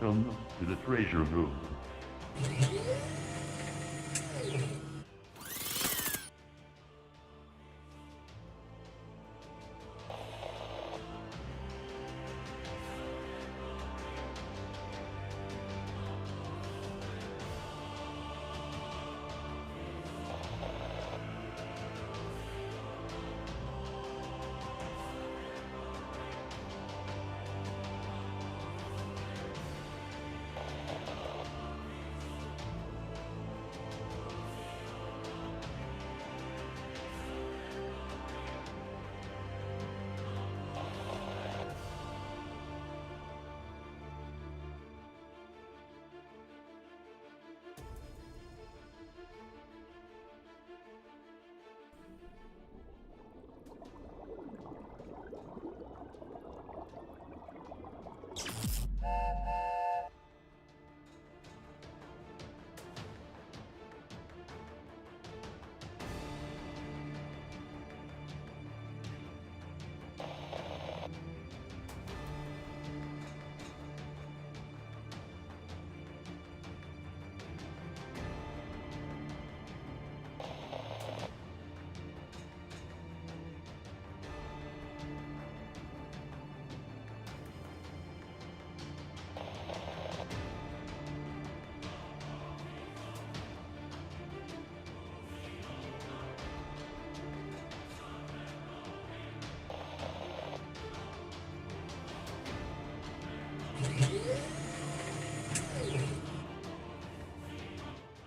Welcome to the treasure room.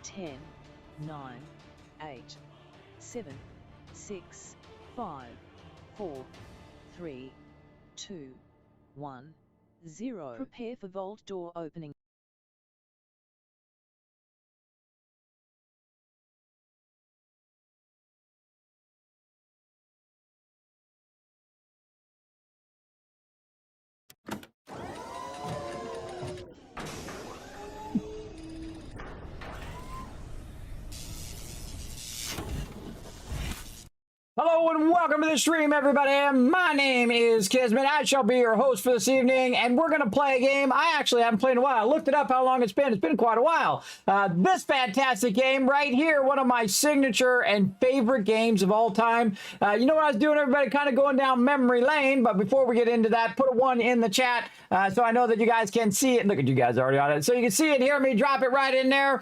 Ten, 9, 8, 7, 6, 5, 4, 3, 2, 1, 0. Prepare for vault door opening. Hello and welcome to the stream, everybody. My name is Kismet. I shall be your host for this evening, and we're going to play a game I actually haven't played in a while. I looked it up how long it's been. It's been quite a while. This fantastic game right here, one of my signature and favorite games of all time. You know what I was doing, everybody? Kind of going down memory lane, but before we get into that, put a 1 in the chat so I know that you guys can see it. Look at you guys already on it. So you can see it, hear me, drop it right in there.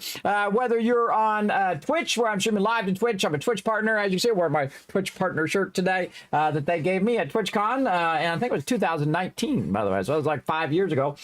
Whether you're on Twitch, where I'm streaming live to Twitch. I'm a Twitch partner, as you see, where my Twitch partner shirt today that they gave me at TwitchCon, and I think it was 2019, by the way, so it was like 5 years ago.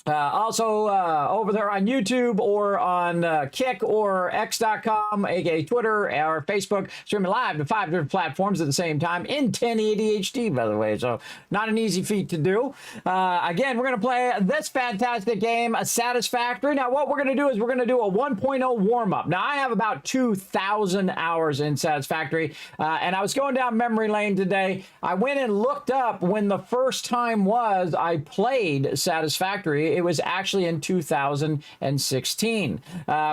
Also over there on YouTube or on Kick or X.com, aka Twitter or Facebook, streaming live to 5 different platforms at the same time in 1080 HD, by the way. So not an easy feat to do. Again, we're going to play this fantastic game, Satisfactory. Now, what we're going to do is we're going to do a 1.0 warm-up. Now, I have about 2,000 hours in Satisfactory, and I was going down memory lane today. I went and looked up when the first time was I played Satisfactory. It was actually in 2016,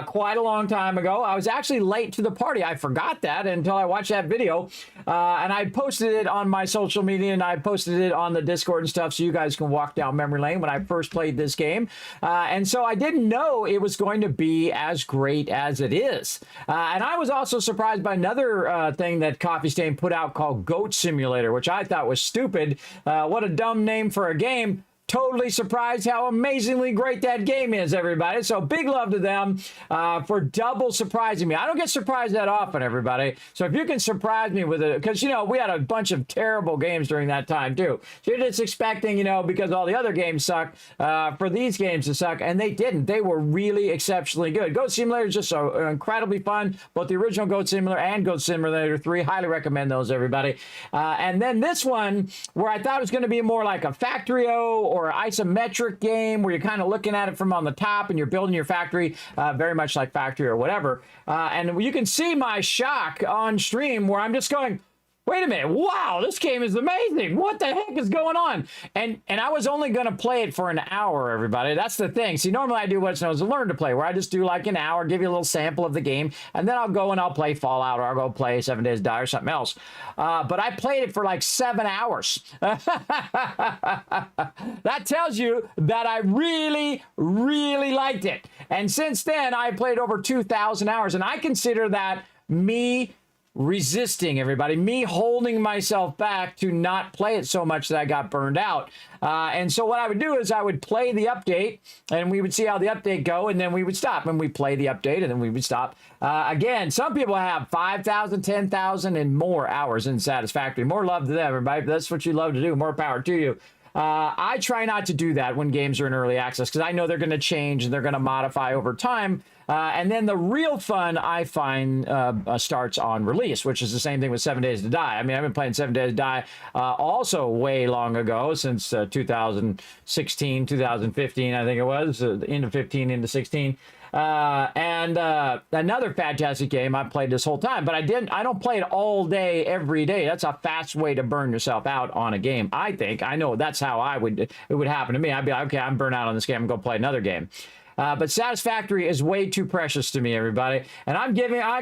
quite a long time ago. I was actually late to the party. I forgot that until I watched that video, and I posted it on my social media, and I posted it on the Discord and stuff, so you guys can walk down memory lane when I first played this game. And so I didn't know it was going to be as great as it is. And I was also surprised by another thing that Coffee Stain put out called Goat Simulator, which I thought was stupid. What a dumb name for a game. Totally surprised how amazingly great that game is, everybody. So big love to them for double surprising me. I don't get surprised that often, everybody. So if you can surprise me with it, because, you know, we had a bunch of terrible games during that time, too. So you're just expecting, you know, because all the other games suck, for these games to suck, and they didn't. They were really exceptionally good. Goat Simulator is just so incredibly fun. Both the original Goat Simulator and Goat Simulator 3. Highly recommend those, everybody. And then this one, where I thought it was going to be more like a Factorio or isometric game where you're kind of looking at it from on the top and you're building your factory, very much like Factory or whatever. And you can see my shock on stream where I'm just going, wait a minute, wow, this game is amazing. What the heck is going on? And I was only going to play it for an hour, everybody. That's the thing. See, normally I do what's known as a learn to play, where I just do like an hour, give you a little sample of the game, and then I'll go and I'll play Fallout, or I'll go play 7 Days to Die or something else. But I played it for like 7 hours. That tells you that I really, really liked it. And since then, I played over 2,000 hours, and I consider that me resisting, everybody, me holding myself back to not play it so much that I got burned out. And so what I would do is I would play the update, and we would see how the update go, and then we would stop, and we play the update, and then we would stop. Again, some people have 5,000, 10,000, and more hours in Satisfactory. More love to them, everybody. If that's what you love to do, more power to you. I try not to do that when games are in early access, because I know they're going to change and they're going to modify over time. And then the real fun, I find, starts on release, which is the same thing with 7 Days to Die. I mean, I've been playing 7 Days to Die also way long ago, since 2016, 2015, I think it was, into 15, into 16. And another fantastic game I've played this whole time, but I don't play it all day, every day. That's a fast way to burn yourself out on a game, I think. I know that's how it would happen to me. I'd be like, okay, I'm burnt out on this game, I'm going to play another game. But Satisfactory is way too precious to me, everybody. And I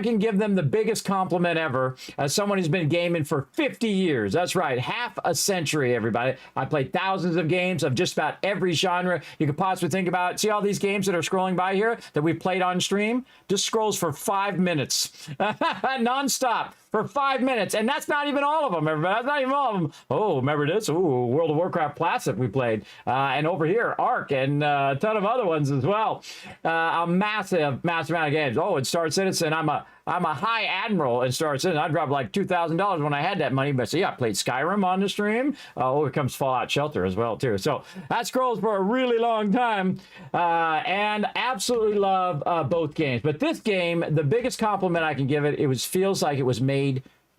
can give them the biggest compliment ever as someone who's been gaming for 50 years. That's right, half a century, everybody. I played thousands of games of just about every genre you could possibly think about. See all these games that are scrolling by here that we played on stream? Just scrolls for 5 minutes, nonstop. For 5 minutes, and that's not even all of them, everybody. That's not even all of them. Oh, remember this? Ooh, World of Warcraft Classic we played. And over here, Ark, and a ton of other ones as well. A massive amount of games. Oh, and Star Citizen, I'm a high admiral in Star Citizen. I dropped like $2,000 when I had that money, but so yeah, I played Skyrim on the stream. Oh, here comes Fallout Shelter as well, too. So that scrolls for a really long time, and absolutely love both games. But this game, the biggest compliment I can give it, feels like it was made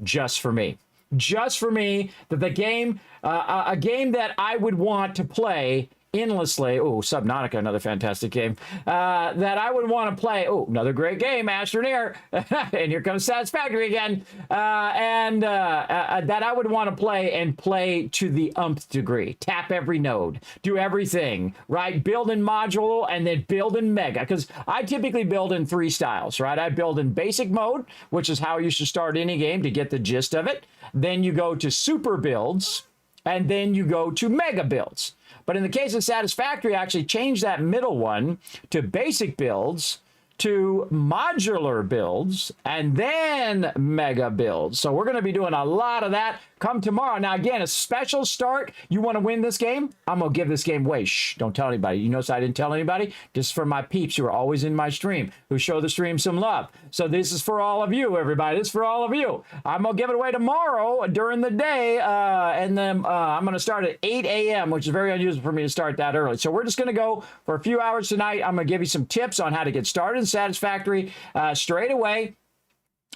just for me. Just for me, that the game, a game that I would want to play endlessly. Oh, Subnautica, another fantastic game that I would want to play. Oh, another great game, Astroneer. And here comes Satisfactory again. That I would want to play to the umpth degree. Tap every node. Do everything, right? Build in module and then build in mega. Because I typically build in 3 styles, right? I build in basic mode, which is how you should start any game to get the gist of it. Then you go to super builds, and then you go to mega builds. But in the case of Satisfactory, I actually changed that middle one to basic builds, to modular builds, and then mega builds. So we're going to be doing a lot of that come tomorrow. Now, again, a special start. You want to win this game? I'm going to give this game away. Shh, don't tell anybody. You notice I didn't tell anybody? Just for my peeps who are always in my stream, who show the stream some love. So this is for all of you, everybody. This is for all of you. I'm going to give it away tomorrow during the day, and then I'm going to start at 8 a.m., which is very unusual for me to start that early. So we're just going to go for a few hours tonight. I'm going to give you some tips on how to get started in Satisfactory straight away.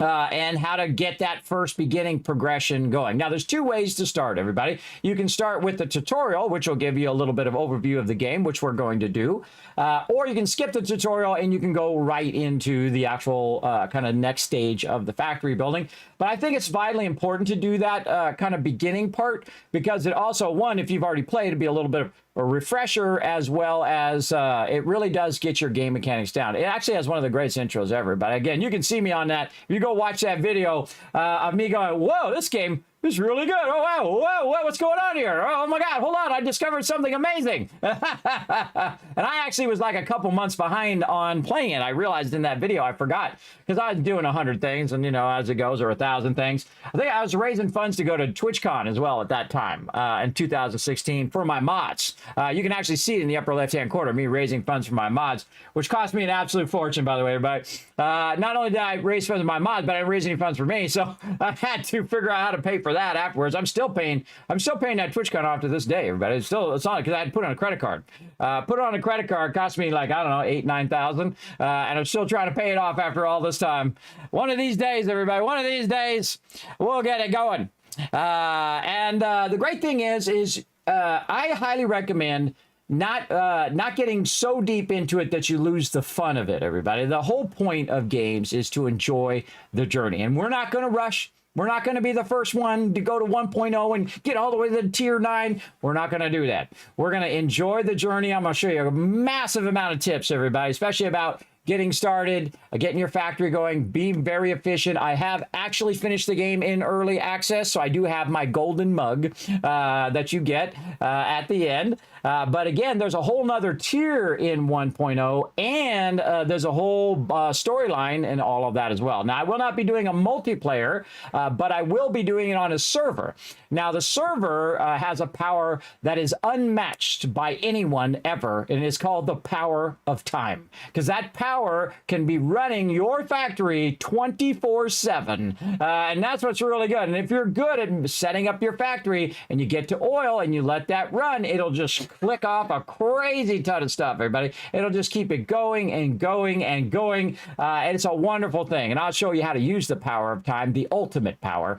And how to get that first beginning progression going. Now, there's 2 ways to start, everybody. You can start with the tutorial, which will give you a little bit of overview of the game, which we're going to do. Or you can skip the tutorial and you can go right into the actual kind of next stage of the factory building. But I think it's vitally important to do that kind of beginning part, because it also, one, if you've already played, it'd be a little bit of a refresher, as well as it really does get your game mechanics down. It actually has one of the greatest intros ever. But again, you can see me on that. If you go watch that video of me going, whoa, this game is really good. Oh, wow, whoa, what's going on here? Oh, my God, hold on, I discovered something amazing. And I actually was like a couple months behind on playing it. I realized in that video, I forgot, because I was doing 100 things, and, you know, as it goes, or 1,000 things. I think I was raising funds to go to TwitchCon as well at that time, in 2016, for my mods. You can actually see it in the upper left-hand corner, me raising funds for my mods, which cost me an absolute fortune, by the way, everybody. Not only did I raise funds for my mods, but I didn't raise any funds for me, so I had to figure out how to pay for that afterwards. I'm still paying that TwitchCon off to this day, everybody. It's on because I had to put it on a credit card. Put it on a credit card, cost me like, I don't know, $8,000-9,000, and I'm still trying to pay it off after all this time. One of these days, everybody, one of these days, we'll get it going. The great thing is I highly recommend not getting so deep into it that you lose the fun of it, everybody. The whole point of games is to enjoy the journey. And we're not going to rush. We're not going to be the first one to go to 1.0 and get all the way to tier 9. We're not going to do that. We're going to enjoy the journey. I'm going to show you a massive amount of tips, everybody, especially about getting started, getting your factory going, being very efficient. I have actually finished the game in early access, so I do have my golden mug that you get at the end. But again, there's a whole nother tier in 1.0, and there's a whole storyline and all of that as well. Now, I will not be doing a multiplayer, but I will be doing it on a server. Now, the server has a power that is unmatched by anyone ever, and it's called the power of time, because that power can be running your factory 24/7, and that's what's really good. And if you're good at setting up your factory and you get to oil and you let that run, it'll just click off a crazy ton of stuff, everybody. It'll just keep it going and going and going, and it's a wonderful thing. And I'll show you how to use the power of time, the ultimate power,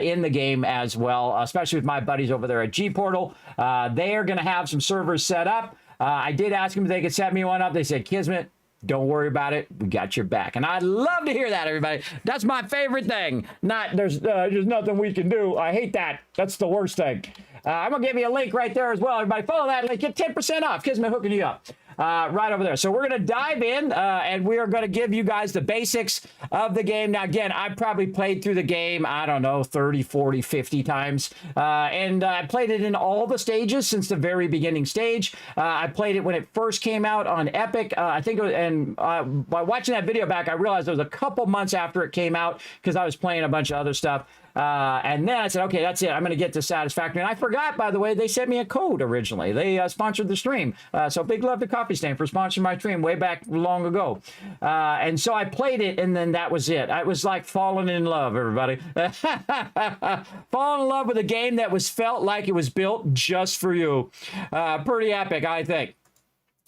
in the game as well, especially with my buddies over there at G-Portal. They are going to have some servers set up. I did ask them if they could set me one up. They said, Kismet, don't worry about it. We got your back. And I'd love to hear that, everybody. That's my favorite thing. There's nothing we can do. I hate that. That's the worst thing. I'm going to give you a link right there as well. Everybody follow that link. Get 10% off. Kismet hooking you up. Right over there. So we're going to dive in, and we are going to give you guys the basics of the game. Now, again, I probably played through the game, I don't know, 30, 40, 50 times. And I played it in all the stages since the very beginning stage. I played it when it first came out on Epic. I think it was, and by watching that video back, I realized it was a couple months after it came out because I was playing a bunch of other stuff. And then I said, okay, that's it. I'm going to get to Satisfactory. And I forgot, by the way, they sent me a code originally. They sponsored the stream. So big love to Coffee Stain for sponsoring my stream way back long ago. And so I played it, and then that was it. I was like falling in love, everybody. Falling in love with a game that felt like it was built just for you. Pretty epic, I think.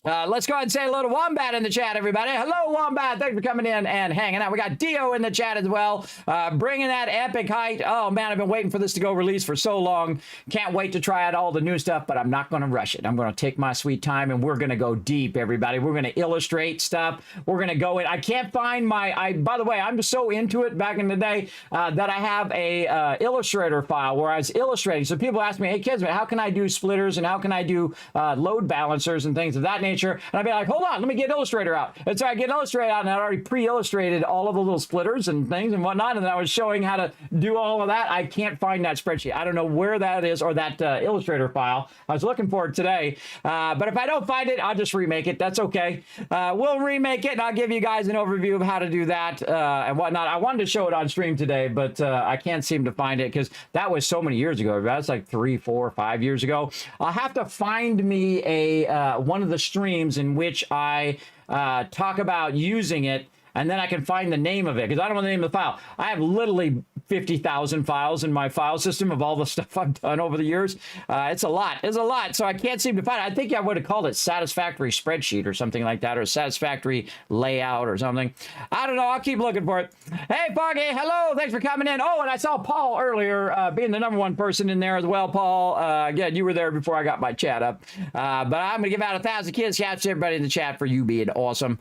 Let's go ahead and say hello to Wombat in the chat, everybody. Hello, Wombat. Thanks for coming in and hanging out. We got Dio in the chat as well, bringing that epic height. Oh, man, I've been waiting for this to go release for so long. Can't wait to try out all the new stuff, but I'm not going to rush it. I'm going to take my sweet time, and we're going to go deep, everybody. We're going to illustrate stuff. We're going to go in. I can't find by the way, I'm just so into it back in the day that I have a Illustrator file where I was illustrating. So people ask me, hey, Kismet, how can I do splitters and how can I do load balancers and things of that nature? And I'd be like, hold on, let me get Illustrator out. And so I get Illustrator out, and I already pre-illustrated all of the little splitters and things and whatnot, and then I was showing how to do all of that. I can't find that spreadsheet. I don't know where that is, or that Illustrator file. I was looking for it today, but if I don't find it, I'll just remake it. That's okay. We'll remake it, and I'll give you guys an overview of how to do that and whatnot. I wanted to show it on stream today, but I can't seem to find it because that was so many years ago. That's like 3, 4, 5 years ago. I'll have to find me one of the streams in which I talk about using it, and then I can find the name of it, because I don't know the name of the file. I have literally 50,000 files in my file system of all the stuff I've done over the years. It's a lot. It's a lot. So I can't seem to find it. I think I would have called it Satisfactory Spreadsheet or something like that, or Satisfactory Layout or something. I don't know. I'll keep looking for it. Hey, Foggy. Hello. Thanks for coming in. Oh, and I saw Paul earlier being the #1 person in there as well, Paul. Again, you were there before I got my chat up. But I'm going to give out 1,000 kids shouts to everybody in the chat for you being awesome.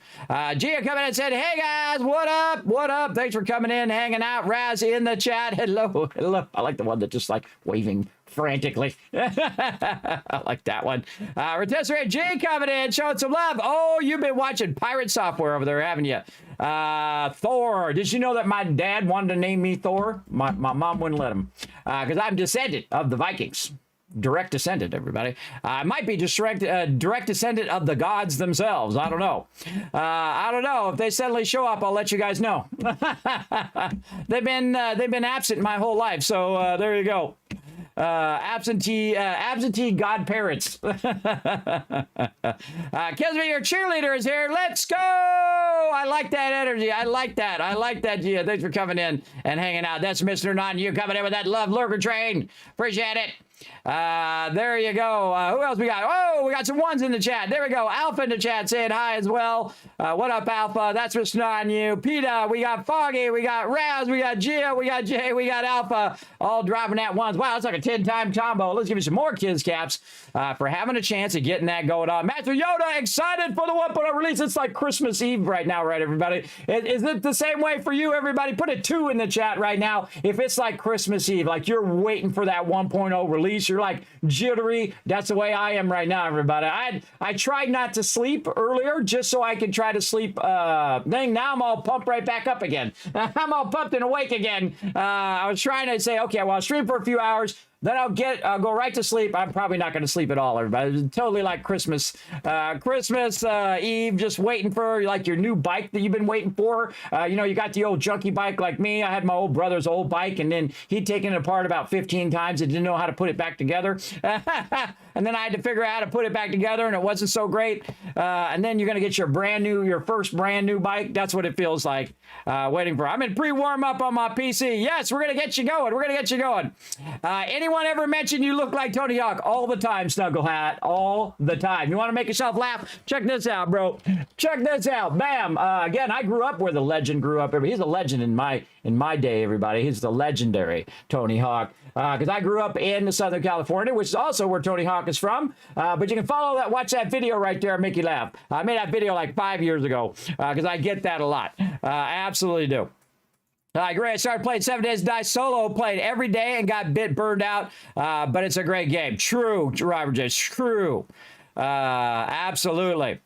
Gia coming in and said, hey, guys, what up? What up? Thanks for coming in, hanging out. Raz in the chat. Hello. Hello. I like the one that just like waving frantically. I like that one. Rotisserie G coming in, showing some love. Oh, you've been watching Pirate Software over there, haven't you? Thor. Did you know that my dad wanted to name me Thor? My mom wouldn't let him, because I'm descendant of the Vikings. Direct descendant, everybody. I might be direct descendant of the gods themselves. I don't know. I don't know. If they suddenly show up, I'll let you guys know. They've been absent my whole life, so there you go. Absentee godparents. Kismet, your cheerleader is here. Let's go! I like that energy. I like that. I like that, Gia. Thanks for coming in and hanging out. That's Mr. Non. You coming in with that love lurker train. Appreciate it. There you go. Who else we got? Oh, we got some ones in the chat. There we go. Alpha in the chat saying hi as well. What up, Alpha? That's what's on you. PETA, we got Foggy, we got Raz, we got Gia, we got Jay, we got Alpha, all dropping at once. Wow, it's like a 10-time combo. Let's give you some more kids caps for having a chance of getting that going on. Master Yoda, excited for the 1.0 release. It's like Christmas Eve right now, right, everybody? Is it the same way for you, everybody? Put a 2 in the chat right now if it's like Christmas Eve, like you're waiting for that 1.0 release. You're like jittery. That's the way I am right now, everybody. I tried not to sleep earlier just so I could try to sleep. Then now I'm all pumped right back up again. I'm all pumped and awake again. I was trying to say, okay, well, I'll stream for a few hours. Then I'll go right to sleep. I'm probably not going to sleep at all, everybody. It's totally like Christmas Eve, just waiting for like your new bike that you've been waiting for. You know, you got the old junkie bike like me. I had my old brother's old bike, and then he'd taken it apart about 15 times and didn't know how to put it back together. And then I had to figure out how to put it back together, and it wasn't so great. And then you're going to get your first brand new bike. That's what it feels like waiting for. I'm in pre-warm up on my PC. Yes, we're going to get you going. We're going to get you going. Anyone ever mention you look like Tony Hawk? All the time, Snuggle Hat. All the time. You want to make yourself laugh? Check this out, bro. Check this out. Bam. Again, I grew up where the legend grew up. He's a legend in my day, everybody. He's the legendary Tony Hawk. Because I grew up in Southern California, which is also where Tony Hawk is from. But you can watch that video right there and make you laugh. I made that video like 5 years ago because I get that a lot. I absolutely do. Great. I started playing 7 Days to Die solo, played every day and got burned out. But it's a great game. True, Robert J. True. Absolutely.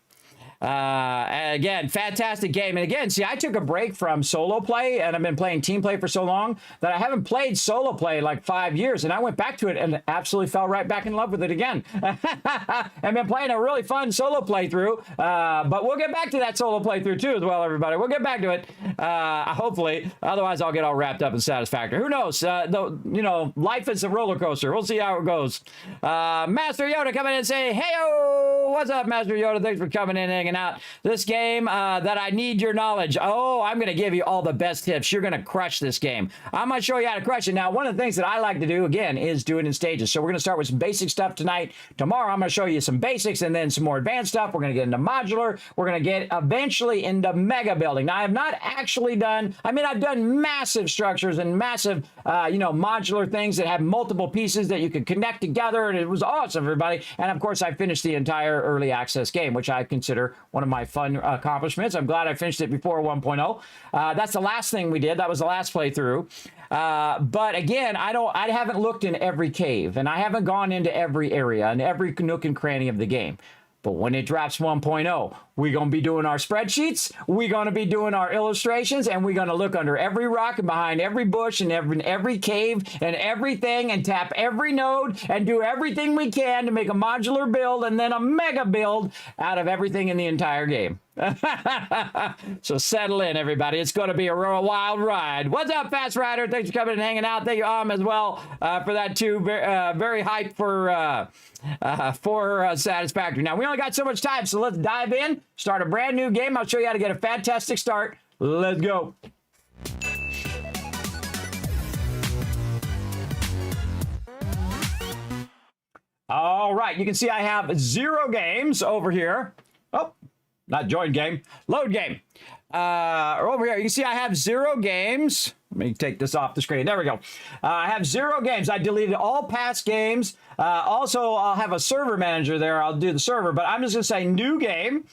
And again, fantastic game. And again, see, I took a break from solo play, and I've been playing team play for so long that I haven't played solo play in like 5 years. And I went back to it and absolutely fell right back in love with it again. I've been playing a really fun solo playthrough, but we'll get back to that solo playthrough too as well, everybody. We'll get back to it, hopefully. Otherwise, I'll get all wrapped up in Satisfactory. Who knows? Life is a roller coaster. We'll see how it goes. Master Yoda coming in and saying, hey-o! What's up, Master Yoda? Thanks for coming in and hanging out. This game that I need your knowledge. Oh, I'm going to give you all the best tips. You're going to crush this game. I'm going to show you how to crush it. Now, one of the things that I like to do, again, is do it in stages. So we're going to start with some basic stuff tonight. Tomorrow, I'm going to show you some basics and then some more advanced stuff. We're going to get into modular. We're going to get eventually into mega building. Now, I have not actually done, I've done massive structures and massive, modular things that have multiple pieces that you can connect together. And it was awesome, everybody. And of course, I finished the entire early access game, which I consider one of my fun accomplishments. I'm glad I finished it before 1.0. That's the last thing we did. That was the last playthrough. But again, I haven't looked in every cave, and I haven't gone into every area and every nook and cranny of the game. But when it drops 1.0, we're going to be doing our spreadsheets, we're going to be doing our illustrations, and we're going to look under every rock and behind every bush and every cave and everything and tap every node and do everything we can to make a modular build and then a mega build out of everything in the entire game. So settle in, everybody. It's going to be a real wild ride. What's up, Fast Rider? Thanks for coming and hanging out. Thank you, as well, for that too. Very hyped for Satisfactory. Now, we only got so much time, so let's dive in, start a brand new game. I'll show you how to get a fantastic start. Let's go. All right, you can see I have 0 games over here. Oh, not join game, load game. Over here, you can see I have 0 games. Let me take this off the screen. There we go. I have 0 games. I deleted all past games. Also, I'll have a server manager there. I'll do the server, but I'm just going to say new game.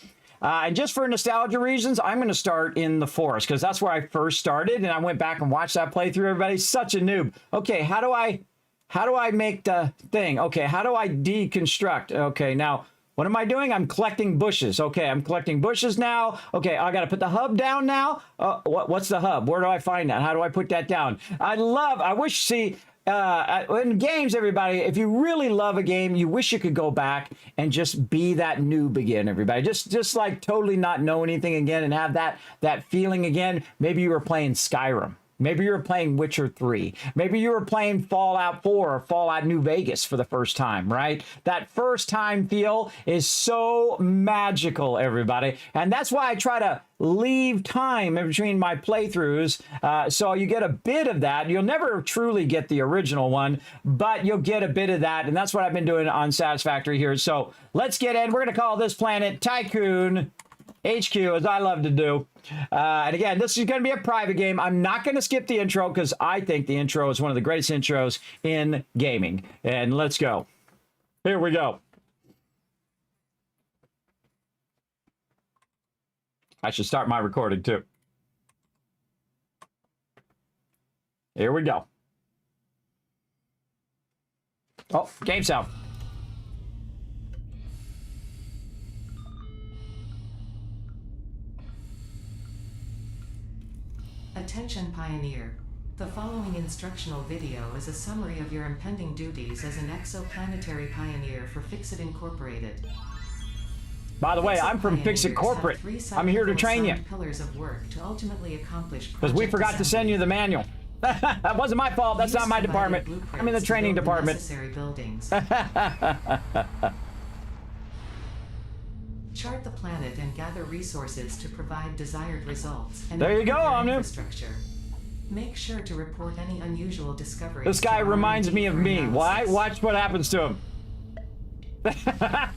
And just for nostalgia reasons, I'm going to start in the forest because that's where I first started, and I went back and watched that playthrough. Everybody, such a noob. Okay, how do I make the thing? Okay, how do I deconstruct? Okay, now what am I doing? I'm collecting bushes. Okay, I'm collecting bushes now. Okay, I got to put the hub down now. What's the hub? Where do I find that? How do I put that down? I wish, see, in games, everybody, if you really love a game, you wish you could go back and just be that noob again, everybody. Just like totally not know anything again and have that feeling again. Maybe you were playing Skyrim. Maybe you were playing Witcher 3. Maybe you were playing Fallout 4 or Fallout New Vegas for the first time, right? That first time feel is so magical, everybody. And that's why I try to leave time in between my playthroughs, so you get a bit of that. You'll never truly get the original one, but you'll get a bit of that. And that's what I've been doing on Satisfactory here. So let's get in. We're going to call this planet Tycoon HQ, as I love to do. And again, this is going to be a private game. I'm not going to skip the intro because I think the intro is one of the greatest intros in gaming. And let's go. Here we go. I should start my recording too. Here we go. Oh, game sound. Attention Pioneer. The following instructional video is a summary of your impending duties as an exoplanetary pioneer for Fixit Incorporated. By the way, Fixit I'm from Pioneers Fixit Corporate. have three I'm here to train you. pillars of work to ultimately accomplish Because we forgot to send you the manual. That wasn't my fault. That's not my department. I'm in the training department. Necessary buildings. Chart the planet and gather resources to provide desired results. And There you go, improve your Omni. infrastructure. Make sure to report any unusual discoveries. This guy to reminds R&D me of for me. Why? analysis. Watch what happens to him.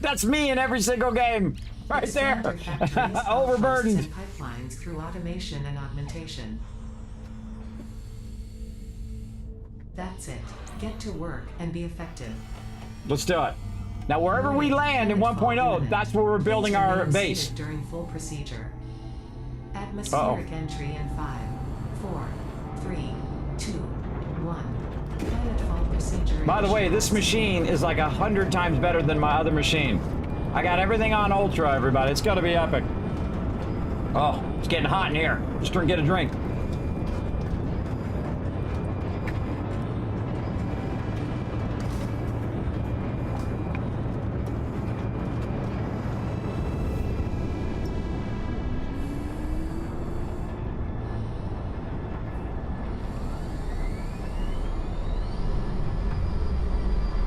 That's me in every single game. Right there. Expand your factories, Overburdened. outposts, and pipelines through automation and augmentation. That's it. Get to work and be effective. Let's do it. Now, wherever we land in 1.0, that's where we're building our base. During full procedure. Atmospheric entry in 5, 4, 3, 2, 1. Planetfall procedure. By the way, this machine is like 100 times better than my other machine. I got everything on Ultra, everybody. It's going to be epic. Oh, it's getting hot in here. Just get a drink.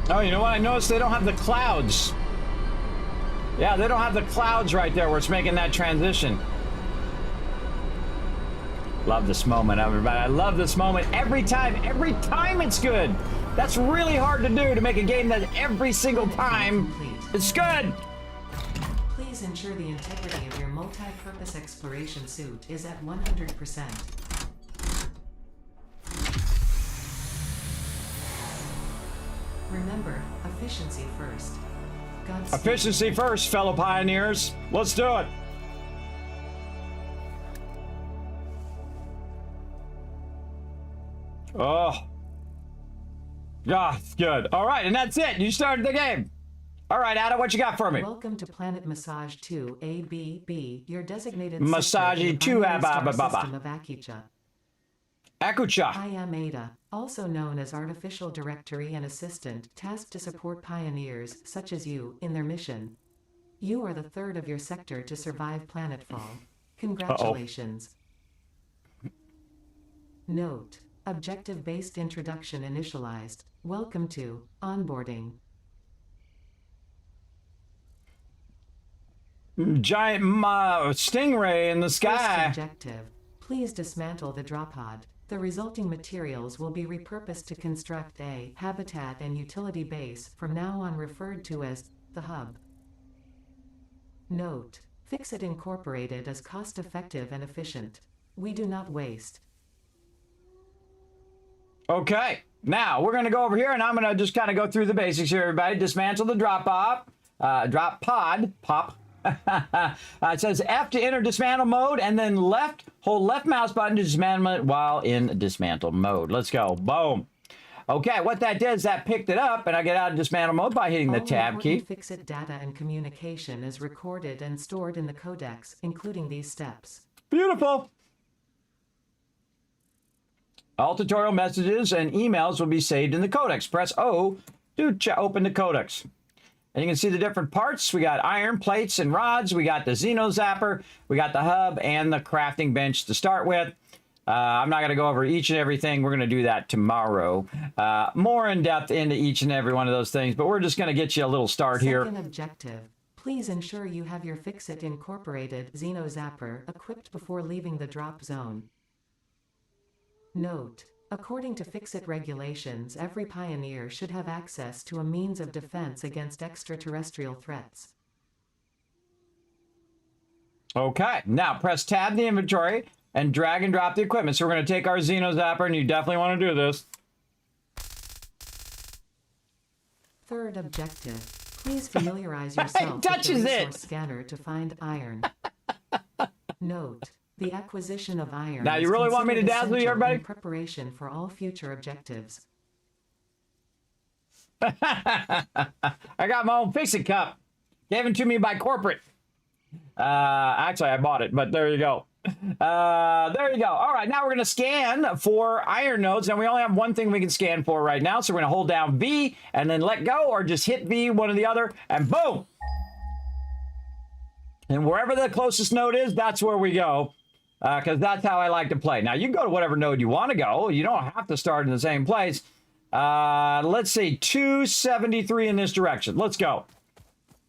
Oh, you know what? I noticed they don't have the clouds. Yeah, they don't have the clouds right there where it's making that transition. Love this moment, everybody. I love this moment every time it's good. That's really hard to do, to make a game that every single time it's good. Please ensure the integrity of your multi-purpose exploration suit is at 100%. Remember, efficiency first. Godspeed. Efficiency first, fellow pioneers. Let's do it. Oh. Yeah, it's good. All right, and that's it. You started the game. All right, Ada, what you got for me? Welcome to Planet Massage 2 ABB, your designated Massage sector in the 2 binary star ABBA. system of Akicha. Akucha. I am Ada, also known as Artificial Directory and Assistant, tasked to support pioneers, such as you, in their mission. You are the third of your sector to survive planetfall. Congratulations. Note: objective-based introduction initialized. Welcome to onboarding. Giant stingray in the First sky. objective: please dismantle the drop pod. The resulting materials will be repurposed to construct a habitat and utility base, from now on referred to as the hub. Note: Fixit Incorporated is cost-effective and efficient. We do not waste. Okay, now we're going to go over here and I'm going to just kind of go through the basics here, everybody. Dismantle the drop pod. It says F to enter dismantle mode, and then hold left mouse button to dismantle it while in dismantle mode. Let's go. Boom. Okay, what that did is that picked it up, and I get out of dismantle mode by hitting the tab key. All Fixit data and communication is recorded and stored in the codex, including these steps. Beautiful. All tutorial messages and emails will be saved in the codex. Press O to open the codex. And you can see the different parts. We got iron plates and rods. We got the Xeno Zapper. We got the hub and the crafting bench to start with. I'm not going to go over each and everything. We're going to do that tomorrow. More in depth into each and every one of those things, but we're just going to get you a little start here. Second objective. Please ensure you have your Fixit incorporated Xeno Zapper equipped before leaving the drop zone. Note: according to Fixit regulations, every pioneer should have access to a means of defense against extraterrestrial threats. Okay, now press tab in the inventory and drag and drop the equipment. So we're going to take our Xeno Zapper, and you definitely want to do this. Third objective. Please familiarize yourself with the resource scanner to find iron. Note: the acquisition of iron. Now, you really want me to dazzle you, everybody? In preparation for all future objectives. I got my own Fixit cup. Given to me by corporate. Actually, I bought it, but there you go. There you go. All right, now we're going to scan for iron nodes. Now, we only have one thing we can scan for right now, so we're going to hold down V and then let go, or just hit V, one or the other, and boom! And wherever the closest node is, that's where we go, because that's how I like to play. Now, you can go to whatever node you want to go. You don't have to start in the same place. Let's see, 273 in this direction. Let's go.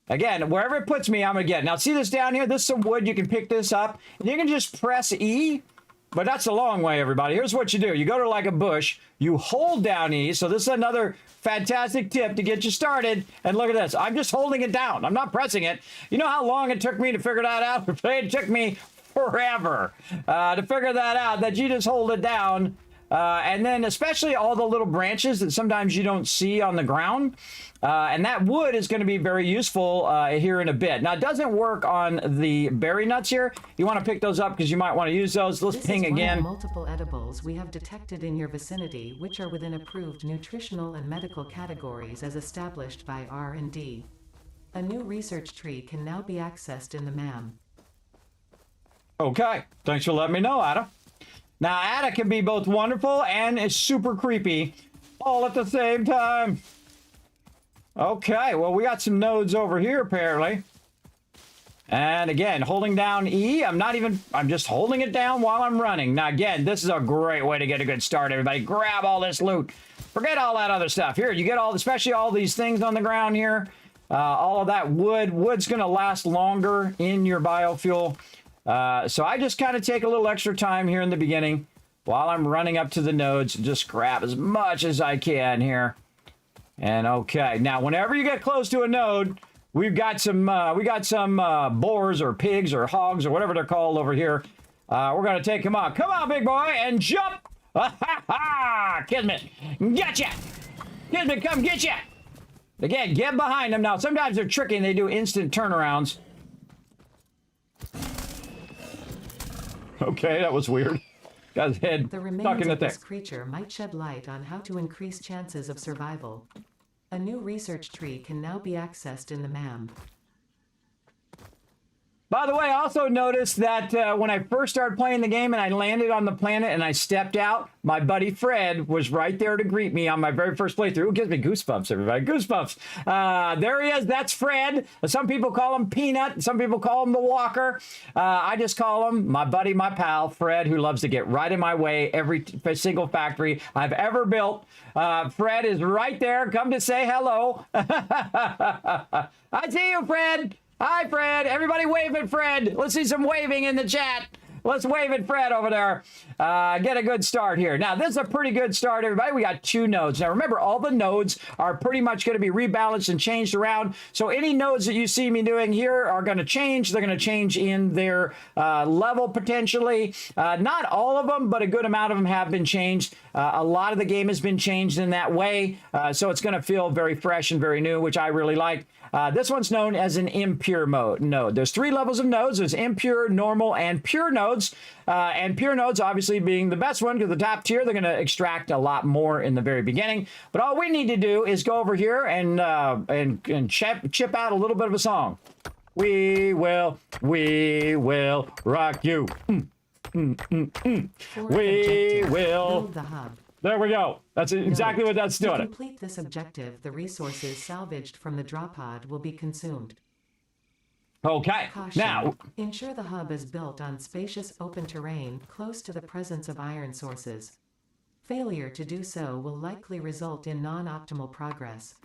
Again, wherever it puts me, I'm going to get. Now, see this down here? This is some wood. You can pick this up. And you can just press E, but that's a long way, everybody. Here's what you do. You go to like a bush. You hold down E. So this is another fantastic tip to get you started. And look at this. I'm just holding it down. I'm not pressing it. You know how long it took me to figure that out? It took me forever to figure that out, that you just hold it down. And then especially all the little branches that sometimes you don't see on the ground. And that wood is going to be very useful here in a bit. Now, it doesn't work on the berry nuts here. You want to pick those up because you might want to use those. Let's ping again. This is one of multiple edibles we have detected in your vicinity, which are within approved nutritional and medical categories as established by R&D. A new research tree can now be accessed in the MAM. Okay. Thanks for letting me know, Ada. Now, Ada can be both wonderful and is super creepy all at the same time. Okay, well, we got some nodes over here, apparently. And again, holding down E, I'm just holding it down while I'm running. Now, again, this is a great way to get a good start, everybody. Grab all this loot. Forget all that other stuff. Here, you get especially all these things on the ground here. All of that wood. Wood's going to last longer in your biofuel. So I just kind of take a little extra time here in the beginning while I'm running up to the nodes and just grab as much as I can here. And okay, now whenever you get close to a node, we've got some boars or pigs or hogs or whatever they're called over here. We're gonna take them out. Come on, big boy, and jump! Ha ha ha! Kismet, gotcha! Kismet, come get ya! Again, get behind them. Now, sometimes they're tricky and they do instant turnarounds. Okay, that was weird. Got his head The stuck remains in the of thing. this creature might shed light on how to increase chances of survival. A new research tree can now be accessed in the MAM. By the way, I also noticed that when I first started playing the game and I landed on the planet and I stepped out, my buddy Fred was right there to greet me on my very first playthrough. It gives me goosebumps, everybody. Goosebumps. There he is. That's Fred. Some people call him Peanut. Some people call him the Walker. I just call him my buddy, my pal, Fred, who loves to get right in my way every single factory I've ever built. Fred is right there. Come to say hello. I see you, Fred. Hi, Fred. Everybody wave at Fred. Let's see some waving in the chat. Let's wave at Fred over there. Get a good start here. Now, this is a pretty good start, everybody. We got 2 nodes. Now, remember, all the nodes are pretty much going to be rebalanced and changed around. So any nodes that you see me doing here are going to change. They're going to change in their level, potentially. Not all of them, but a good amount of them have been changed. A lot of the game has been changed in that way. So it's going to feel very fresh and very new, which I really like. This one's known as an impure node. There's 3 levels of nodes. There's impure, normal, and pure nodes. And pure nodes obviously being the best one because the top tier, they're going to extract a lot more in the very beginning. But all we need to do is go over here and chip out a little bit of a song. We will rock you. We will. Build the hub. There we go. That's exactly what that's doing. To complete this objective, the resources salvaged from the drop pod will be consumed. Okay, Caution. now, Ensure the hub is built on spacious open terrain close to the presence of iron sources. Failure to do so will likely result in non-optimal progress.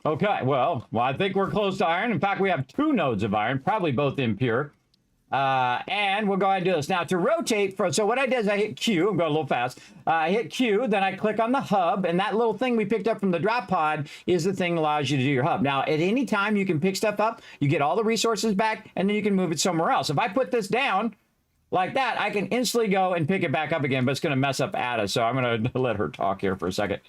okay, well, I think we're close to iron. In fact, we have 2 nodes of iron, probably both impure. And we'll go ahead and do this. Now, to rotate, so what I did is I hit Q. I'm going a little fast. I hit Q, then I click on the hub, and that little thing we picked up from the drop pod is the thing that allows you to do your hub. Now, at any time, you can pick stuff up, you get all the resources back, and then you can move it somewhere else. If I put this down like that, I can instantly go and pick it back up again, but it's going to mess up Ada, so I'm going to let her talk here for a second.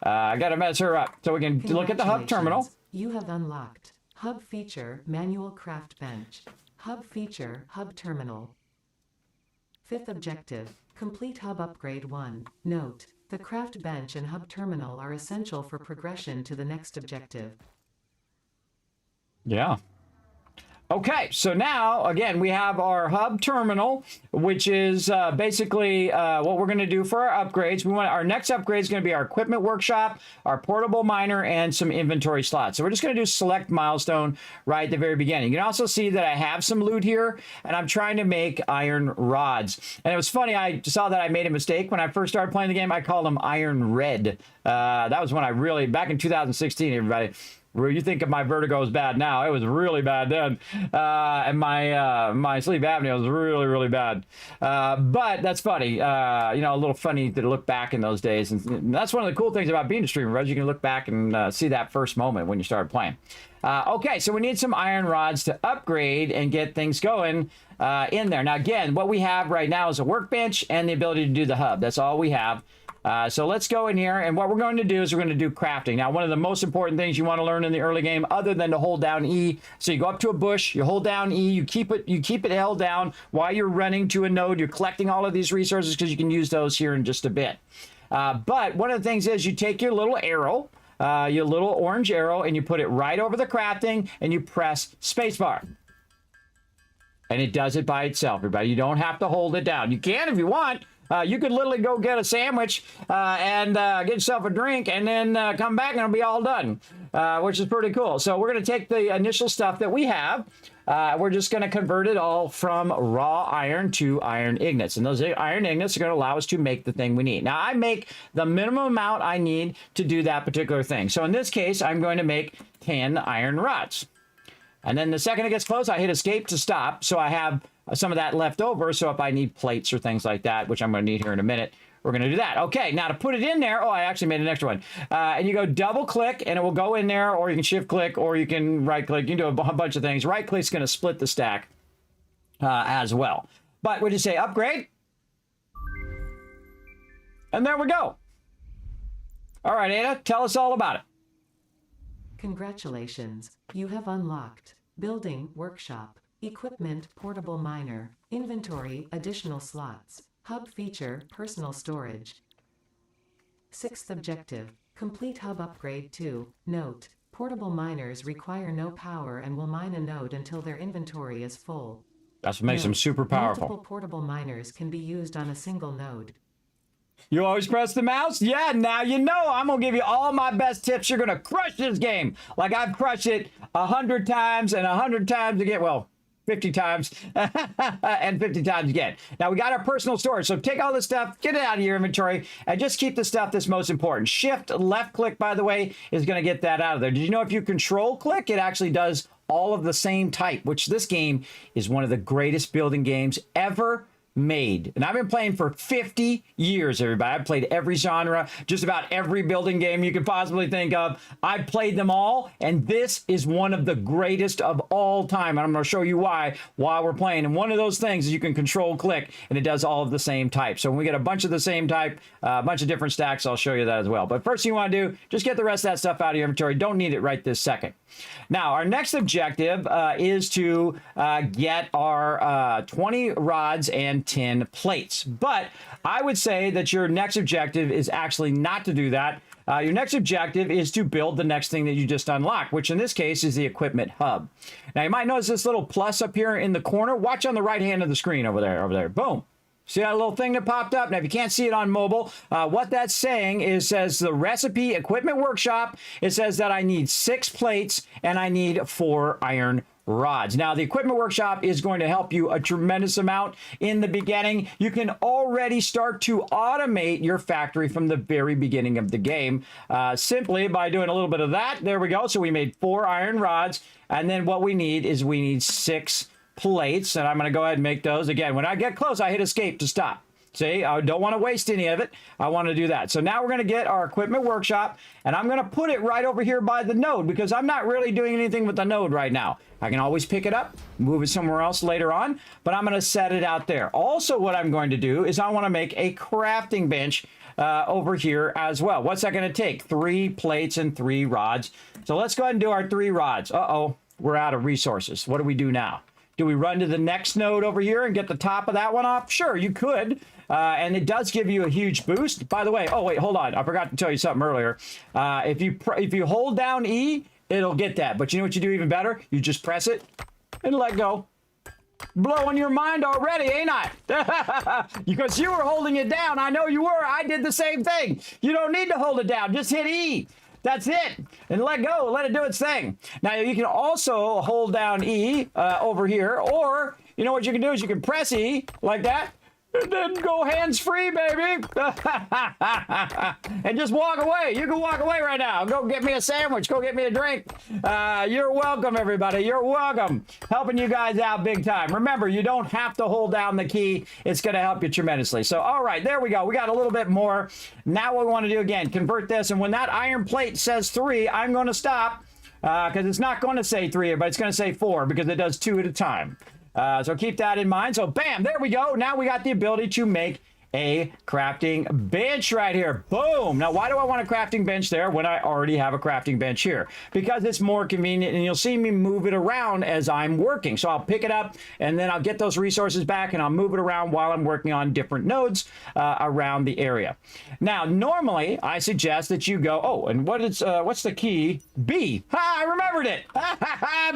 I got to mess her up. So we can look at the hub terminal. You have unlocked Hub Feature Manual Craft Bench. Hub Feature Hub Terminal. 5th objective, complete Hub Upgrade 1. Note, the Craft Bench and Hub Terminal are essential for progression to the next objective. Yeah. Okay, so now, again, we have our hub terminal, which is basically what we're going to do for our upgrades. Our next upgrade is going to be our equipment workshop, our portable miner, and some inventory slots. So we're just going to do select milestone right at the very beginning. You can also see that I have some loot here, and I'm trying to make iron rods. And it was funny, I saw that I made a mistake when I first started playing the game. I called them iron red. That was when I really, back in 2016, everybody. You think of my vertigo is bad now. It was really bad then. And my sleep apnea was really, really bad. But that's funny. A little funny to look back in those days. And that's one of the cool things about being a streamer, right? You can look back and see that first moment when you started playing. Okay, so we need some iron rods to upgrade and get things going in there. Now, again, what we have right now is a workbench and the ability to do the hub. That's all we have. So let's go in here, and what we're going to do is we're going to do crafting. Now, one of the most important things you want to learn in the early game, other than to hold down E, so you go up to a bush, you hold down E, you keep it held down while you're running to a node. You're collecting all of these resources because you can use those here in just a bit. But one of the things is you take your little arrow, your little orange arrow, and you put it right over the crafting, and you press spacebar. And it does it by itself, everybody. You don't have to hold it down. You can if you want. You could literally go get a sandwich and get yourself a drink and then come back and it'll be all done, which is pretty cool. So we're going to take the initial stuff that we have. We're just going to convert it all from raw iron to iron ingots. And those iron ingots are going to allow us to make the thing we need. Now, I make the minimum amount I need to do that particular thing. So in this case, I'm going to make 10 iron rods. And then the second it gets close, I hit escape to stop. So I have some of that left over. So if I need plates or things like that, which I'm going to need here in a minute, we're going to do that. Okay, now to put it in there, I actually made an extra one. And you go double click and it will go in there, or you can shift click, or you can right click. You can do a bunch of things. Right click's going to split the stack as well. But we just say upgrade. And there we go. All right, Ada, tell us all about it. Congratulations, you have unlocked Building Workshop, Equipment Portable Miner, Inventory Additional Slots, Hub Feature Personal Storage. 6th objective, complete Hub Upgrade 2. Note, portable miners require no power and will mine a node until their inventory is full. That's what makes them super powerful. Multiple portable miners can be used on a single node. You always press the mouse? Yeah, now you know. I'm going to give you all my best tips. You're going to crush this game like I've crushed it 100 times and 100 times again. Well, 50 times and 50 times again. Now, we got our personal storage. So take all this stuff, get it out of your inventory, and just keep the stuff that's most important. Shift left click, by the way, is going to get that out of there. Did you know if you control click, it actually does all of the same type, which this game is one of the greatest building games ever made. And I've been playing for 50 years, everybody. I've played every genre, just about every building game you could possibly think of. I've played them all, and this is one of the greatest of all time. And I'm going to show you why while we're playing. And one of those things is you can control click, and it does all of the same type. So when we get a bunch of the same type, a bunch of different stacks, I'll show you that as well. But first thing you want to do, just get the rest of that stuff out of your inventory. Don't need it right this second. Now, our next objective is to get our 20 rods and 10 plates. But I would say that your next objective is actually not to do that. Your next objective is to build the next thing that you just unlocked, which in this case is the equipment hub. Now, you might notice this little plus up here in the corner. Watch on the right hand of the screen over there. Boom. See that little thing that popped up? Now, if you can't see it on mobile, what that's saying is, says the recipe equipment workshop, it says that I need 6 plates and I need 4 iron rods. Now, the equipment workshop is going to help you a tremendous amount in the beginning. You can already start to automate your factory from the very beginning of the game, simply by doing a little bit of that. There we go. So we made 4 iron rods. And then what we need 6 plates, and I'm going to go ahead and make those. Again, when I get close, I hit escape to stop. See, I don't want to waste any of it. I want to do that. So now we're going to get our equipment workshop, and I'm going to put it right over here by the node because I'm not really doing anything with the node right now. I can always pick it up, move it somewhere else later on, but I'm going to set it out there. Also, what I'm going to do is I want to make a crafting bench over here as well. What's that going to take? 3 plates and 3 rods. So let's go ahead and do our 3 rods. Uh-oh, we're out of resources. What do we do now? Do we run to the next node over here and get the top of that one off? Sure, you could. And it does give you a huge boost. By the way, oh, wait, hold on. I forgot to tell you something earlier. If you hold down E, it'll get that. But you know what you do even better? You just press it and let go. Blowing your mind already, ain't I? Because you were holding it down. I know you were. I did the same thing. You don't need to hold it down. Just hit E. That's it. And let go. Let it do its thing. Now, you can also hold down E over here. Or, you know what you can do is you can press E like that. And then go hands-free, baby. And just walk away. You can walk away right now. Go get me a sandwich. Go get me a drink. You're welcome, everybody. You're welcome. Helping you guys out big time. Remember, you don't have to hold down the key. It's going to help you tremendously. So, all right, there we go. We got a little bit more. Now what we want to do again, convert this. And when that iron plate says 3, I'm going to stop because it's not going to say 3, but it's going to say 4 because it does 2 at a time. So keep that in mind. So bam, there we go. Now we got the ability to make a crafting bench right here. Boom. Now, why do I want a crafting bench there when I already have a crafting bench here? Because it's more convenient, and you'll see me move it around as I'm working. So I'll pick it up, and then I'll get those resources back, and I'll move it around while I'm working on different nodes around the area. Now, normally, I suggest that you go, oh, and what's the key? B. Ha, I remembered it.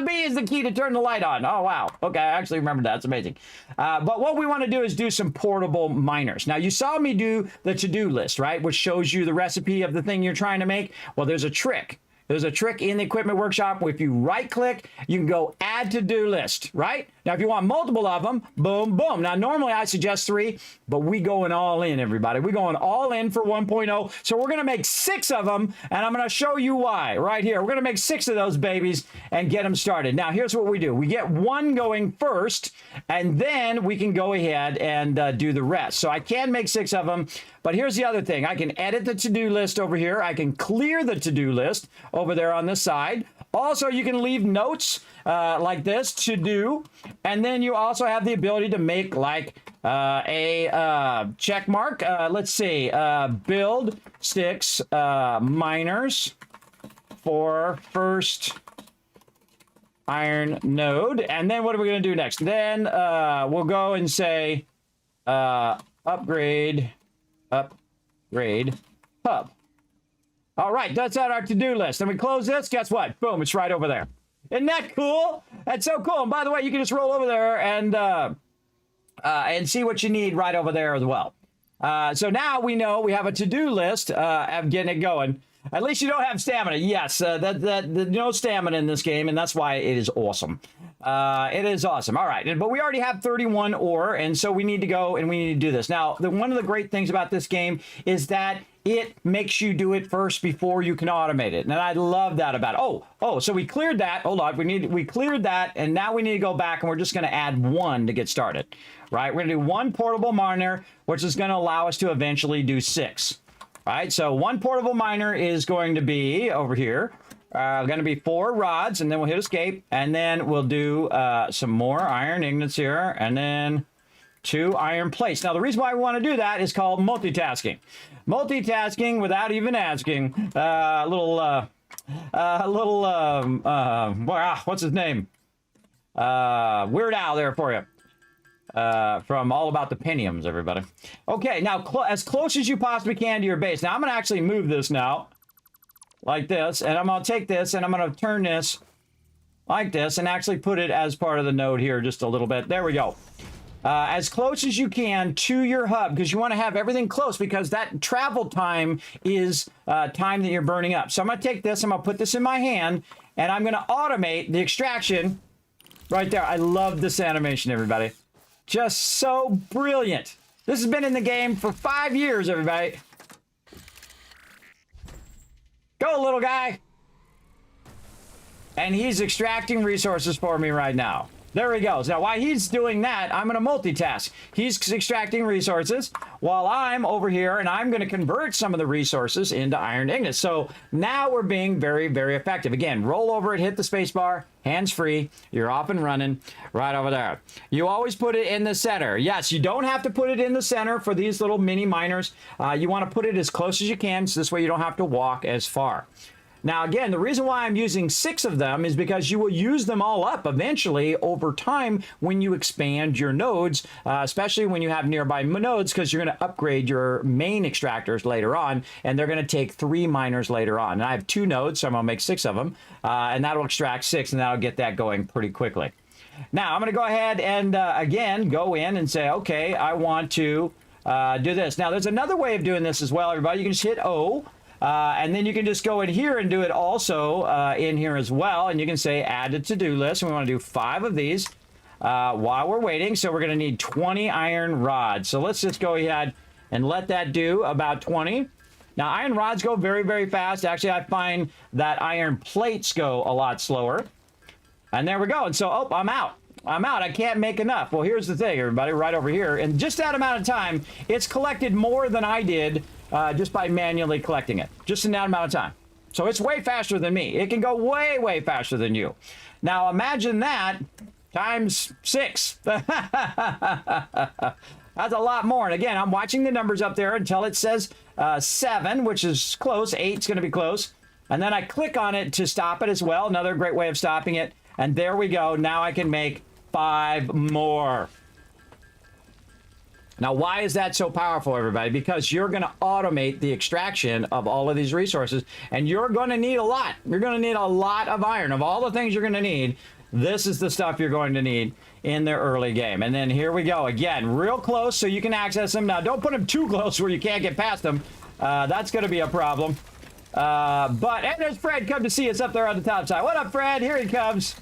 B is the key to turn the light on. Oh, wow. Okay, I actually remembered that. That's amazing. But what we want to do is do some portable miners. Now, you saw me do the to-do list, right? Which shows you the recipe of the thing you're trying to make. Well, there's a trick. There's a trick in the equipment workshop. If you right-click, you can go add to-do list, right? Now, if you want multiple of them, boom, boom. Now, normally I suggest 3, but we going all in, everybody. We're going all in for 1.0. So we're going to make 6 of them, and I'm going to show you why right here. We're going to make 6 of those babies and get them started. Now, here's what we do. We get 1 going first, and then we can go ahead and do the rest. So I can make 6 of them, but here's the other thing. I can edit the to-do list over here. I can clear the to-do list over there on this side. Also, you can leave notes like this, to do, and then you also have the ability to make like a check mark. Let's see, build sticks miners for first iron node. And then what are we going to do next? Then we'll go and say upgrade hub. All right, that's on our to-do list. And we close this. Guess what? Boom, it's right over there. Isn't that cool? That's so cool. And by the way, you can just roll over there and see what you need right over there as well. So now we know we have a to-do list of getting it going. At least you don't have stamina. Yes, no stamina in this game, and that's why it is awesome. It is awesome. All right, but we already have 31 ore, and so we need to go and we need to do this. Now, one of the great things about this game is that it makes you do it first before you can automate it, and I love that about it. Oh, so we cleared that. Hold on, we cleared that, and now we need to go back, and we're just going to add 1 to get started. Right, we're going to do 1 portable miner, which is going to allow us to eventually do 6. All right, so 1 portable miner is going to be over here. Going to be 4 rods, and then we'll hit escape, and then we'll do some more iron ingots here, and then 2 iron plates. Now, the reason why we want to do that is called multitasking. Multitasking without even asking. What's his name? Weird Al there for you. From All About the Pentiums, everybody. Okay, now as close as you possibly can to your base. Now I'm going to actually move this now, like this, and I'm going to take this and I'm going to turn this like this and actually put it as part of the node here just a little bit. There we go. as close as you can to your hub, because you want to have everything close, because that travel time is time that you're burning up. So I'm going to take this, I'm going to put this in my hand, and I'm going to automate the extraction right there. I love this animation, everybody. Just so brilliant. This has been in the game for 5 years, everybody. Go, little guy. And he's extracting resources for me right now. There he goes. Now, while he's doing that, I'm going to multitask. He's extracting resources while I'm over here, and I'm going to convert some of the resources into iron ingots. So now we're being very, very effective. Again, roll over it, hit the space bar, hands free. You're off and running right over there. You always put it in the center. Yes, you don't have to put it in the center for these little mini miners. You want to put it as close as you can, so this way you don't have to walk as far. Now, again, the reason why I'm using 6 of them is because you will use them all up eventually over time when you expand your nodes, especially when you have nearby nodes, because you're going to upgrade your main extractors later on, and they're going to take 3 miners later on. And I have 2 nodes, so I'm going to make 6 of them, and that'll extract 6, and that'll get that going pretty quickly. Now, I'm going to go ahead and, again, go in and say, okay, I want to do this. Now, there's another way of doing this as well, everybody. You can just hit O. And then you can just go in here and do it also in here as well. And you can say add to to-do list. And we want to do 5 of these while we're waiting. So we're going to need 20 iron rods. So let's just go ahead and let that do about 20. Now, iron rods go very, very fast. Actually, I find that iron plates go a lot slower. And there we go. And so, oh, I'm out. I'm out. I can't make enough. Well, here's the thing, everybody, right over here. In just that amount of time, it's collected more than I did just by manually collecting it. Just in that amount of time. So it's way faster than me. It can go way, way faster than you. Now, imagine that times 6. That's a lot more. And again, I'm watching the numbers up there until it says 7, which is close. 8's going to be close. And then I click on it to stop it as well. Another great way of stopping it. And there we go. Now I can make 5 more. Now, why is that so powerful, everybody? Because you're going to automate the extraction of all of these resources, and you're going to need a lot. You're going to need a lot of iron. Of all the things you're going to need, this is the stuff you're going to need in the early game. And then here we go. Again, real close so you can access them. Now, don't put them too close where you can't get past them. That's going to be a problem. And there's Fred come to see us up there on the top side. What up, Fred? Here he comes.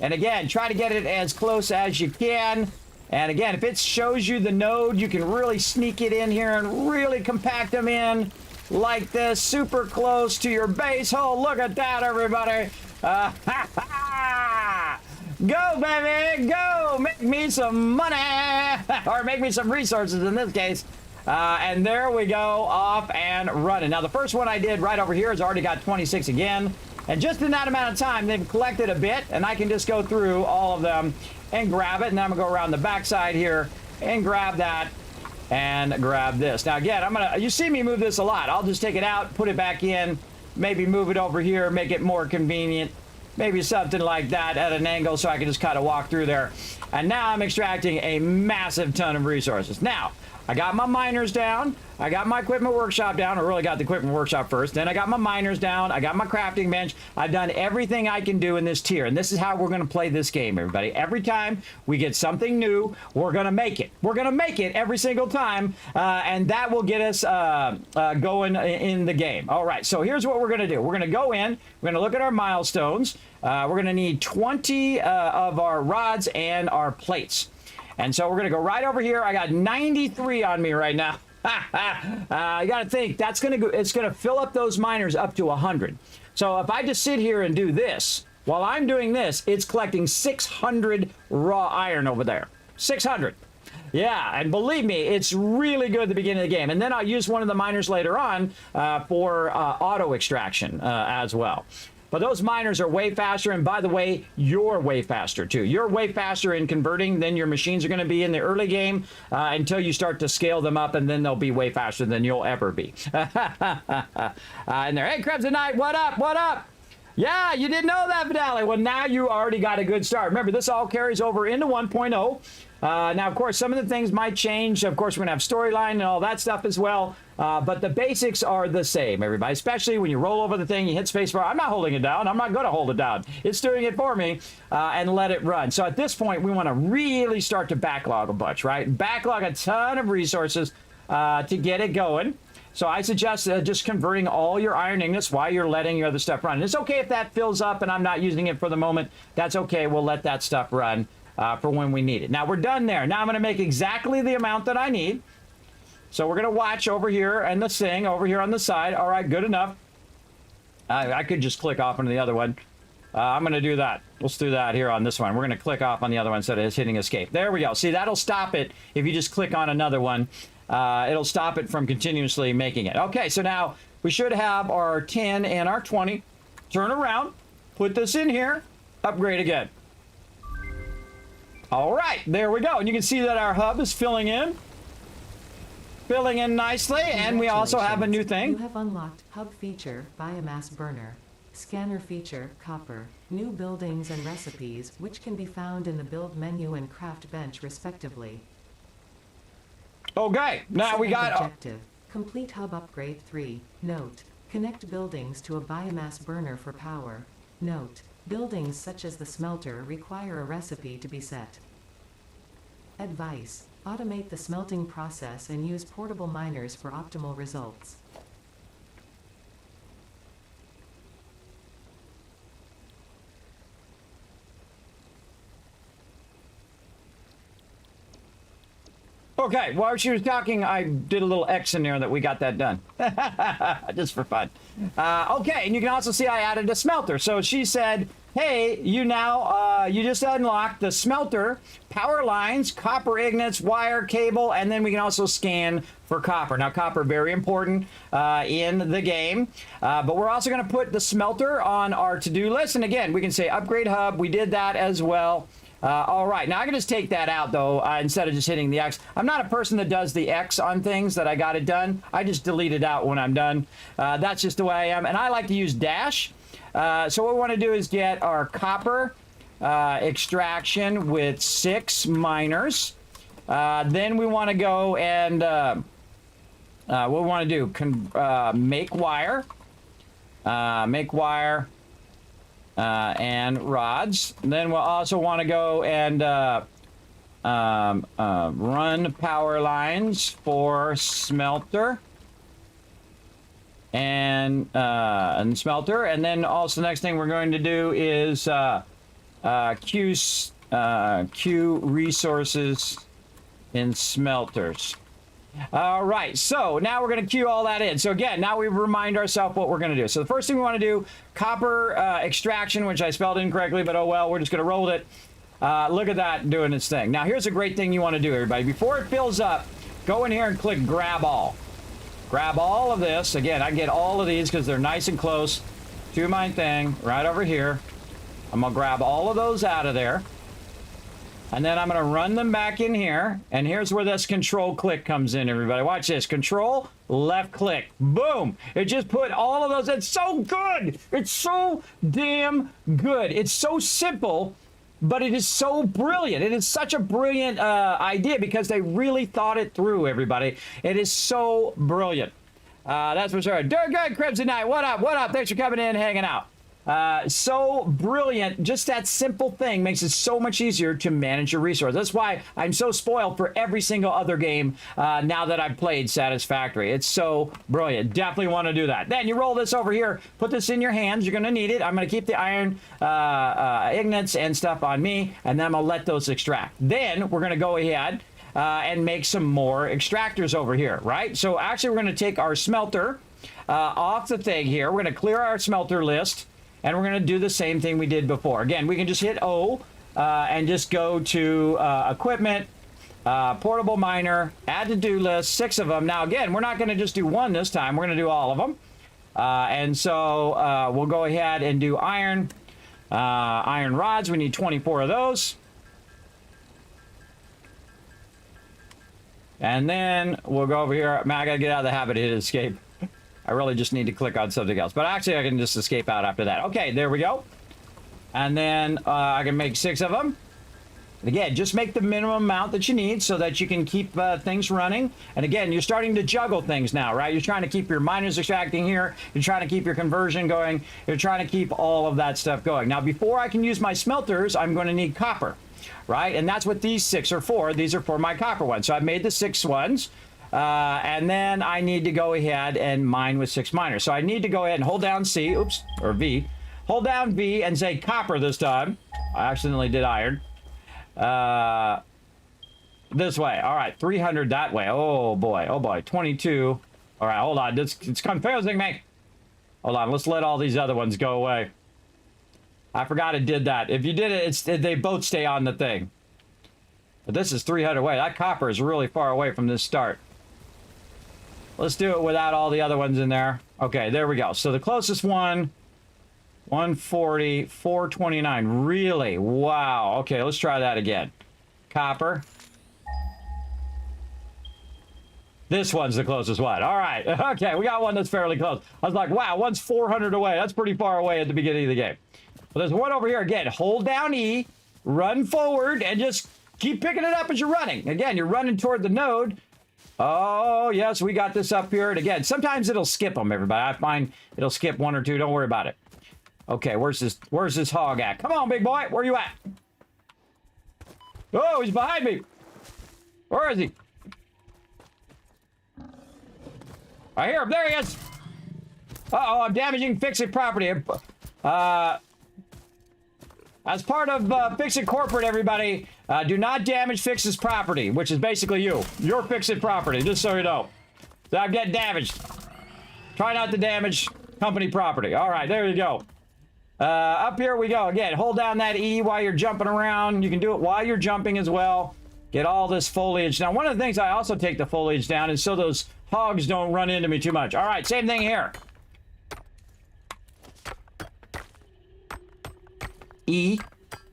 And again, try to get it as close as you can. And again, if it shows you the node, you can really sneak it in here and really compact them in like this, super close to your base. Oh, look at that, everybody. Go, baby, go. Make me some money. Or make me some resources in this case. And there we go, off and running. Now, the first one I did right over here has already got 26 again. And just in that amount of time, they've collected a bit, and I can just go through all of them and grab it. And I'm going to go around the backside here and grab that and grab this. Now, again, you see me move this a lot. I'll just take it out, put it back in, maybe move it over here, make it more convenient, maybe something like that at an angle so I can just kind of walk through there. And now I'm extracting a massive ton of resources. Now, I got my miners down. I got my equipment workshop down. I really got the equipment workshop first. Then I got my miners down. I got my crafting bench. I've done everything I can do in this tier. And this is how we're going to play this game, everybody. Every time we get something new, we're going to make it. We're going to make it every single time. And that will get us going in the game. All right. So here's what we're going to do. We're going to go in. We're going to look at our milestones. We're going to need 20 of our rods and our plates. And so we're going to go right over here. I got 93 on me right now. You got to think that's going to go, it's going to fill up those miners up to 100. So if I just sit here and do this, while I'm doing this, it's collecting 600 raw iron over there. 600. Yeah, and believe me, it's really good at the beginning of the game. And then I'll use one of the miners later on for auto extraction as well. But those miners are way faster, and by the way, you're way faster too. You're way faster in converting than your machines are going to be in the early game until you start to scale them up, and then they'll be way faster than you'll ever be. In there, hey, Krebs at Night, what up, what up? Yeah, you didn't know that, Vidali. Well, now you already got a good start. Remember, this all carries over into 1.0. Now, of course, some of the things might change. Of course, we're going to have storyline and all that stuff as well. But the basics are the same, everybody, especially when you roll over the thing, you hit spacebar. I'm not holding it down. I'm not going to hold it down. It's doing it for me, and let it run. So at this point, we want to really start to backlog a bunch, right? Backlog a ton of resources to get it going. So I suggest just converting all your iron ingots while you're letting your other stuff run. And it's okay if that fills up and I'm not using it for the moment. That's okay. We'll let that stuff run for when we need it. Now we're done there. Now I'm going to make exactly the amount that I need. So we're going to watch over here and this thing over here on the side. All right, good enough. I could just click off onto the other one. I'm going to do that. Let's do that here on this one. We're going to click off on the other one instead of hitting escape. There we go. See, that'll stop it if you just click on another one. It'll stop it from continuously making it. Okay, so now we should have our 10 and our 20. Turn around, put this in here, upgrade again. All right, there we go. And you can see that our hub is filling in nicely. And we also have a new thing. You have unlocked hub feature, biomass burner, scanner feature, copper, new buildings and recipes, which can be found in the build menu and craft bench respectively. Okay, now we got... Objective. Complete hub upgrade 3. Note. Connect buildings to a biomass burner for power. Note. Buildings such as the smelter require a recipe to be set. Advice. Automate the smelting process and use portable miners for optimal results. Okay, while she was talking, I did a little X in there that we got that done. Just for fun. Okay, and you can also see I added a smelter. So she said, hey, you now, you just unlocked the smelter, power lines, copper ingots, wire, cable, and then we can also scan for copper. Now, copper, very important in the game. But we're also going to put the smelter on our to-do list. And again, we can say upgrade hub. We did that as well. All right, now I can just take that out, though, instead of just hitting the X. I'm not a person that does the X on things that I got it done. I just delete it out when I'm done. That's just the way I am. And I like to use dash. So what we want to do is get our copper extraction with 6 miners. Then we want to go and what we want to do, make wire. Make wire. And rods. Then we'll also want to go and run power lines for smelter and smelter. And then also the next thing we're going to do is queue resources in smelters. All right, so now we're going to queue all that in. So again, now we remind ourselves what we're going to do. So the first thing we want to do, copper extraction, which I spelled incorrectly, but oh well, we're just going to roll with it. Look at that doing its thing. Now here's a great thing you want to do, everybody. Before it fills up, go in here and click grab all. Grab all of this. Again, I get all of these because they're nice and close to my thing right over here. I'm going to grab all of those out of there. And then I'm going to run them back in here. And here's where this control click comes in, everybody. Watch this. Control, left click. Boom. It just put all of those. It's so good. It's so damn good. It's so simple, but it is so brilliant. It is such a brilliant idea because they really thought it through, everybody. It is so brilliant. That's for sure. Doing good, Crimson Knight. What up? What up? Thanks for coming in and hanging out. So brilliant. Just that simple thing makes it so much easier to manage your resources. That's why I'm so spoiled for every single other game now that I've played Satisfactory. It's so brilliant. Definitely want to do that. Then you roll this over here. Put this in your hands. You're going to need it. I'm going to keep the iron ingots and stuff on me, and then I'm going to let those extract. Then we're going to go ahead and make some more extractors over here, right? So actually, we're going to take our smelter off the thing here. We're going to clear our smelter list. And we're going to do the same thing we did before. Again, we can just hit O and just go to equipment, portable miner, add to-do list, 6 of them. Now, again, we're not going to just do one this time. We're going to do all of them. And so we'll go ahead and do iron rods. We need 24 of those. And then we'll go over here. Man, I got to get out of the habit of hit escape. I really just need to click on something else. But actually, I can just escape out after that. Okay, there we go. And then I can make 6 of them. And again, just make the minimum amount that you need so that you can keep things running. And again, you're starting to juggle things now, right? You're trying to keep your miners extracting here. You're trying to keep your conversion going. You're trying to keep all of that stuff going. Now, before I can use my smelters, I'm going to need copper, right? And that's what these 6 are for. These are for my copper ones. So I've made the 6 ones. And then I need to go ahead and mine with 6 miners. So I need to go ahead and hold down C, oops, or V. Hold down V and say copper this time. I accidentally did iron. This way. All right, 300 that way. Oh boy, 22. All right, hold on. It's confusing me. Hold on, let's let all these other ones go away. I forgot it did that. If you did it, they both stay on the thing. But this is 300 away. That copper is really far away from this start. Let's do it without all the other ones in there. Okay, there we go. So the closest one, 140, 429. Really? Wow. Okay, let's try that again. Copper. This one's the closest one. All right. Okay, we got one that's fairly close. I was like, wow, one's 400 away. That's pretty far away at the beginning of the game. But there's one over here. Again, hold down E, run forward, and just keep picking it up as you're running. Again, you're running toward the node. Oh, yes, we got this up here. And again, sometimes it'll skip them, everybody. I find it'll skip 1 or 2. Don't worry about it. Okay, where's this hog at? Come on, big boy. Where you at? Oh, he's behind me. Where is he? I hear him. There he is. Uh-oh, I'm damaging Fix-It property. As part of Fix-It Corporate, everybody, do not damage Fix-It's property, which is basically you. Your Fix-It property, just so you know. So I'm getting damaged. Try not to damage company property. All right, there you go. Up here we go. Again, hold down that E while you're jumping around. You can do it while you're jumping as well. Get all this foliage. Now, one of the things I also take the foliage down is so those hogs don't run into me too much. All right, same thing here. E,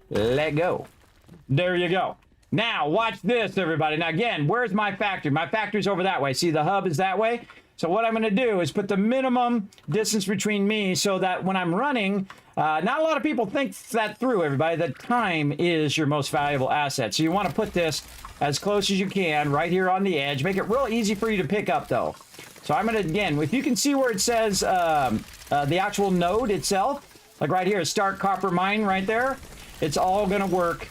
let go. There you go. Now, watch this, everybody. Now, again, where's my factory? My factory's over that way. See, the hub is that way. So what I'm going to do is put the minimum distance between me so that when I'm running, not a lot of people think that through, everybody, that time is your most valuable asset. So you want to put this as close as you can right here on the edge. Make it real easy for you to pick up, though. So I'm going to, again, if you can see where it says the actual node itself, like right here, start copper mine right there. It's all going to work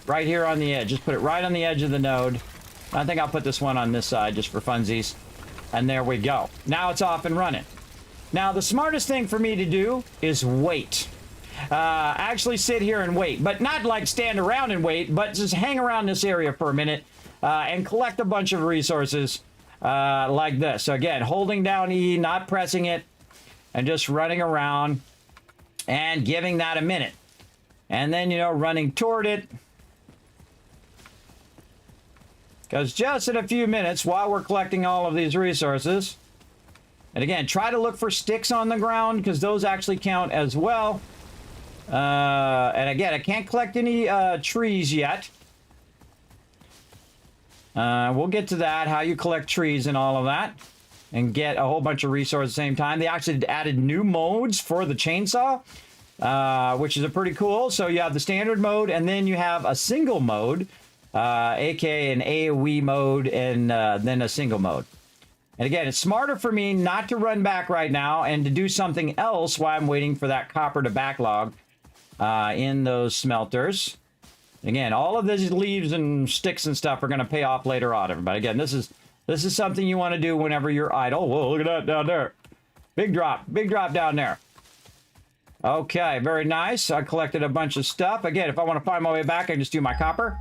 right here on the edge. Just put it right on the edge of the node. I think I'll put this one on this side just for funsies. And there we go. Now it's off and running. Now, the smartest thing for me to do is wait. Actually sit here and wait. But not like stand around and wait, but just hang around this area for a minute and collect a bunch of resources like this. So again, holding down E, not pressing it, and just running around and giving that a minute. And then, you know, running toward it. Because just in a few minutes, while we're collecting all of these resources, and again, try to look for sticks on the ground, because those actually count as well. And again, I can't collect any trees yet. We'll get to that, how you collect trees and all of that, and get a whole bunch of resources at the same time. They actually added new modes for the chainsaw, which is pretty cool. So you have the standard mode, and then you have a single mode, aka an AoE mode, and then a single mode. And again, it's smarter for me not to run back right now and to do something else while I'm waiting for that copper to backlog in those smelters. Again, all of these leaves and sticks and stuff are going to pay off later on, everybody. Again, this is something you want to do whenever you're idle. Whoa, look at that down there. Big drop down there. Okay, very nice. I collected a bunch of stuff. Again, if I want to find my way back, I can just do my copper.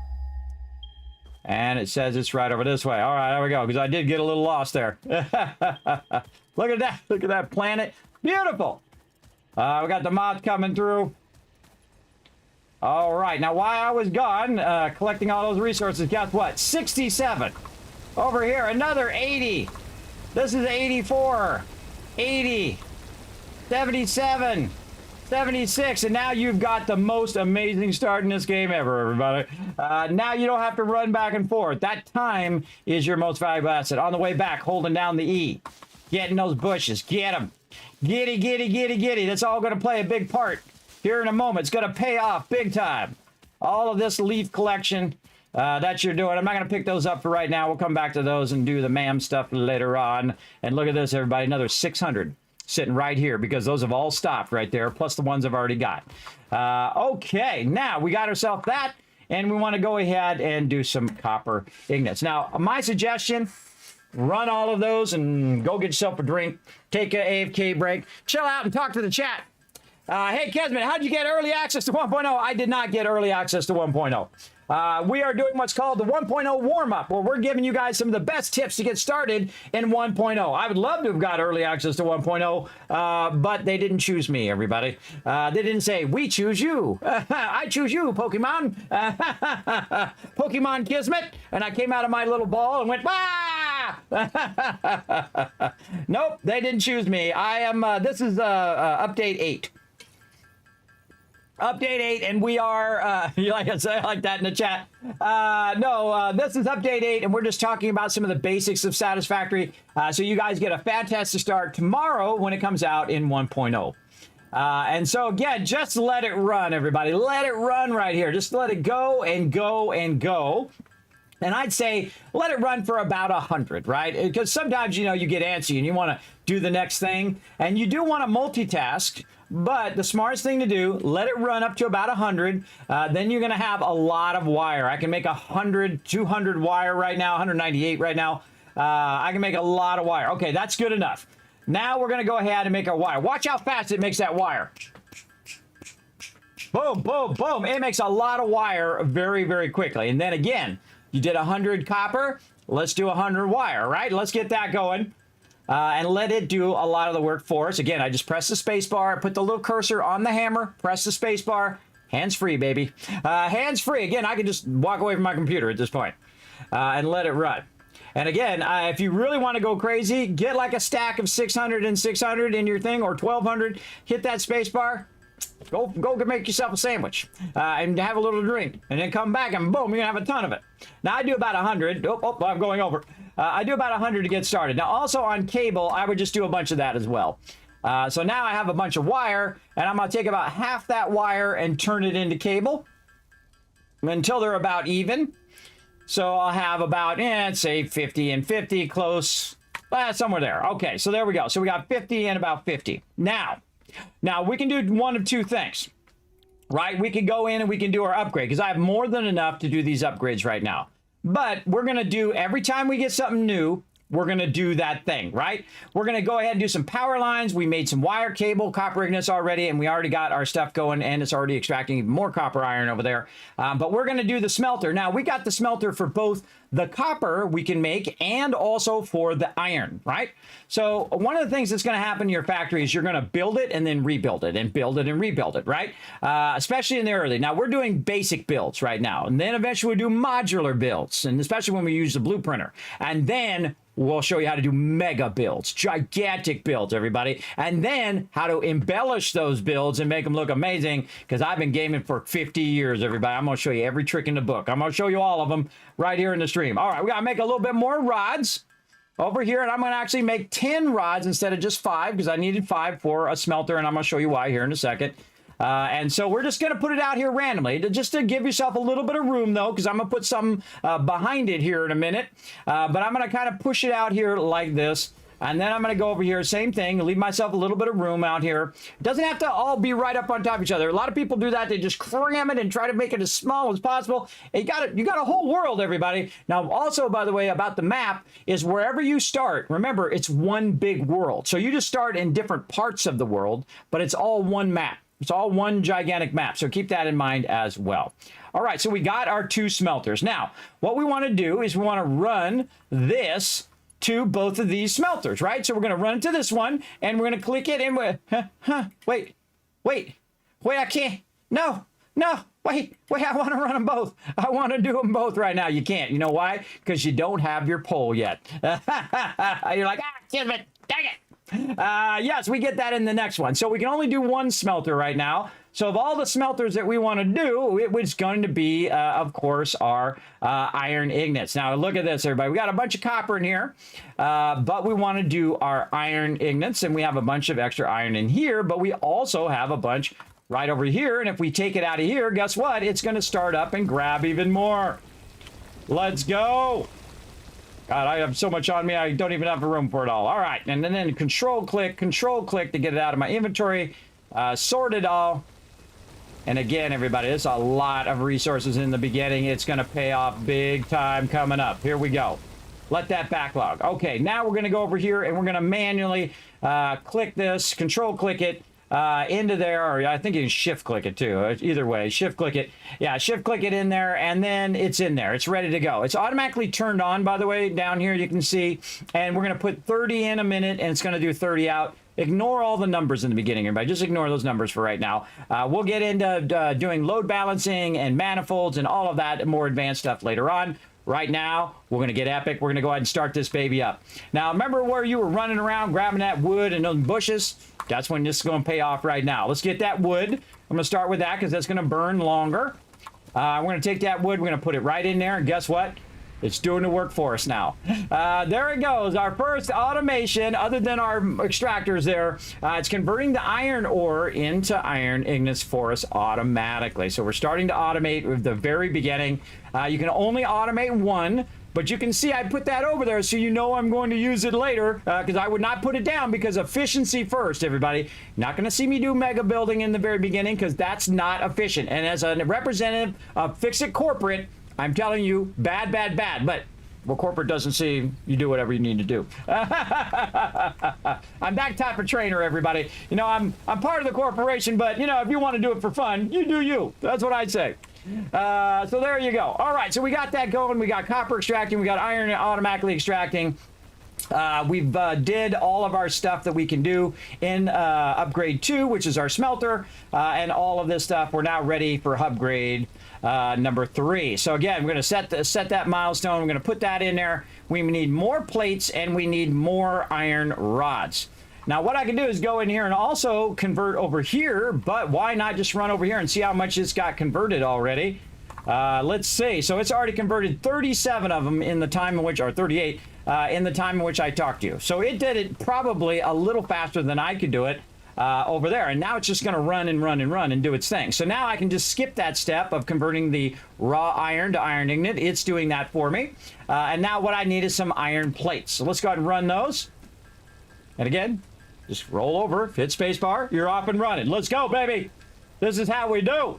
And it says it's right over this way. All right, there we go, because I did get a little lost there. Look at that. Look at that planet. Beautiful. We got the mods coming through. All right, now while I was gone, collecting all those resources, guess what? 67. Over here, another 80. This is 84. 80. 77. 76, and now you've got the most amazing start in this game ever, everybody. Now you don't have to run back and forth. That time is your most valuable asset. On the way back, holding down the E. Get in those bushes. Get them. Giddy, giddy, giddy, giddy. That's all going to play a big part here in a moment. It's going to pay off big time. All of this leaf collection that you're doing. I'm not going to pick those up for right now. We'll come back to those and do the MAM stuff later on. And look at this, everybody. Another 600 sitting right here because those have all stopped right there, plus the ones I've already got. Okay, now we got ourselves that, and we want to go ahead and do some copper ingots. Now, my suggestion, run all of those and go get yourself a drink, take a AFK break, chill out and talk to the chat. Hey, Kismet, how'd you get early access to 1.0? I did not get early access to 1.0. We are doing what's called the 1.0 warm-up, where we're giving you guys some of the best tips to get started in 1.0. I would love to have got early access to 1.0, but they didn't choose me, everybody. They didn't say, we choose you. I choose you, Pokemon. Pokemon Kismet. And I came out of my little ball and went, ah! Nope, they didn't choose me. I am, this is update 8. Update 8, and we are, you like I say, like that in the chat. This is update 8, and we're just talking about some of the basics of Satisfactory. So you guys get a fantastic start tomorrow when it comes out in 1.0. And so again, just let it run, everybody. Let it run right here. Just let it go and go and go. And I'd say let it run for about 100, right? Because sometimes, you know, you get antsy and you want to do the next thing. And you do want to multitask. But the smartest thing to do, let it run up to about 100. Then you're going to have a lot of wire. I can make 100, 200 wire right now, 198 right now. I can make a lot of wire. Okay, that's good enough. Now we're going to go ahead and make our wire. Watch how fast it makes that wire. Boom, boom, boom. It makes a lot of wire very, very quickly. And then again, you did 100 copper. Let's do 100 wire, right? Let's get that going. And let it do a lot of the work for us. Again, I just press the space bar, put the little cursor on the hammer, press the space bar, hands free, baby. Hands free. Again, I can just walk away from my computer at this point and let it run. And again, if you really want to go crazy, get like a stack of 600 and 600 in your thing, or 1200, hit that space bar. Go make yourself a sandwich and have a little drink, and then come back and boom, you're gonna have a ton of it. Now I do about 100. Oh, I'm going over. I do about 100 to get started. Now also on cable, I would just do a bunch of that as well. So now I have a bunch of wire, and I'm gonna take about half that wire and turn it into cable until they're about even. So I'll have about, say 50 and 50, close, somewhere there. Okay, so there we go. So we got 50 and about 50. Now, we can do one of two things, right? We can go in and we can do our upgrade, because I have more than enough to do these upgrades right now. But we're going to do, every time we get something new, we're going to do that thing, right? We're going to go ahead and do some power lines. We made some wire cable, copper ingots already, and we already got our stuff going, and it's already extracting even more copper iron over there. But we're going to do the smelter. Now, we got the smelter for both the copper we can make and also for the iron, right? So one of the things that's going to happen in your factory is you're going to build it and then rebuild it and build it and rebuild it, right? Especially in the early. Now, we're doing basic builds right now, and then eventually we'll do modular builds, and especially when we use the blueprinter. And then we'll show you how to do mega builds, gigantic builds, everybody. And then how to embellish those builds and make them look amazing, because I've been gaming for 50 years, everybody. I'm going to show you every trick in the book. I'm going to show you all of them right here in the stream. All right, we got to make a little bit more rods over here, and I'm going to actually make 10 rods instead of just 5, because I needed 5 for a smelter, and I'm going to show you why here in a second. And so we're just going to put it out here randomly, just to give yourself a little bit of room, though, because I'm going to put something behind it here in a minute. But I'm going to kind of push it out here like this. And then I'm going to go over here, same thing, leave myself a little bit of room out here. It doesn't have to all be right up on top of each other. A lot of people do that. They just cram it and try to make it as small as possible. You got a whole world, everybody. Now, also, by the way, about the map is wherever you start, remember, it's one big world. So you just start in different parts of the world, but it's all one map. It's all one gigantic map, so keep that in mind as well. All right, so we got our 2 smelters. Now, what we want to do is we want to run this to both of these smelters, right? So we're going to run to this one, and we're going to click it, and wait, I can't. No, wait, I want to run them both. I want to do them both right now. You can't. You know why? Because you don't have your pole yet. You're like, damn it, dang it. Yes, we get that in the next one. So we can only do one smelter right now. So of all the smelters that we want to do, it was going to be, of course, our iron ingots. Now, look at this, everybody. We got a bunch of copper in here, but we want to do our iron ingots, and we have a bunch of extra iron in here, but we also have a bunch right over here, and if we take it out of here, guess what? It's going to start up and grab even more. Let's go. God, I have so much on me, I don't even have room for it all. All right, and then control click to get it out of my inventory, sort it all. And again, everybody, there's a lot of resources in the beginning. It's going to pay off big time coming up. Here we go. Let that backlog. Okay, now we're going to go over here and we're going to manually click this, control click it into there, or I think you can shift click it too. Either way, shift click it. Yeah, shift click it in there, and then it's in there. It's ready to go. It's automatically turned on, by the way, down here you can see. And we're going to put 30 in a minute, and it's going to do 30 out. Ignore all the numbers in the beginning, everybody. Just ignore those numbers for right now. We'll get into doing load balancing and manifolds and all of that more advanced stuff later on. Right now, we're going to get epic. We're going to go ahead and start this baby up. Now, remember where you were running around grabbing that wood and those bushes? That's when this is going to pay off right now. Let's get that wood. I'm going to start with that because that's going to burn longer. We're going to take that wood. We're going to put it right in there. And guess what? It's doing the work for us now. There it goes. Our first automation, other than our extractors there, it's converting the iron ore into iron ingots for us automatically. So we're starting to automate with the very beginning. You can only automate one, but you can see I put that over there so you know I'm going to use it later, because I would not put it down because efficiency first, everybody. You're not going to see me do mega building in the very beginning because that's not efficient. And as a representative of Fix-It Corporate, I'm telling you, bad, bad, bad. But well, corporate doesn't see you do whatever you need to do. I'm that type of trainer, everybody. You know, I'm part of the corporation, but you know, if you want to do it for fun, you do you. That's what I'd say. So there you go. All right, so we got that going. We got copper extracting. We got iron automatically extracting. We've did all of our stuff that we can do in upgrade 2, which is our smelter, and all of this stuff. We're now ready for upgrade number 3. So again, we're going to set that milestone. We're going to put that in there. We need more plates and we need more iron rods. Now what I can do is go in here and also convert over here, but why not just run over here and see how much it's got converted already? Let's see. So it's already converted 37 of them in the time in which, or 38, in the time in which I talked to you. So it did it probably a little faster than I could do it over there. And now it's just going to run and run and run and do its thing. So now I can just skip that step of converting the raw iron to iron ingot. It's doing that for me. And now what I need is some iron plates. So let's go ahead and run those. And again, just roll over, hit spacebar, you're off and running. Let's go, baby. This is how we do.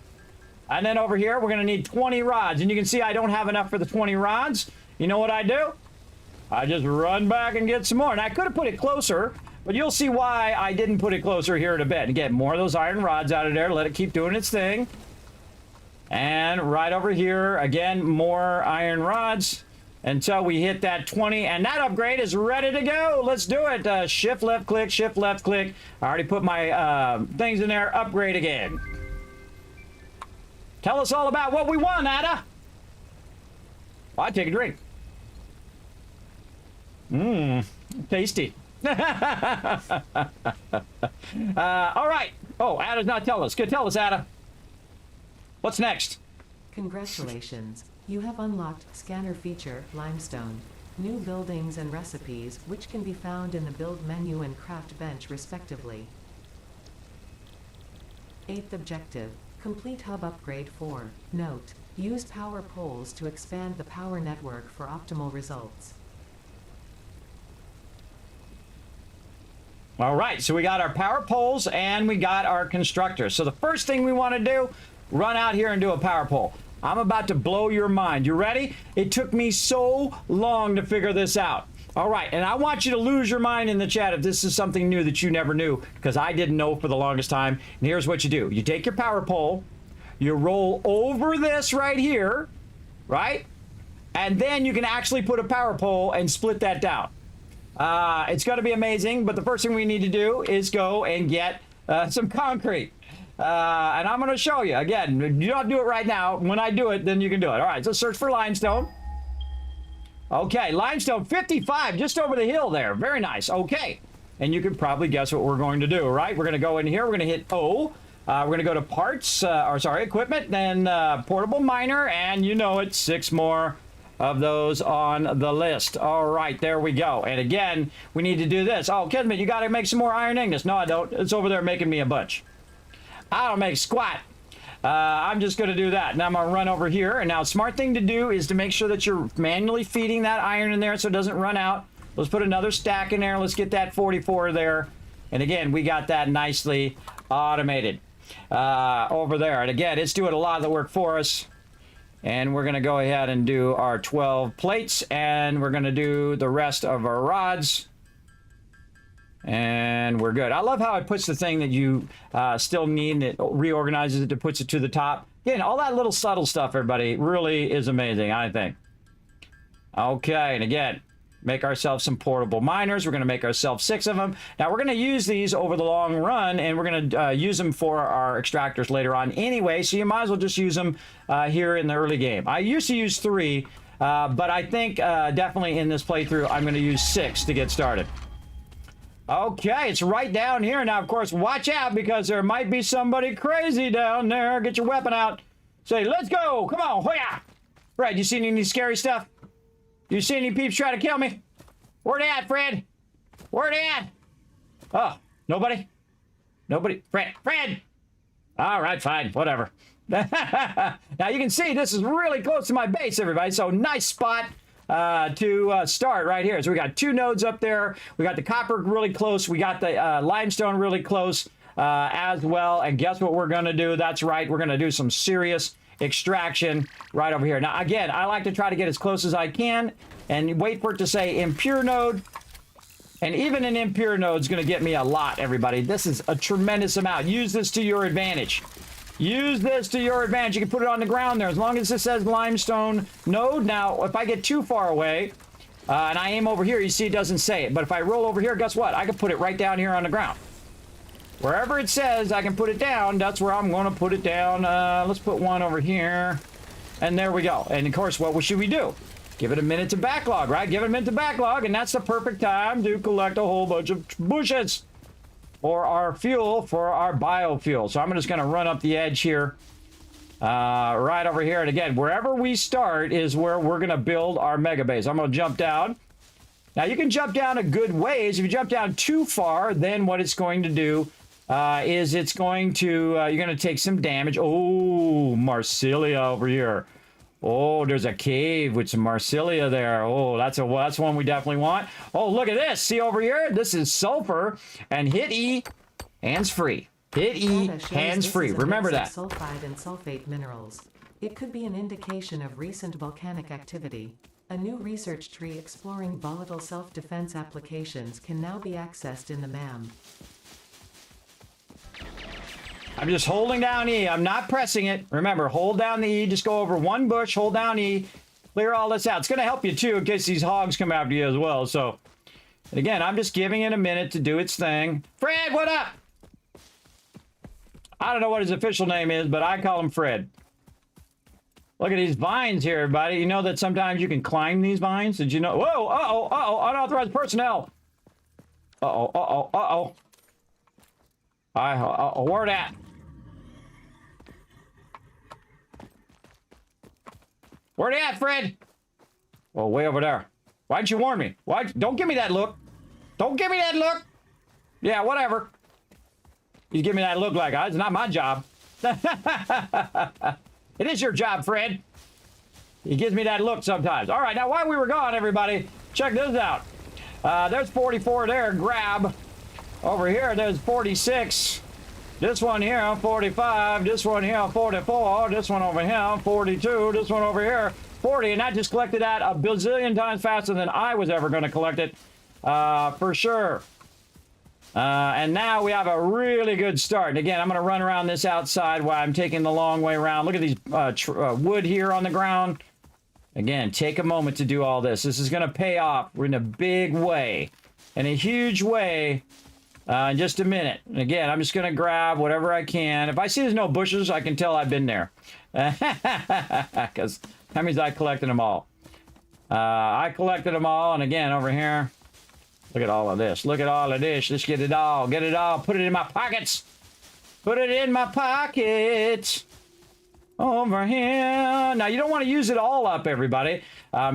And then over here, we're going to need 20 rods. And you can see I don't have enough for the 20 rods. You know what I do? I just run back and get some more. And I could have put it closer, but you'll see why I didn't put it closer here in a bit. And get more of those iron rods out of there. Let it keep doing its thing. And right over here, again, more iron rods until we hit that 20. And that upgrade is ready to go. Let's do it. Shift left click, shift left click. I already put my things in there. Upgrade again. Tell us all about what we want, Ada. Well, I'd take a drink. Mmm, tasty. All right. Oh, Ada's not telling us. Good, tell us, Ada. What's next? Congratulations. You have unlocked Scanner Feature, Limestone. New buildings and recipes, which can be found in the Build menu and Craft bench respectively. 8th objective. Complete Hub Upgrade 4. Note: use power poles to expand the power network for optimal results. All right, so we got our power poles and we got our constructors. So the first thing we want to do, run out here and do a power pole. I'm about to blow your mind. You ready? It took me so long to figure this out. All right, and I want you to lose your mind in the chat if this is something new that you never knew, because I didn't know for the longest time. And here's what you do. You take your power pole, you roll over this right here, right? And then you can actually put a power pole and split that down. It's going to be amazing, but the first thing we need to do is go and get some concrete. And I'm going to show you. Again, you don't do it right now. When I do it, then you can do it. All right, so search for limestone. Okay, limestone 55, just over the hill there. Very nice. Okay, and you can probably guess what we're going to do, right? We're going to go in here. We're going to hit O. We're going to go to parts, equipment, then portable miner, and you know it, 6 more of those on the list. All right, there we go. And again, we need to do this. Oh, Kismet, you got to make some more iron ingots. No, I don't. It's over there making me a bunch. I don't make squat. I'm just going to do that. Now I'm going to run over here. And now, smart thing to do is to make sure that you're manually feeding that iron in there so it doesn't run out. Let's put another stack in there. Let's get that 44 there. And again, we got that nicely automated over there. And again, it's doing a lot of the work for us. And we're going to go ahead and do our 12 plates. And we're going to do the rest of our rods. And we're good. I love how it puts the thing that you still need, and it reorganizes it, to puts it to the top. Again, all that little subtle stuff, everybody, really is amazing, I think. Okay, and again, make ourselves some portable miners. We're going to make ourselves 6 of them. Now, we're going to use these over the long run, and we're going to use them for our extractors later on anyway, so you might as well just use them here in the early game. I used to use 3, but I think definitely in this playthrough, I'm going to use 6 to get started. Okay, it's right down here. Now, of course, watch out, because there might be somebody crazy down there. Get your weapon out. Say, let's go. Come on. Hoya. Fred, you seen any scary stuff? You seen any peeps try to kill me? Where they at, Fred? Where they at? Oh, nobody? Nobody? Fred! All right, fine. Whatever. Now, you can see this is really close to my base, everybody. So, nice spot to start right here. So we got 2 nodes up there. We got the copper really close. We got the limestone really close as well. And guess what we're going to do? That's right. We're going to do some serious extraction right over here. Now, again, I like to try to get as close as I can and wait for it to say impure node. And even an impure node is going to get me a lot, everybody. This is a tremendous amount. Use this to your advantage. Use this to your advantage. You can put it on the ground there as long as it says limestone node. Now, if I get too far away and I aim over here, you see it doesn't say it. But if I roll over here, guess what? I can put it right down here on the ground. Wherever it says I can put it down, that's where I'm going to put it down. Let's put 1 over here. And there we go. And, of course, what should we do? Give it a minute to backlog, right? Give it a minute to backlog, and that's the perfect time to collect a whole bunch of bushes for our fuel, for our biofuel. So I'm just going to run up the edge here, right over here. And again, wherever we start is where we're going to build our mega base. I'm going to jump down. Now, you can jump down a good ways. If you jump down too far, then what it's going to do is it's going to, you're going to take some damage. Oh, Marsilia over here. Oh, there's a cave with some Marsilia there. Oh, that's one we definitely want. Oh, look at this. See over here? This is sulfur. And hit E, hands free. Hit E, hands free. Remember that. Sulfide and sulfate minerals. It could be an indication of recent volcanic activity. A new research tree exploring volatile self-defense applications can now be accessed in the MAM. I'm just holding down E. I'm not pressing it. Remember, hold down the E. Just go over 1 bush, hold down E. Clear all this out. It's going to help you, too, in case these hogs come after you as well. So, and again, I'm just giving it a minute to do its thing. Fred, what up? I don't know what his official name is, but I call him Fred. Look at these vines here, everybody. You know that sometimes you can climb these vines? Did you know? Whoa, uh-oh, unauthorized personnel. Uh-oh. Where at? Where they at, Fred? Oh, way over there. Why didn't you warn me? Why? Don't give me that look. Don't give me that look. Yeah, whatever. You give me that look like it's not my job. It is your job, Fred. He gives me that look sometimes. All right, now while we were gone, everybody, check this out. There's 44 there. Grab. Over here, there's 46. This one here, 45. This one here, 44. This one over here, 42. This one over here, 40. And I just collected that a bazillion times faster than I was ever going to collect it, for sure. And now we have a really good start. And again, I'm going to run around this outside while I'm taking the long way around. Look at these wood here on the ground. Again, take a moment to do all this. This is going to pay off in a big way, in a huge way. In just a minute. And again, I'm just going to grab whatever I can. If I see there's no bushes, I can tell I've been there. Because that means I collected them all. I collected them all. And again, over here, Look at all of this. Look at all of this. Let's get it all. Get it all. Put it in my pockets. Put it in my pockets. Over here. Now, you don't want to use it all up, everybody,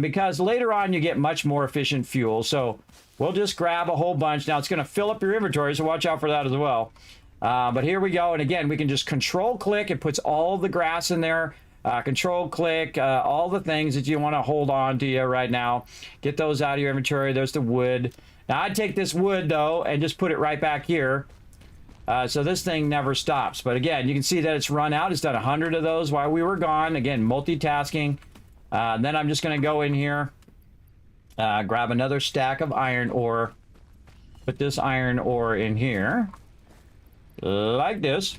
because later on you get much more efficient fuel. So we'll just grab a whole bunch. Now, it's going to fill up your inventory, so watch out for that as well. But here we go. And again, we can just control-click. It puts all the grass in there. Control-click, all the things that you want to hold on to you right now. Get those out of your inventory. There's the wood. Now, I'd take this wood, though, and just put it right back here. So this thing never stops. But again, you can see that it's run out. It's done 100 of those while we were gone. Again, multitasking. Then I'm just going to go in here, grab another stack of iron ore, put this iron ore in here, like this.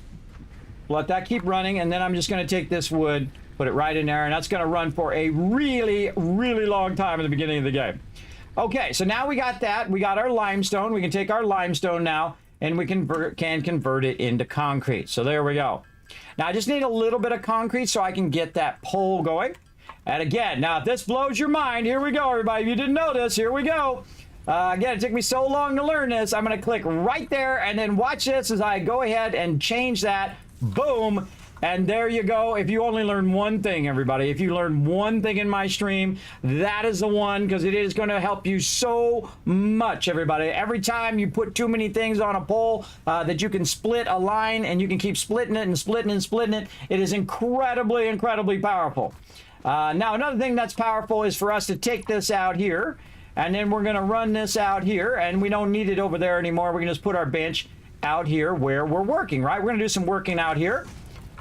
Let that keep running, and then I'm just going to take this wood, put it right in there, and that's going to run for a really, really long time at the beginning of the game. Okay, so now we got that. We got our limestone. We can take our limestone now, and we can convert it into concrete. So there we go. Now I just need a little bit of concrete so I can get that pole going. And again, now if this blows your mind, here we go, everybody. If you didn't know this, here we go. Again, it took me so long to learn this. I'm going to click right there, and then watch this as I go ahead and change that. Boom. And there you go. If you only learn one thing, everybody, if you learn one thing in my stream, that is the one, because it is going to help you so much, everybody. Every time you put too many things on a pole that you can split a line, and you can keep splitting it and splitting it and splitting it, it is incredibly, incredibly powerful. Now, another thing that's powerful is for us to take this out here, and then we're going to run this out here, and we don't need it over there anymore. We can just put our bench out here where we're working, right? We're going to do some working out here.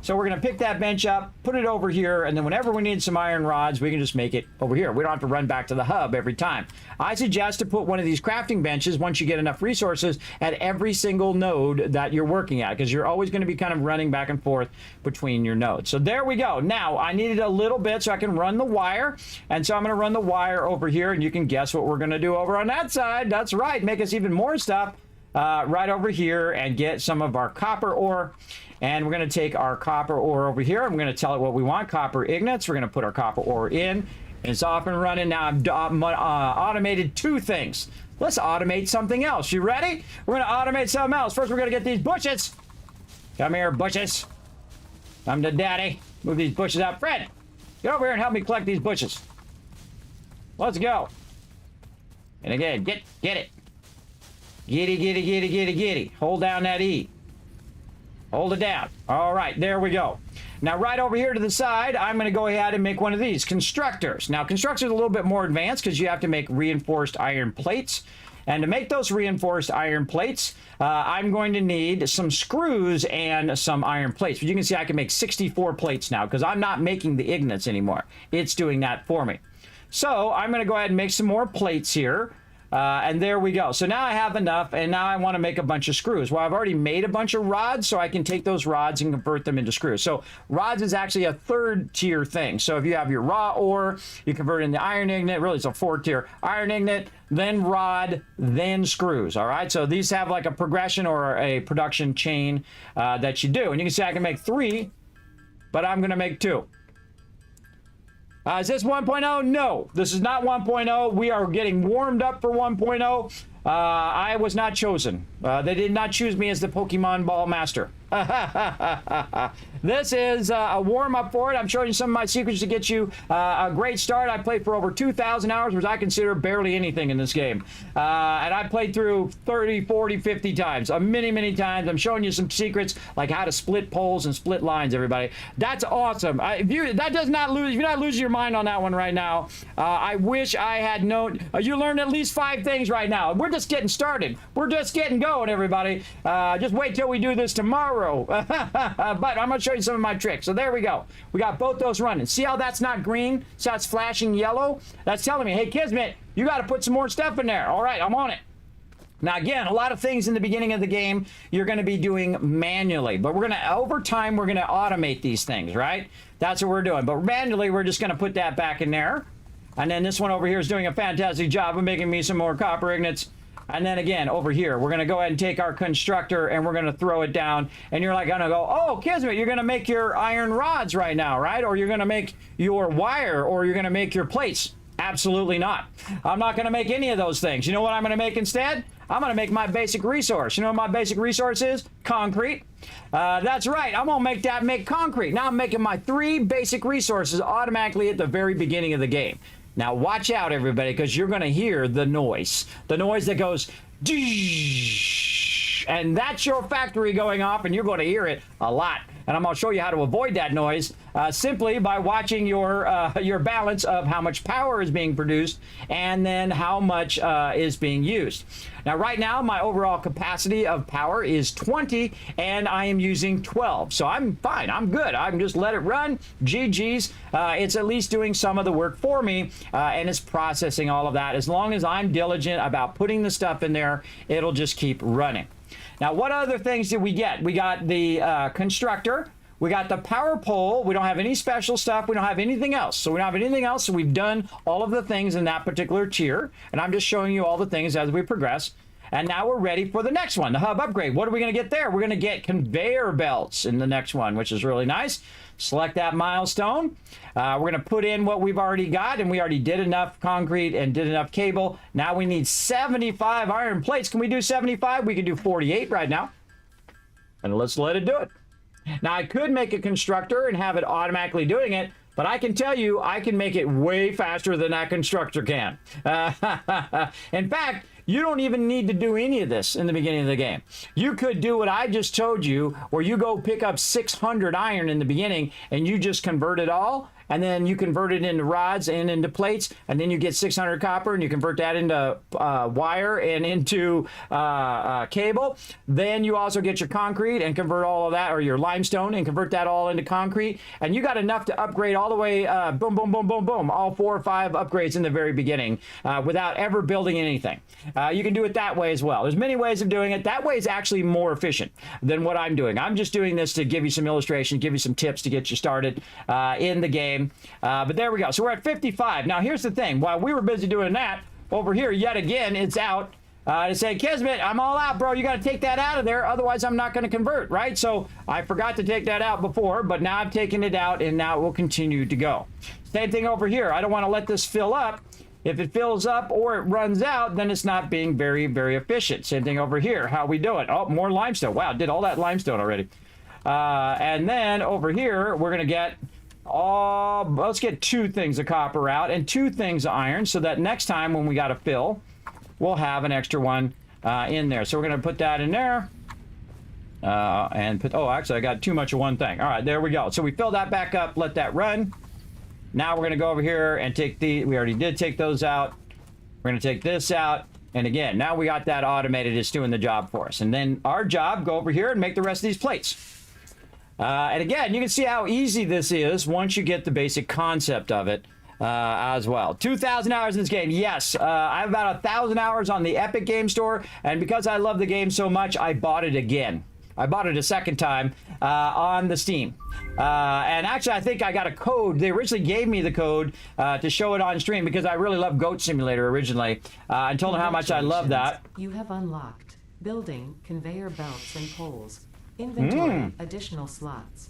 So we're going to pick that bench up, put it over here, and then whenever we need some iron rods, we can just make it over here. We don't have to run back to the hub every time. I suggest to put one of these crafting benches, once you get enough resources, at every single node that you're working at, because you're always going to be kind of running back and forth between your nodes. So there we go. Now, I needed a little bit so I can run the wire, and so I'm going to run the wire over here, and you can guess what we're going to do over on that side. That's right, make us even more stuff right over here and get some of our copper ore. And we're going to take our copper ore over here. I'm going to tell it what we want, copper ignites. We're going to put our copper ore in. And it's off and running. Now I've automated two things. Let's automate something else. You ready? We're going to automate something else. First, we're going to get these bushes. Come here, bushes. Come to daddy. Move these bushes out. Fred, get over here and help me collect these bushes. Let's go. And again, get it. Giddy, giddy, giddy, giddy, giddy. Hold down that E. Hold it down. All right, there we go. Now, right over here to the side, I'm going to go ahead and make one of these constructors. Now, constructors are a little bit more advanced because you have to make reinforced iron plates. And to make those reinforced iron plates, I'm going to need some screws and some iron plates. But you can see I can make 64 plates now because I'm not making the ignites anymore. It's doing that for me. So I'm going to go ahead and make some more plates here. And there we go. So now I have enough, and now I want to make a bunch of screws. Well, I've already made a bunch of rods, so I can take those rods and convert them into screws. So rods is actually a third-tier thing. So if you have your raw ore, you convert it into iron ignite. Really, it's a four-tier. Iron ignite, then rod, then screws. All right? So these have like a progression or a production chain that you do. And you can see I can make 3, but I'm going to make 2. Is this 1.0? No, this is not 1.0. We are getting warmed up for 1.0. I was not chosen. They did not choose me as the Pokemon Ball Master. This is a warm-up for it. I'm showing you some of my secrets to get you a great start. I played for over 2,000 hours, which I consider barely anything in this game. And I played through 30, 40, 50 times. Many, many times. I'm showing you some secrets, like how to split poles and split lines, everybody. That's awesome. If you're not losing your mind on that one right now, I wish I had known. You learned at least 5 things right now. We're just getting started. We're just getting going, everybody. Just wait till we do this tomorrow. But I'm going to show you some of my tricks. So there we go. We got both those running. See how that's not green? See how it's flashing yellow? That's telling me, hey, Kismet, you got to put some more stuff in there. All right, I'm on it. Now, again, a lot of things in the beginning of the game you're going to be doing manually. But we're going to, over time, we're going to automate these things, right? That's what we're doing. But manually, we're just going to put that back in there. And then this one over here is doing a fantastic job of making me some more copper ignites. And then again, over here, we're going to go ahead and take our constructor and we're going to throw it down. And you're like going to go, oh, Kismet, you're going to make your iron rods right now, right? Or you're going to make your wire, or you're going to make your plates. Absolutely not. I'm not going to make any of those things. You know what I'm going to make instead? I'm going to make my basic resource. You know what my basic resource is? Concrete. That's right. I'm going to make concrete. Now I'm making my 3 basic resources automatically at the very beginning of the game. Now watch out, everybody, because you're going to hear the noise. The noise that goes, and that's your factory going off, and you're going to hear it a lot. And I'm going to show you how to avoid that noise simply by watching your balance of how much power is being produced and then how much is being used. Now, right now, my overall capacity of power is 20, and I am using 12. So I'm fine. I'm good. I can just let it run. GG's. It's at least doing some of the work for me, and it's processing all of that. As long as I'm diligent about putting the stuff in there, it'll just keep running. Now, what other things did we get? We got the constructor. We got the power pole. We don't have any special stuff. We don't have anything else. So we don't have anything else. So we've done all of the things in that particular tier. And I'm just showing you all the things as we progress. And now we're ready for the next one, the hub upgrade. What are we going to get there? We're going to get conveyor belts in the next one, which is really nice. Select that milestone. We're going to put in what we've already got, and we already did enough concrete and did enough cable. Now we need 75 iron plates. Can we do 75? We can do 48 right now. And let's let it do it. Now, I could make a constructor and have it automatically doing it, but I can tell you I can make it way faster than that constructor can. In fact, you don't even need to do any of this in the beginning of the game. You could do what I just told you, where you go pick up 600 iron in the beginning and you just convert it all, and then you convert it into rods and into plates, and then you get 600 copper and you convert that into wire and into cable. Then you also get your concrete and convert all of that, or your limestone, and convert that all into concrete. And you got enough to upgrade all the way, boom, boom, boom, boom, boom, all 4 or 5 upgrades in the very beginning without ever building anything. You can do it that way as well. There's many ways of doing it. That way is actually more efficient than what I'm doing. I'm just doing this to give you some illustration, give you some tips to get you started in the game. But there we go. So we're at 55. Now, here's the thing. While we were busy doing that, over here, yet again, it's out to say, Kismet, I'm all out, bro. You got to take that out of there. Otherwise, I'm not going to convert, right? So I forgot to take that out before, but now I've taken it out, and now it will continue to go. Same thing over here. I don't want to let this fill up. If it fills up or it runs out, then it's not being very, very efficient. Same thing over here. How we do it? Oh, more limestone. Wow, did all that limestone already. And then over here, we're going to get... let's get 2 things of copper out and 2 things of iron, so that next time when we got to fill, we'll have an extra one in there. So we're going to put that in there and put, oh, actually I got too much of one thing. All right, there we go. So we fill that back up, let that run. Now we're going to go over here and take we already did take those out. We're going to take this out. And again, now we got that automated. It's doing the job for us. And then our job, go over here and make the rest of these plates. And again, you can see how easy this is once you get the basic concept of it as well. 2,000 hours in this game. Yes, I have about 1,000 hours on the Epic Game Store. And because I love the game so much, I bought it again. I bought it a second time on the Steam. And actually, I think I got a code. They originally gave me the code to show it on stream because I really loved Goat Simulator originally. I told them how much I love that. You have unlocked building, conveyor belts, and poles. Inventory, additional slots.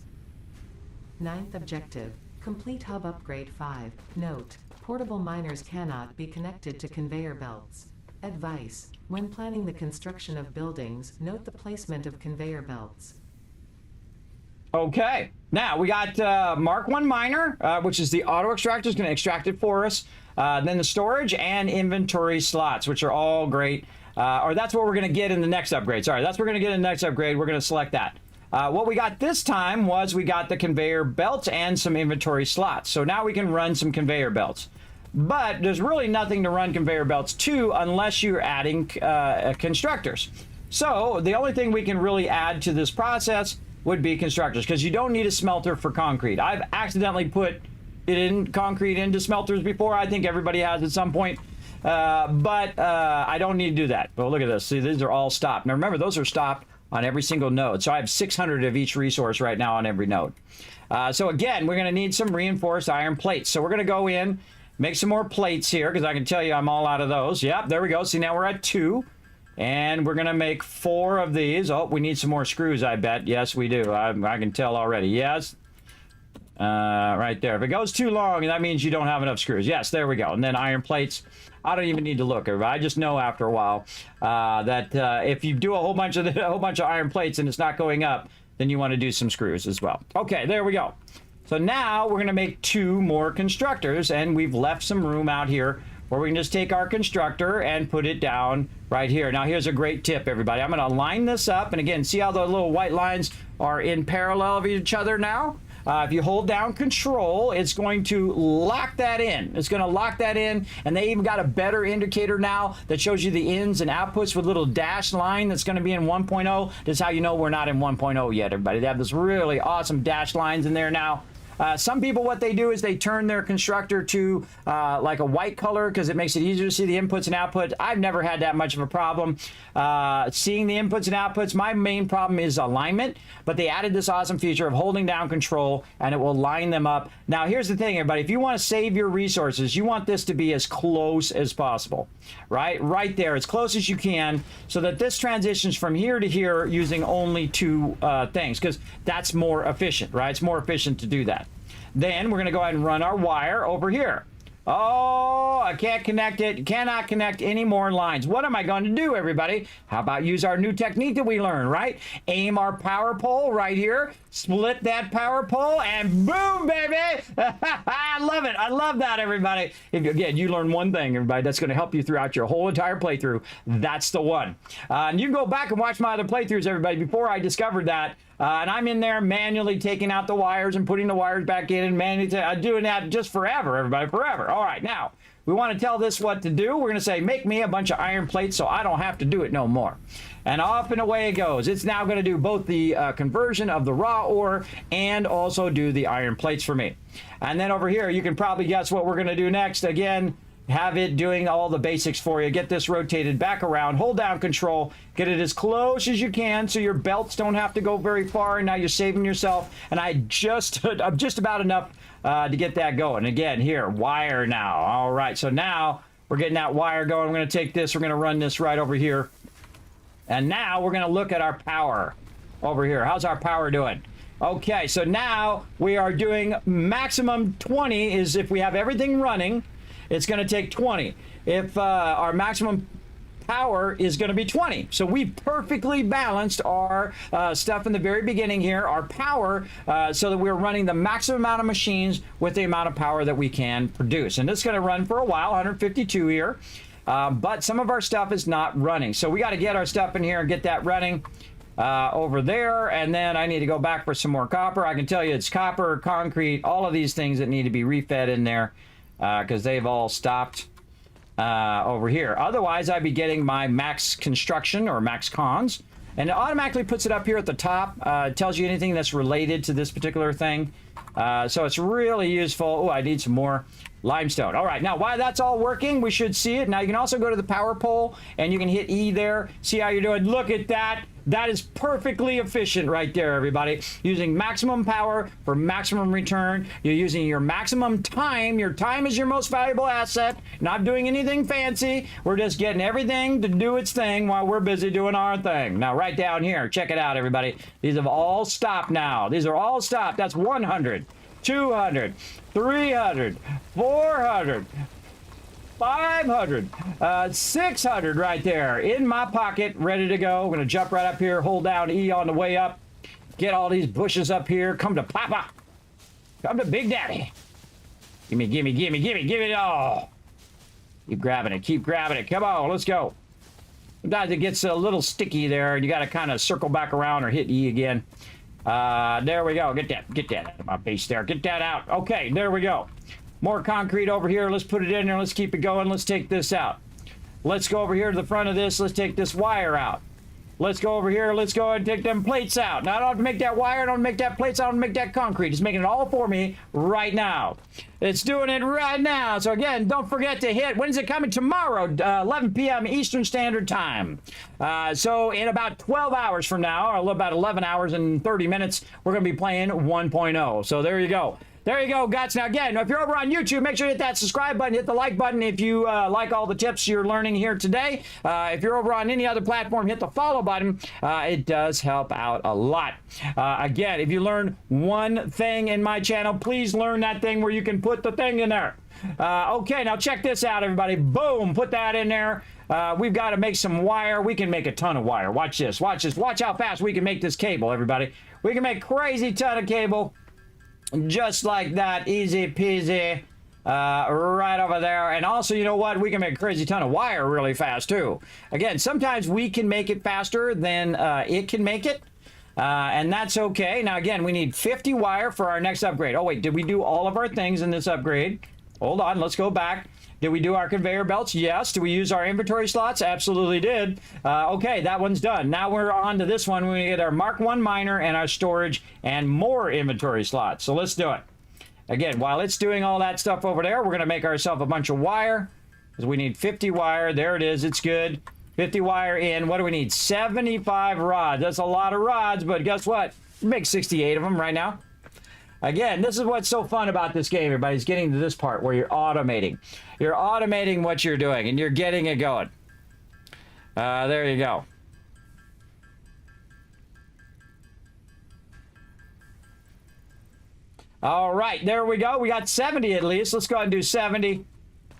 9th objective, complete hub upgrade 5. Note, portable miners cannot be connected to conveyor belts. Advice, when planning the construction of buildings, note the placement of conveyor belts. Okay, now we got Mark 1 miner, which is the auto extractor, is going to extract it for us. Then the storage and inventory slots, which are all great. Or that's what we're going to get in the next upgrade. Sorry, that's what we're going to get in the next upgrade. We're going to select that. What we got this time was we got the conveyor belts and some inventory slots. So now we can run some conveyor belts. But there's really nothing to run conveyor belts to unless you're adding constructors. So the only thing we can really add to this process would be constructors, because you don't need a smelter for concrete. I've accidentally put it in concrete into smelters before. I think everybody has at some point. But I don't need to do that. But look at this. See, these are all stopped. Now remember, those are stopped on every single node. So I have 600 of each resource right now on every node. So again, we're going to need some reinforced iron plates. So we're going to go in, make some more plates here, because I can tell you I'm all out of those. Yep, there we go. See, now we're at 2. And we're going to make 4 of these. Oh, we need some more screws, I bet. Yes, we do. I can tell already. Yes. Right there. If it goes too long, that means you don't have enough screws. Yes, there we go. And then iron plates. I don't even need to look. I just know after a while that if you do a whole bunch of iron plates and it's not going up, then you want to do some screws as well. Okay, there we go. So now we're going to make 2 more constructors, and we've left some room out here where we can just take our constructor and put it down right here. Now here's a great tip, everybody. I'm going to line this up, and again, see how the little white lines are in parallel of each other now? If you hold down control, it's going to lock that in. It's going to lock that in, and they even got a better indicator now that shows you the ins and outputs with a little dashed line that's going to be in 1.0. This is how you know we're not in 1.0 yet, everybody. They have this really awesome dashed lines in there now. Some people, what they do is they turn their constructor to like a white color because it makes it easier to see the inputs and outputs. I've never had that much of a problem seeing the inputs and outputs. My main problem is alignment, but they added this awesome feature of holding down control and it will line them up. Now, here's the thing, everybody. If you want to save your resources, you want this to be as close as possible, right? Right there, as close as you can, so that this transitions from here to here using only 2 things, because that's more efficient, right? It's more efficient to do that. Then we're going to go ahead and run our wire over here. Oh, I can't connect it. Cannot connect any more lines. What am I going to do, everybody? How about use our new technique that we learned, right? Aim our power pole right here, split that power pole, and boom, baby! I love it. I love that, everybody. Again, you learn one thing, everybody, that's going to help you throughout your whole entire playthrough. That's the one. And you can go back and watch my other playthroughs, everybody, before I discovered that. And I'm in there manually taking out the wires and putting the wires back in and manually doing that just forever, everybody, forever. All right, now, we want to tell this what to do. We're going to say, make me a bunch of iron plates so I don't have to do it no more. And off and away it goes. It's now going to do both the conversion of the raw ore and also do the iron plates for me. And then over here, you can probably guess what we're going to do next. Again, have it doing all the basics for you. Get this rotated back around, hold down control, get it as close as you can so your belts don't have to go very far, and now you're saving yourself. And I'm just about enough to get that going. Again, here, wire now. All right, so now we're getting that wire going. We're going to take this, we're going to run this right over here. And now we're going to look at our power over here. How's our power doing? Okay, so now we are doing maximum 20 is if we have everything running. It's going to take 20. If our maximum power is going to be 20. So we perfectly balanced our stuff in the very beginning here, our power, so that we're running the maximum amount of machines with the amount of power that we can produce. And this is going to run for a while, 152 here. But some of our stuff is not running. So we got to get our stuff in here and get that running over there. And then I need to go back for some more copper. I can tell you it's copper, concrete, all of these things that need to be refed in there. Because they've all stopped over here. Otherwise, I'd be getting my max construction or max cons, and it automatically puts it up here at the top. It tells you anything that's related to this particular thing. So it's really useful. Oh, I need some more limestone. All right, now while that's all working, we should see it. Now you can also go to the power pole, and you can hit E there. See how you're doing. Look at that. That is perfectly efficient right there, everybody. Using maximum power for maximum return. You're using your maximum time. Your time is your most valuable asset. Not doing anything fancy. We're just getting everything to do its thing while we're busy doing our thing. Now, right down here, check it out, everybody. These have all stopped now. These are all stopped. That's 100, 200, 300, 400, 500, 600 right there in my pocket, ready to go. I'm going to jump right up here, hold down E on the way up, get all these bushes up here, come to Papa, come to Big Daddy. Gimme, gimme, gimme, gimme, give it all. Keep grabbing it, come on, let's go. Sometimes it gets a little sticky there, and you got to kind of circle back around or hit E again. There we go, get that out of my base there, get that out. Okay, there we go. More concrete over here. Let's put it in there. Let's keep it going. Let's take this out. Let's go over here to the front of this. Let's take this wire out. Let's go over here. Let's go and take them plates out. Now, I don't have to make that wire. I don't make that plates. I don't make that concrete. It's making it all for me right now. It's doing it right now. So, again, don't forget to hit. When's it coming? Tomorrow, 11 p.m. Eastern Standard Time. So, in about 12 hours from now, or about 11 hours and 30 minutes, we're going to be playing 1.0. So, there you go. There you go, Guts. Now, again, if you're over on YouTube, make sure you hit that subscribe button, hit the like button if you like all the tips you're learning here today. If you're over on any other platform, hit the follow button. It does help out a lot. Again, if you learn one thing in my channel, please learn that thing where you can put the thing in there. Okay, now check this out, everybody. Boom, put that in there. We've got to make some wire. We can make a ton of wire. Watch this. Watch this. Watch how fast we can make this cable, everybody. We can make crazy ton of cable. Just like that, easy peasy, right over there. And also, you know what? We can make a crazy ton of wire really fast, too. Again, sometimes we can make it faster than it can make it, and that's okay. Now, again, we need 50 wire for our next upgrade. Oh, wait, did we do all of our things in this upgrade? Hold on, let's go back. Did we do our conveyor belts? Yes. Did we use our inventory slots? Absolutely did. Okay, that one's done. Now we're on to this one. We get our Mark 1 miner and our storage and more inventory slots. So let's do it. Again, while it's doing all that stuff over there, we're going to make ourselves a bunch of wire. Because we need 50 wire. There it is. It's good. 50 wire in. What do we need? 75 rods. That's a lot of rods, but guess what? We make 68 of them right now. Again, this is what's so fun about this game, everybody, is getting to this part where you're automating. You're automating what you're doing, and you're getting it going. There you go. All right, there we go. We got 70 at least. Let's go ahead and do 70.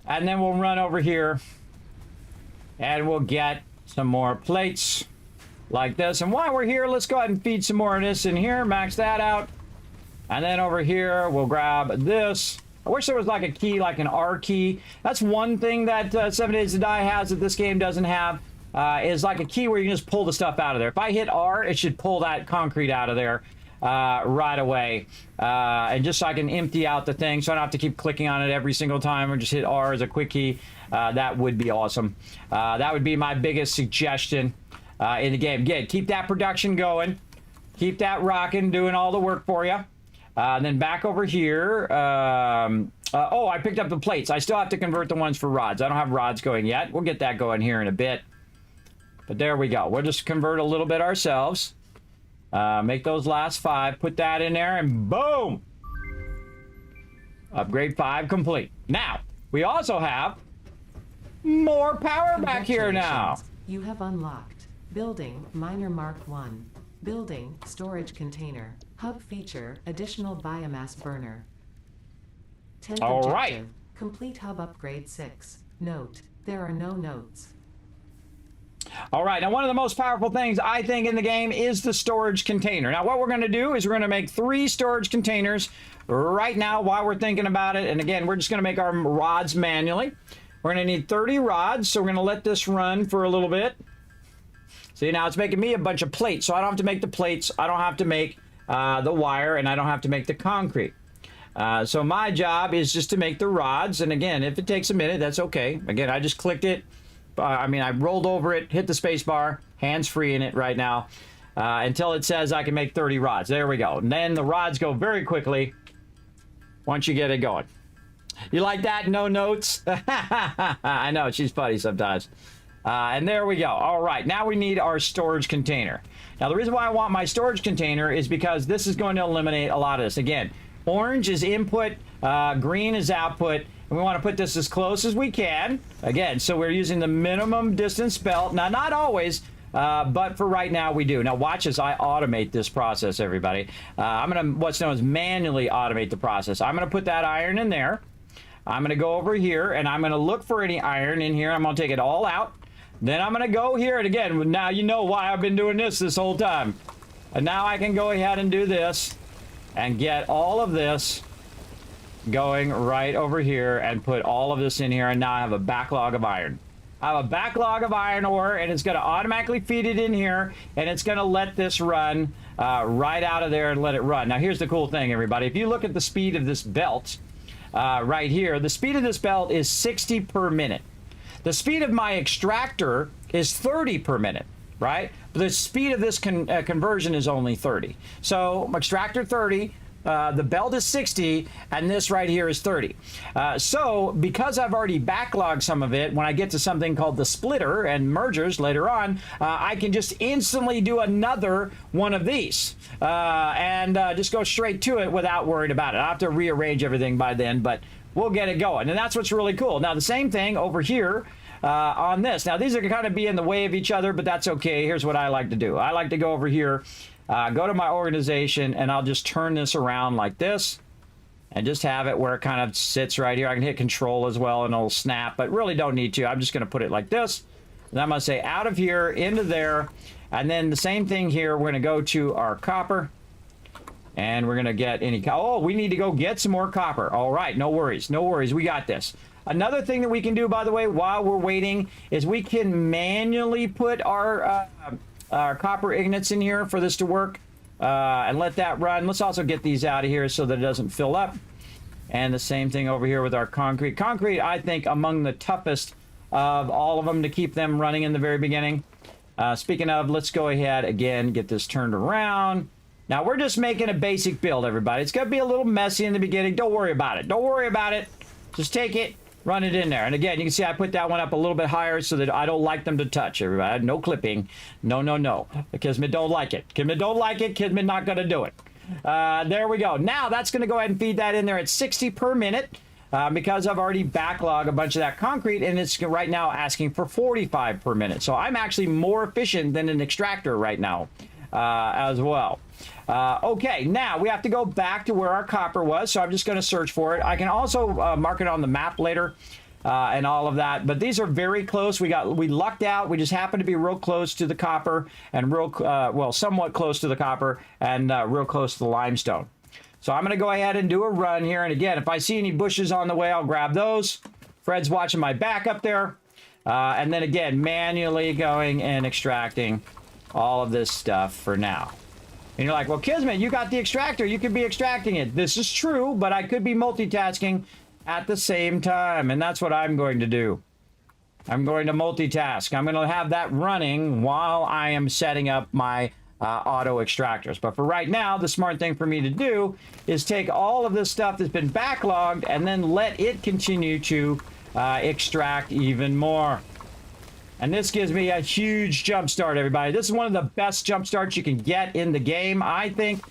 And then we'll run over here. And we'll get some more plates like this. And while we're here, let's go ahead and feed some more of this in here. Max that out. And then over here, we'll grab this. I wish there was like a key, like an R key. That's one thing that 7 Days to Die has that this game doesn't have, is like a key where you can just pull the stuff out of there. If I hit R, it should pull that concrete out of there right away. And just so I can empty out the thing, so I don't have to keep clicking on it every single time, or just hit R as a quick key. That would be awesome. That would be my biggest suggestion in the game. Again, keep that production going. Keep that rocking, doing all the work for you. Then back over here. Oh, I picked up the plates. I still have to convert the ones for rods. I don't have rods going yet. We'll get that going here in a bit. But there we go. We'll just convert a little bit ourselves. Make those last 5. Put that in there, and boom! Upgrade 5 complete. Now, we also have more power back here now. You have unlocked Building Miner Mark 1. Building Storage Container. Hub feature, additional biomass burner. 10th All objective, right. Complete hub upgrade 6. Note, there are no notes. All right, now one of the most powerful things I think in the game is the storage container. Now what we're going to do is we're going to make 3 storage containers right now while we're thinking about it. And again, we're just going to make our rods manually. We're going to need 30 rods, so we're going to let this run for a little bit. See, now it's making me a bunch of plates, so I don't have to make the plates. I don't have to make the wire, and I don't have to make the concrete. So my job is just to make the rods, and again, if it takes a minute, that's okay. Again, I just clicked it. I rolled over it, hit the space bar, hands-free in it right now, until it says I can make 30 rods. There we go. And then the rods go very quickly once you get it going. You like that? No notes? I know, she's funny sometimes. And there we go. All right, now we need our storage container. Now, the reason why I want my storage container is because this is going to eliminate a lot of this. Again, orange is input, green is output, and we want to put this as close as we can. Again, so we're using the minimum distance belt. Now, not always, but for right now, we do. Now, watch as I automate this process, everybody. I'm going to, what's known as manually automate the process. I'm going to put that iron in there. I'm going to go over here, and I'm going to look for any iron in here. I'm going to take it all out. Then I'm going to go here, and again, now you know why I've been doing this whole time. And now I can go ahead and do this and get all of this going right over here and put all of this in here, and now I have a backlog of iron. I have a backlog of iron ore, and it's going to automatically feed it in here, and it's going to let this run right out of there and let it run. Now, here's the cool thing, everybody. If you look at the speed of this belt right here, the speed of this belt is 60 per minute. The speed of my extractor is 30 per minute, right? But the speed of this conversion is only 30. So extractor 30, the belt is 60, and this right here is 30. So because I've already backlogged some of it, when I get to something called the splitter and mergers later on, I can just instantly do another one of these and just go straight to it without worrying about it. I'll have to rearrange everything by then, but we'll get it going. And that's what's really cool. Now, the same thing over here on this. Now, these are kind of be in the way of each other, but that's okay. Here's what I like to do. I like to go over here, go to my organization, and I'll just turn this around like this and just have it where it kind of sits right here. I can hit control as well and it'll snap, but really don't need to. I'm just going to put it like this. And I'm going to say out of here, into there. And then the same thing here. We're going to go to our copper. And we're going to get any... Oh, we need to go get some more copper. All right, no worries. No worries. We got this. Another thing that we can do, by the way, while we're waiting, is we can manually put our copper ingots in here for this to work and let that run. Let's also get these out of here so that it doesn't fill up. And the same thing over here with our concrete. Concrete, I think, among the toughest of all of them to keep them running in the very beginning. Speaking of, let's go ahead again, get this turned around. Now, we're just making a basic build, everybody. It's going to be a little messy in the beginning. Don't worry about it. Don't worry about it. Just take it, run it in there. And again, you can see I put that one up a little bit higher so that I don't like them to touch, everybody. No clipping. No, no, no. Kismet don't like it. Kismet don't like it. Kismet not going to do it. There we go. Now, that's going to go ahead and feed that in there at 60 per minute because I've already backlogged a bunch of that concrete, and it's right now asking for 45 per minute. So I'm actually more efficient than an extractor right now as well. Okay, now we have to go back to where our copper was, so I'm just going to search for it. I can also mark it on the map later and all of that, but these are very close. We lucked out. We just happened to be real close to the copper and well, somewhat close to the copper and real close to the limestone. So I'm going to go ahead and do a run here, and again, if I see any bushes on the way, I'll grab those. Fred's watching my back up there, and then again, manually going and extracting all of this stuff for now. And you're like, well, Kismet, you got the extractor. You could be extracting it. This is true, but I could be multitasking at the same time, and that's what I'm going to do. I'm going to multitask. I'm going to have that running while I am setting up my auto extractors. But for right now, the smart thing for me to do is take all of this stuff that's been backlogged and then let it continue to extract even more. And this gives me a huge jump start, everybody. This is one of the best jump starts you can get in the game, I think,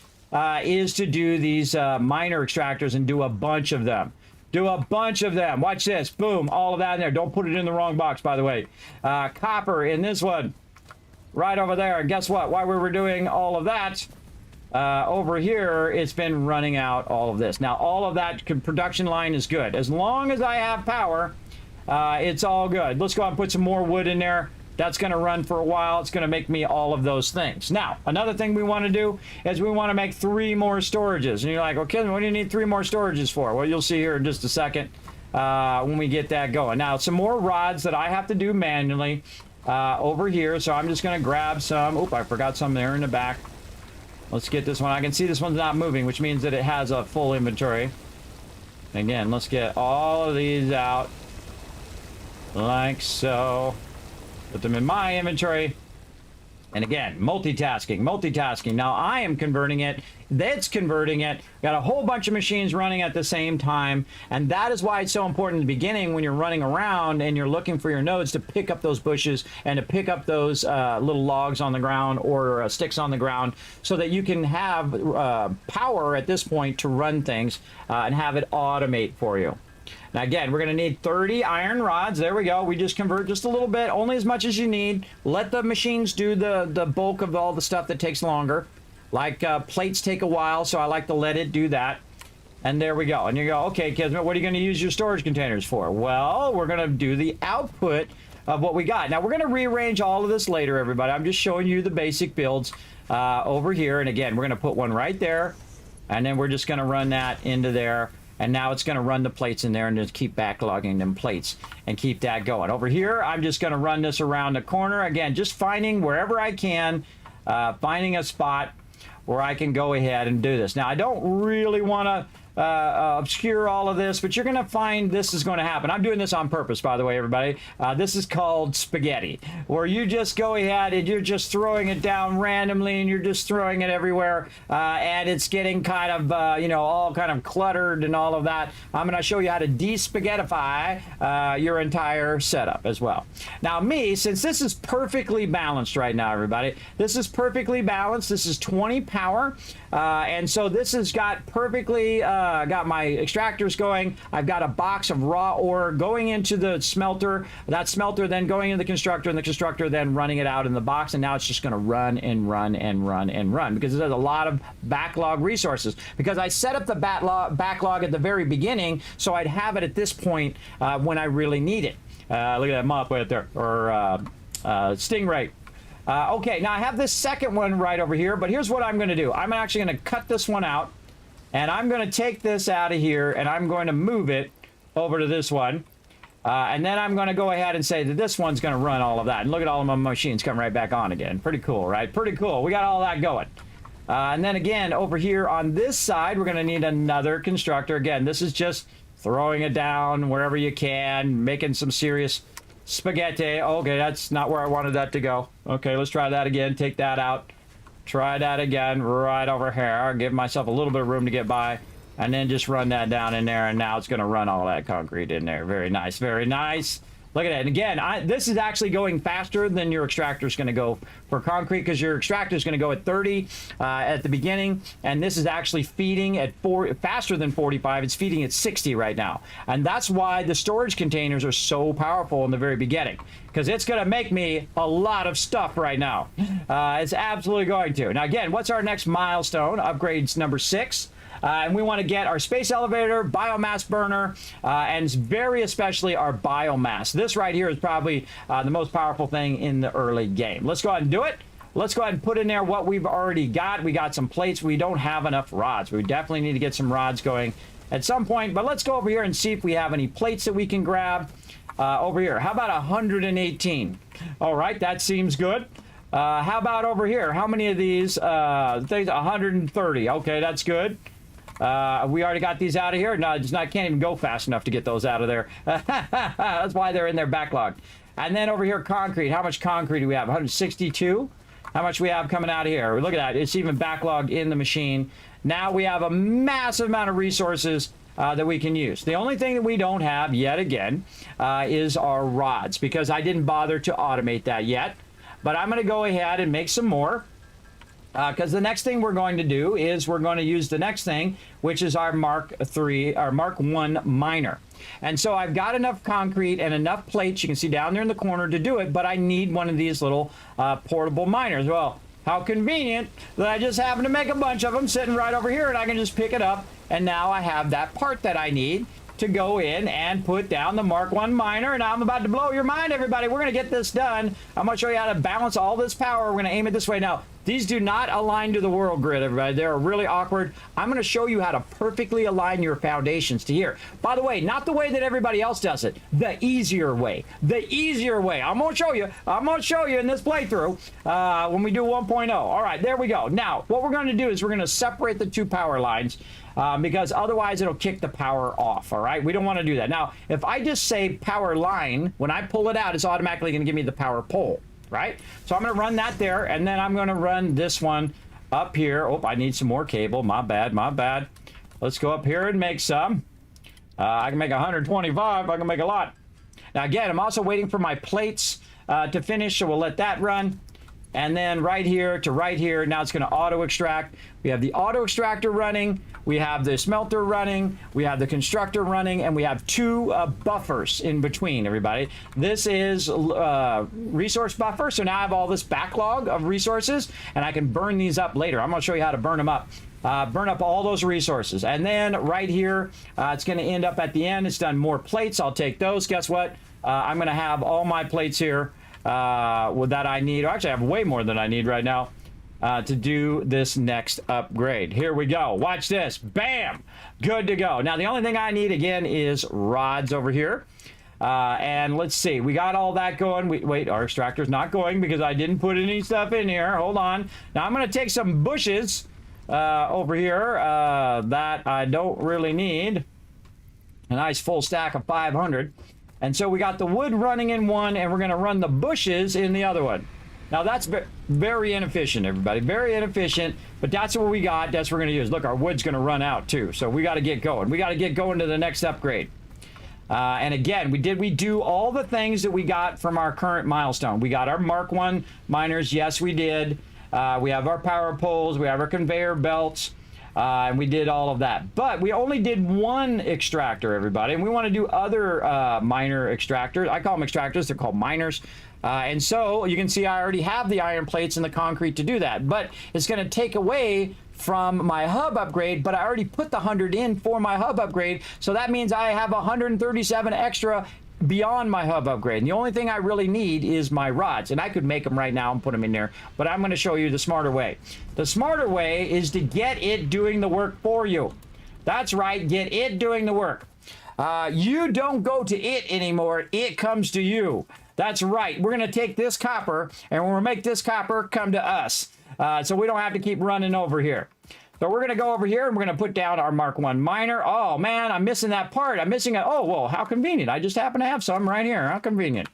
is to do these miner extractors and do a bunch of them. Do a bunch of them. Watch this. Boom. All of that in there. Don't put it in the wrong box, by the way. Copper in this one. Right over there. And guess what? While we were doing all of that, over here, it's been running out all of this. Now, all of that production line is good. As long as I have power, it's all good. Let's go and put some more wood in there. That's going to run for a while. It's going to make me all of those things. Now, another thing we want to do is we want to make 3 more storages. And you're like, okay, what do you need 3 more storages for? Well, you'll see here in just a second when we get that going. Now, some more rods that I have to do manually over here. So I'm just going to grab some. Oop, I forgot some there in the back. Let's get this one. I can see this one's not moving, which means that it has a full inventory. Again, let's get all of these out. Like so. Put them in my inventory. And again, multitasking. Now I am converting it. That's converting it. Got a whole bunch of machines running at the same time. And that is why it's so important in the beginning when you're running around and you're looking for your nodes to pick up those bushes and to pick up those little logs on the ground or sticks on the ground so that you can have power at this point to run things and have it automate for you. Now again, we're going to need 30 iron rods. There we go. We just convert just a little bit, only as much as you need. Let the machines do the bulk of all the stuff that takes longer. Like plates take a while, so I like to let it do that. And there we go. And you go, okay, Kismet, what are you going to use your storage containers for? Well, we're going to do the output of what we got. Now, we're going to rearrange all of this later, everybody. I'm just showing you the basic builds over here. And again, we're going to put one right there. And then we're just going to run that into there. And now it's going to run the plates in there and just keep backlogging them plates and keep that going. Over here, I'm just going to run this around the corner. Again, just finding wherever I can, finding a spot where I can go ahead and do this. Now, I don't really want obscure all of this, but you're going to find this is going to happen. I'm doing this on purpose, by the way, everybody. This is called spaghetti, where you just go ahead and you're just throwing it down randomly and you're just throwing it everywhere, and it's getting kind of, you know, all kind of cluttered and all of that. I'm going to show you how to de-spaghettify your entire setup as well. Now, me, since this is perfectly balanced right now, everybody, this is perfectly balanced. This is 20 power, and so this has got perfectly got my extractors going. I've got a box of raw ore going into the smelter. That smelter then going into the constructor, and the constructor then running it out in the box. And now it's just going to run and run and run and run because there's a lot of backlog resources. Because I set up the backlog at the very beginning, so I'd have it at this point when I really need it. Look at that mop right there, or stingray. Okay, now I have this second one right over here, but here's what I'm going to do. I'm actually going to cut this one out. And I'm going to take this out of here, and I'm going to move it over to this one. And then I'm going to go ahead and say that this one's going to run all of that. And look at all of my machines come right back on again. Pretty cool, right? Pretty cool. We got all that going. And then again, over here on this side, we're going to need another constructor. Again, this is just throwing it down wherever you can, making some serious spaghetti. Okay, that's not where I wanted that to go. Okay, let's try that again. Take that out. Try that again right over here. Give myself a little bit of room to get by. And then just run that down in there. And now it's going to run all that concrete in there. Very nice. Very nice. Look at that. And again, this is actually going faster than your extractor is going to go for concrete, because your extractor is going to go at 30 at the beginning. And this is actually feeding at faster than 45. It's feeding at 60 right now. And that's why the storage containers are so powerful in the very beginning, because it's going to make me a lot of stuff right now. It's absolutely going to. Now, again, what's our next milestone? Upgrades number 6. And we want to get our space elevator, biomass burner, and very especially our biomass. This right here is probably the most powerful thing in the early game. Let's go ahead and do it. Let's go ahead and put in there what we've already got. We got some plates. We don't have enough rods. We definitely need to get some rods going at some point. But let's go over here and see if we have any plates that we can grab over here. How about 118? All right, that seems good. How about over here? How many of these things? 130. Okay, that's good. We already got these out of here. No, I can't even go fast enough to get those out of there. That's why they're in their backlog. And then over here, concrete. How much concrete do we have? 162. How much we have coming out of here? Look at that. It's even backlogged in the machine. Now we have a massive amount of resources that we can use. The only thing that we don't have yet again is our rods, because I didn't bother to automate that yet. But I'm going to go ahead and make some more. Because the next thing we're going to do is we're going to use the next thing, which is our Mark 1 miner. And so I've got enough concrete and enough plates, you can see down there in the corner, to do it, but I need one of these little portable miners. Well, how convenient that I just happen to make a bunch of them sitting right over here, and I can just pick it up, and now I have that part that I need to go in and put down the Mark 1 miner. And I'm about to blow your mind, everybody. We're going to get this done. I'm going to show you how to balance all this power. We're going to aim it this way. Now, these do not align to the world grid, everybody. They're really awkward. I'm going to show you how to perfectly align your foundations to here. By the way, not the way that everybody else does it. The easier way. The easier way. I'm going to show you. I'm going to show you in this playthrough when we do 1.0. All right, there we go. Now, what we're going to do is we're going to separate the two power lines. Because otherwise it'll kick the power off, all right? We don't want to do that. Now, if I just say power line, when I pull it out, it's automatically going to give me the power pole, right? So I'm going to run that there, and then I'm going to run this one up here. Oh, I need some more cable. My bad, my bad. Let's go up here and make some. I can make 125. I can make a lot. Now, again, I'm also waiting for my plates to finish, so we'll let that run. And then right here to right here, now it's going to auto extract. We have the auto extractor running, we have the smelter running, we have the constructor running, and we have two buffers in between, everybody. This is resource buffer, so now I have all this backlog of resources, and I can burn these up later. I'm going to show you how to burn them up. Burn up all those resources. And then right here, it's going to end up at the end. It's done more plates. I'll take those. Guess what? I'm going to have all my plates here that I need. Actually, I have way more than I need right now to do this next upgrade. Here we go. Watch this. Bam! Good to go. Now, the only thing I need, again, is rods over here. And let's see. We got all that going. Wait, our extractor's not going because I didn't put any stuff in here. Hold on. Now, I'm going to take some bushes over here that I don't really need. A nice full stack of 500. And so we got the wood running in one, and we're going to run the bushes in the other one. Now, that's very inefficient, everybody. Very inefficient, but that's what we got. That's what we're going to use. Look, our wood's going to run out, too. So we got to get going. We got to get going to the next upgrade. And again, we do all the things that we got from our current milestone. We got our Mark 1 miners. Yes, we did. We have our power poles. We have our conveyor belts. And we did all of that. But we only did one extractor, everybody. And we want to do other miner extractors. I call them extractors. They're called miners. And so you can see I already have the iron plates and the concrete to do that. But it's going to take away from my hub upgrade, but I already put the 100 in for my hub upgrade. So that means I have 137 extra beyond my hub upgrade. And the only thing I really need is my rods. And I could make them right now and put them in there. But I'm going to show you the smarter way. The smarter way is to get it doing the work for you. That's right. Get it doing the work. You don't go to it anymore. It comes to you. That's right. We're going to take this copper and we're going to make this copper come to us. So we don't have to keep running over here. So we're going to go over here and we're going to put down our Mark 1 miner. Oh, man, I'm missing that part. I'm missing it. Oh, well, how convenient. I just happen to have some right here. How convenient.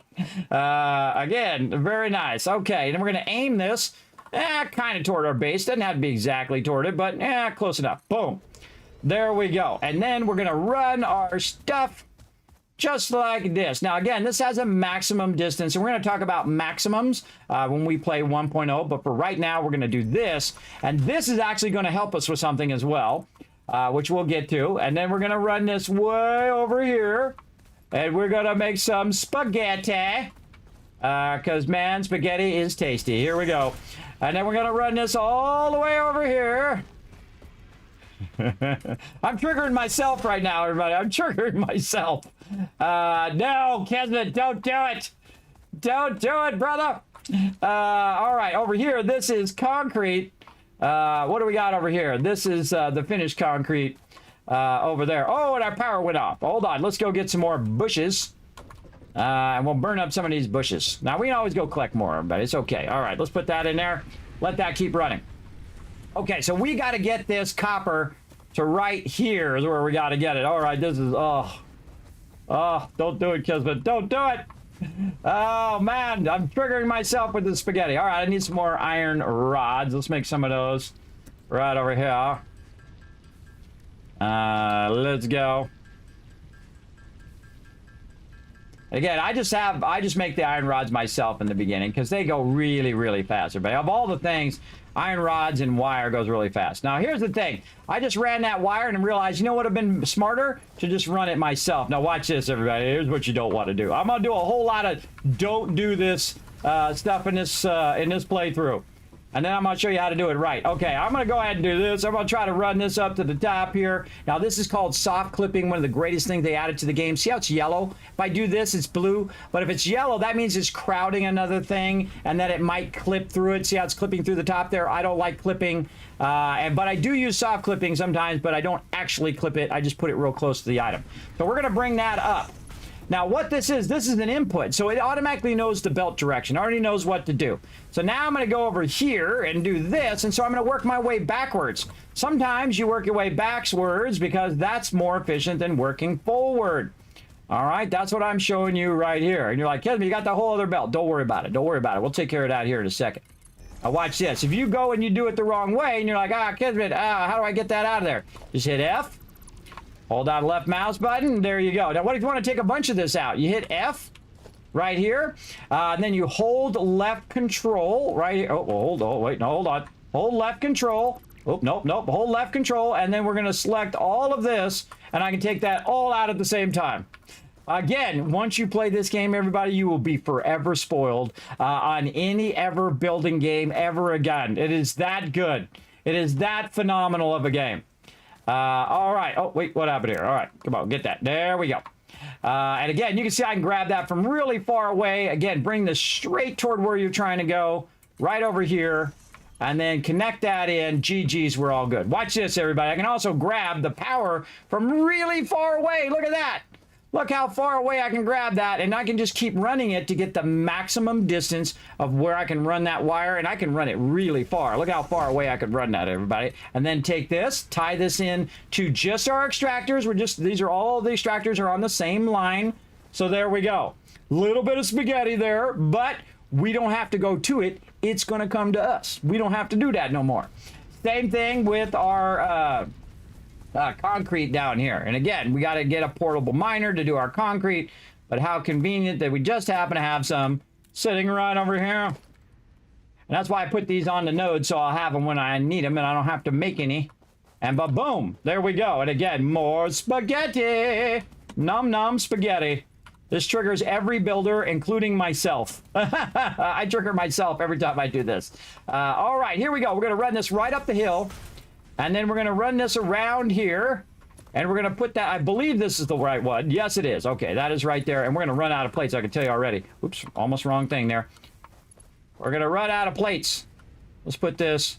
Again, very nice. Okay, then we're going to aim this kind of toward our base. Doesn't have to be exactly toward it, but close enough. Boom. There we go. And then we're going to run our stuff just like this. Now, again, this has a maximum distance, and we're going to talk about maximums when we play 1.0, but for right now, we're going to do this, and this is actually going to help us with something as well, which we'll get to, and then we're going to run this way over here, and we're going to make some spaghetti, because, man, spaghetti is tasty. Here we go. And then we're going to run this all the way over here. I'm triggering myself right now, everybody. I'm triggering myself. No, Kismet, don't do it. Don't do it, brother. All right, over here, this is concrete. What do we got over here? This is the finished concrete over there. Oh, and our power went off. Hold on, let's go get some more bushes. And we'll burn up some of these bushes. Now, we can always go collect more, everybody. It's okay. All right, let's put that in there. Let that keep running. Okay, so we got to get this copper to right here is where we got to get it. All right, this is, oh, don't do it, Kismet. Don't do it. Oh, man, I'm triggering myself with the spaghetti. All right, I need some more iron rods. Let's make some of those right over here. Let's go. Again, I just make the iron rods myself in the beginning because they go really, really fast. But of all the things, iron rods and wire goes really fast. Now, here's the thing. I just ran that wire and realized, you know what would have been smarter? To just run it myself. Now, watch this, everybody. Here's what you don't want to do. I'm going to do a whole lot of don't do this stuff in this playthrough. And then I'm going to show you how to do it right. Okay, I'm going to go ahead and do this. I'm going to try to run this up to the top here. Now, this is called soft clipping, one of the greatest things they added to the game. See how it's yellow? If I do this, it's blue. But if it's yellow, that means it's crowding another thing and that it might clip through it. See how it's clipping through the top there? I don't like clipping. But I do use soft clipping sometimes, but I don't actually clip it. I just put it real close to the item. So we're going to bring that up. Now, what this is an input. So it automatically knows the belt direction, already knows what to do. So now I'm going to go over here and do this, and so I'm going to work my way backwards. Sometimes you work your way backwards because that's more efficient than working forward. All right, that's what I'm showing you right here. And you're like, Kismet, you got the whole other belt. Don't worry about it. Don't worry about it. We'll take care of that here in a second. Now, watch this. If you go and you do it the wrong way, and you're like, Kismet, how do I get that out of there? Just hit F. Hold down left mouse button. There you go. Now, what if you want to take a bunch of this out? You hit F right here. And then you hold left control right here. Oh, wait, no, hold on. Hold left control. Oh, nope. Hold left control. And then we're going to select all of this. And I can take that all out at the same time. Again, once you play this game, everybody, you will be forever spoiled on any ever building game ever again. It is that good. It is that phenomenal of a game. All right. Oh, wait, what happened here? All right, come on, get that. There we go. And again, you can see I can grab that from really far away. Again, bring this straight toward where you're trying to go, right over here, and then connect that in. GG's, we're all good. Watch this, everybody. I can also grab the power from really far away. Look at that. Look how far away I can grab that, and I can just keep running it to get the maximum distance of where I can run that wire, and I can run it really far. Look how far away I could run that, everybody. And then take this, tie this in to just our extractors. These are all the extractors are on the same line. So there we go. Little bit of spaghetti there, but we don't have to go to it. It's going to come to us. We don't have to do that no more. Same thing with our concrete down here. And again, we got to get a portable miner to do our concrete, but how convenient that we just happen to have some sitting right over here. And that's why I put these on the node, so I'll have them when I need them and I don't have to make any. And boom, there we go. And again, more spaghetti. Nom nom spaghetti. This triggers every builder, including myself. I trigger myself every time I do this. All right, here we go. We're going to run this right up the hill. And then we're going to run this around here. And we're going to put that, I believe this is the right one. Yes, it is. Okay, that is right there. And we're going to run out of plates, I can tell you already. Oops, almost wrong thing there. We're going to run out of plates. Let's put this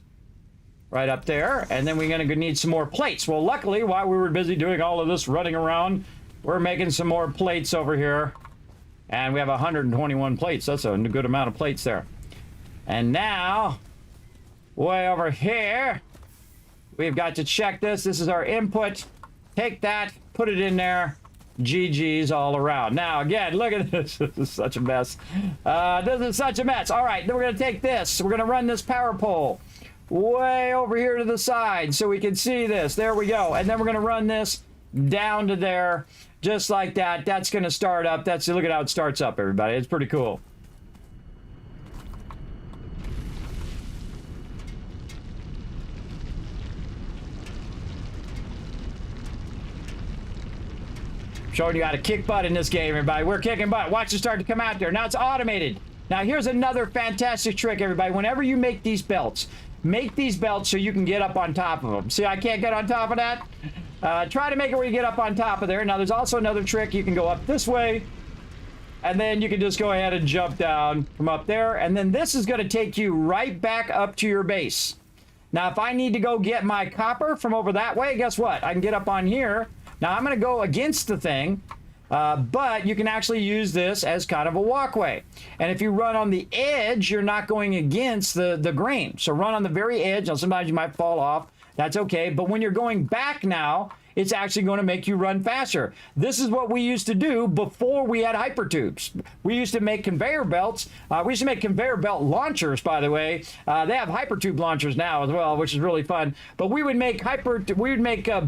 right up there. And then we're going to need some more plates. Well, luckily, while we were busy doing all of this running around, we're making some more plates over here. And we have 121 plates. That's a good amount of plates there. And now, way over here, we've got to check this. This is our input. Take that, put it in there. GG's all around. Now, again, look at this. This is such a mess. This is such a mess. All right, then we're going to take this. We're going to run this power pole way over here to the side so we can see this. There we go. And then we're going to run this down to there, just like that. That's going to start up. Look at how it starts up, everybody. It's pretty cool. Showing you how to kick butt in this game, everybody. We're kicking butt. Watch it start to come out there. Now it's automated. Now here's another fantastic trick, everybody. Whenever you make these belts so you can get up on top of them. See, I can't get on top of that? Try to make it where you get up on top of there. Now there's also another trick. You can go up this way, and then you can just go ahead and jump down from up there. And then this is going to take you right back up to your base. Now, if I need to go get my copper from over that way, guess what? I can get up on here. Now, I'm going to go against the thing, but you can actually use this as kind of a walkway. And if you run on the edge, you're not going against the grain. So run on the very edge. Now, sometimes you might fall off. That's okay. But when you're going back now, it's actually going to make you run faster. This is what we used to do before we had hypertubes. We used to make conveyor belts. We used to make conveyor belt launchers, by the way. They have hypertube launchers now as well, which is really fun. But we would make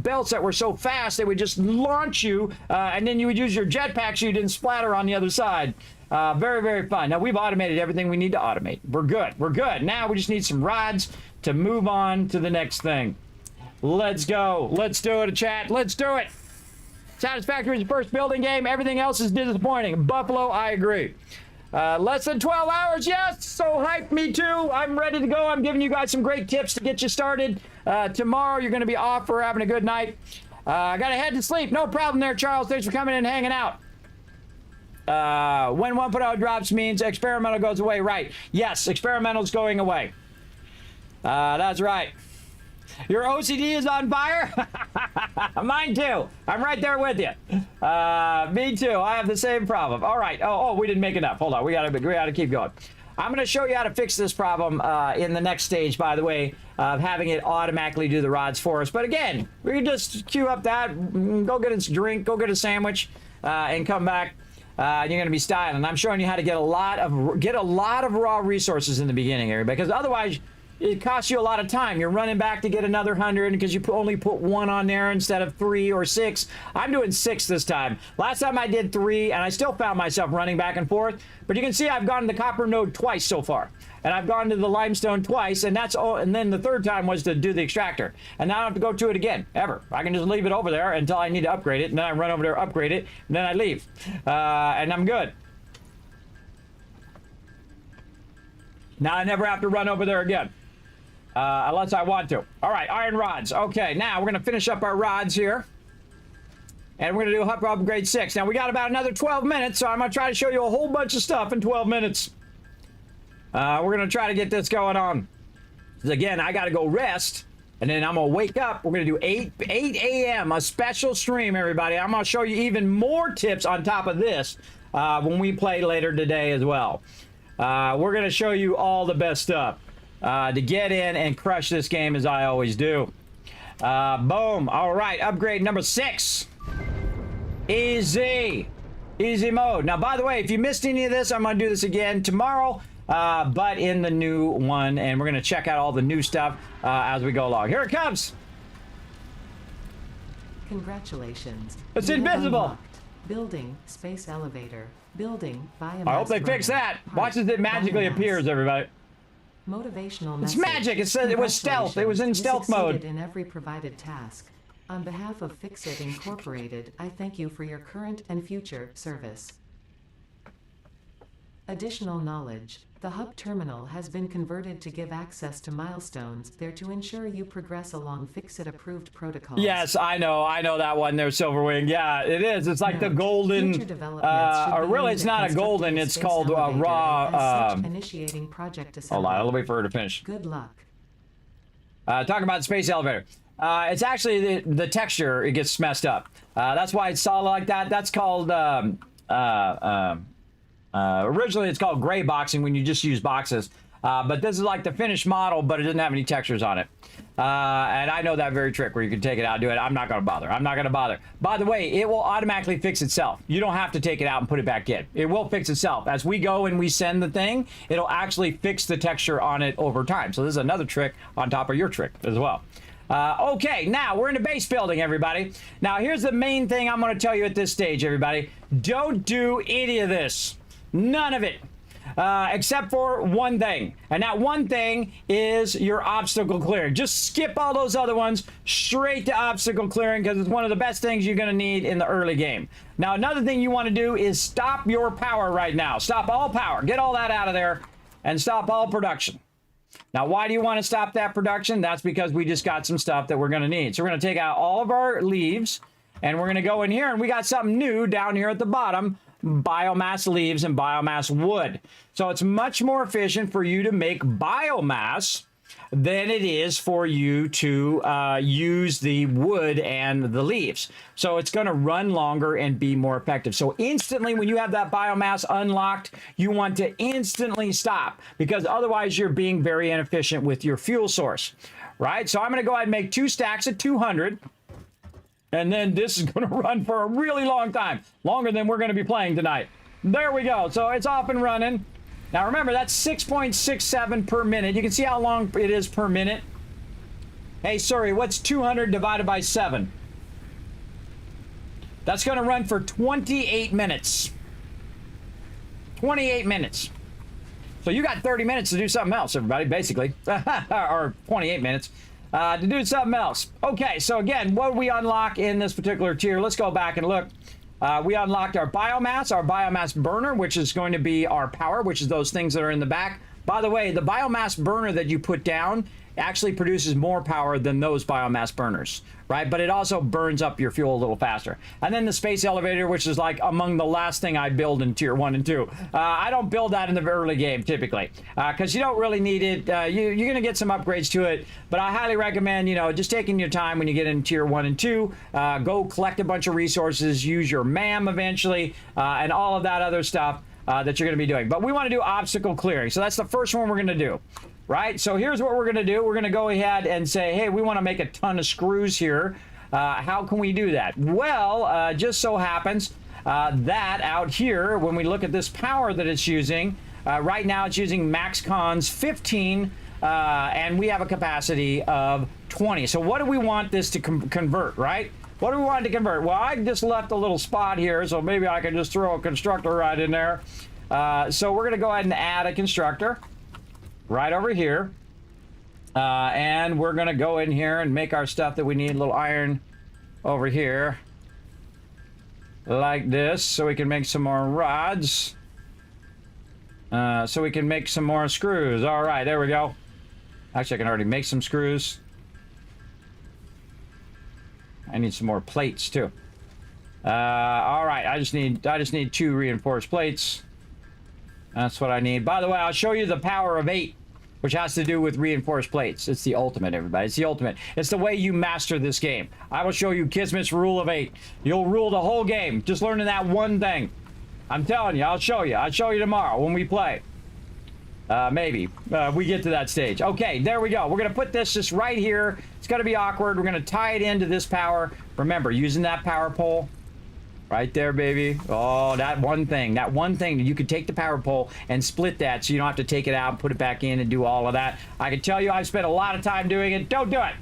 belts that were so fast they would just launch you, and then you would use your jetpack so you didn't splatter on the other side. Very, very fun. Now, we've automated everything we need to automate. We're good. We're good. Now we just need some rods to move on to the next thing. Let's go. Let's do it, chat. Let's do it. Satisfactory is the first building game. Everything else is disappointing. Buffalo, I agree. Less than 12 hours. Yes. So hyped. Me too. I'm ready to go. I'm giving you guys some great tips to get you started. Tomorrow, you're going to be off for having a good night. I got to head to sleep. No problem there, Charles. Thanks for coming in and hanging out. When 1.0 drops means experimental goes away. Right. Yes. Experimental's going away. That's right. Your OCD is on fire? Mine too. I'm right there with you. Me too. I have the same problem. All right. Oh, we didn't make enough. Hold on. We gotta keep going. I'm going to show you how to fix this problem in the next stage, by the way, of having it automatically do the rods for us. But again, we can just queue up that, go get a drink, go get a sandwich, and come back. You're going to be styling. I'm showing you how to get a lot of raw resources in the beginning here, because otherwise it costs you a lot of time. You're running back to get another 100 because you only put 1 on there instead of 3 or 6. I'm doing 6 this time. Last time I did 3, and I still found myself running back and forth. But you can see I've gone to the copper node twice so far. And I've gone to the limestone twice, and then the third time was to do the extractor. And now I don't have to go to it again, ever. I can just leave it over there until I need to upgrade it, and then I run over there, upgrade it, and then I leave. And I'm good. Now I never have to run over there again. Unless I want to. All right, iron rods. Okay, now we're going to finish up our rods here. And we're going to do Hub Upgrade 6. Now, we got about another 12 minutes, so I'm going to try to show you a whole bunch of stuff in 12 minutes. We're going to try to get this going on. Again, I got to go rest And then I'm going to wake up. We're going to do 8 a.m., a special stream, everybody. I'm going to show you even more tips on top of this when we play later today as well. We're going to show you all the best stuff to get in and crush this game as I always do. Boom. All right. Upgrade number 6. Easy. Easy mode. Now, by the way, if you missed any of this, I'm going to do this again tomorrow. But in the new one, and we're going to check out all the new stuff as we go along. Here it comes. Congratulations. It's You have invisible. unlocked Building space elevator. Building biomass. I hope they fix burner. that. Heart, Watch as it magically biomass. appears, everybody. Motivational It's message. magic. It said it was stealth. It was in You stealth succeeded mode. in every provided task. On behalf of Fixit Incorporated, I thank you for your current and future service. Additional knowledge. The hub terminal has been converted to give access to milestones there to ensure you progress along Fixit-approved protocols. Yes, I know that one there, Silverwing. Yeah, it is. It's like the Note, golden, future developments should or be really aimed it's at not a constructing golden, a it's space called elevator raw, and as such, initiating project hold on, assembly. I'll wait for her to finish. Good luck. Talking about the space elevator. It's actually the texture, it gets messed up. That's why it's solid like that. That's called, originally it's called gray boxing when you just use boxes. But this is like the finished model, but it doesn't have any textures on it. And I know that very trick where you can take it out and do it. I'm not going to bother. I'm not going to bother. By the way, it will automatically fix itself. You don't have to take it out and put it back in. It will fix itself. As we go and we send the thing, it'll actually fix the texture on it over time. So this is another trick on top of your trick as well. Okay, now we're in the base building, everybody. Now here's the main thing I'm going to tell you at this stage, everybody. Don't do any of this. None of it. Except for one thing. And that one thing is your obstacle clearing. Just skip all those other ones straight to obstacle clearing because it's one of the best things you're going to need in the early game. Now, another thing you want to do is stop your power right now. Stop all power. Get all that out of there and stop all production. Now, why do you want to stop that production? That's because we just got some stuff that we're going to need. So we're going to take out all of our leaves and we're going to go in here and we got something new down here at the bottom. Biomass leaves and biomass wood. So it's much more efficient for you to make biomass than it is for you to use the wood and the leaves. So it's going to run longer and be more effective. So instantly when you have that biomass unlocked, you want to instantly stop because otherwise you're being very inefficient with your fuel source, right? So I'm going to go ahead and make 2 stacks of 200. And then this is going to run for a really long time. Longer than we're going to be playing tonight. There we go. So it's off and running. Now remember, that's 6.67 per minute. You can see how long it is per minute. Hey, sorry, what's 200 divided by 7? That's going to run for 28 minutes. 28 minutes. So you got 30 minutes to do something else, everybody, basically. Or 28 minutes. To do something else. Okay, so again, what do we unlock in this particular tier? Let's go back and look. We unlocked our biomass burner, which is going to be our power, which is those things that are in the back. By the way, the biomass burner that you put down actually produces more power than those biomass burners, right? But it also burns up your fuel a little faster. And then the space elevator, which is like among the last thing I build in tier 1 and 2. I don't build that in the early game typically because you don't really need it. You're going to get some upgrades to it, but I highly recommend, you know, just taking your time when you get in tier 1 and 2. Go collect a bunch of resources, use your MAM eventually, and all of that other stuff that you're going to be doing. But we want to do obstacle clearing. So that's the first one we're going to do. Right, so here's what we're going to do. We're going to go ahead and say, hey, we want to make a ton of screws here. How can we do that? Well, just so happens that out here, when we look at this power that it's using, right now it's using MaxCon's 15, and we have a capacity of 20. So what do we want this to convert, right? What do we want it to convert? Well, I just left a little spot here, so maybe I can just throw a constructor right in there. So we're going to go ahead and add a constructor. Right over here, and we're gonna go in here and make our stuff that we need. A little iron over here like this so we can make some more rods, so we can make some more screws. All right, there we go. Actually, I can already make some screws. I need some more plates too. All right, I just need 2 reinforced plates. That's what I need. By the way, I'll show you the power of 8. which has to do with reinforced plates. It's the ultimate, everybody. It's the ultimate. It's the way you master this game. I will show you Kismet's rule of 8. You'll rule the whole game just learning that one thing. I'm telling you, I'll show you. I'll show you tomorrow when we play. Maybe. We get to that stage. Okay, there we go. We're going to put this just right here. It's going to be awkward. We're going to tie it into this power. Remember, using that power pole. Right there, baby. Oh, that one thing. That one thing. You could take the power pole and split that so you don't have to take it out and put it back in and do all of that. I can tell you I've spent a lot of time doing it. Don't do it.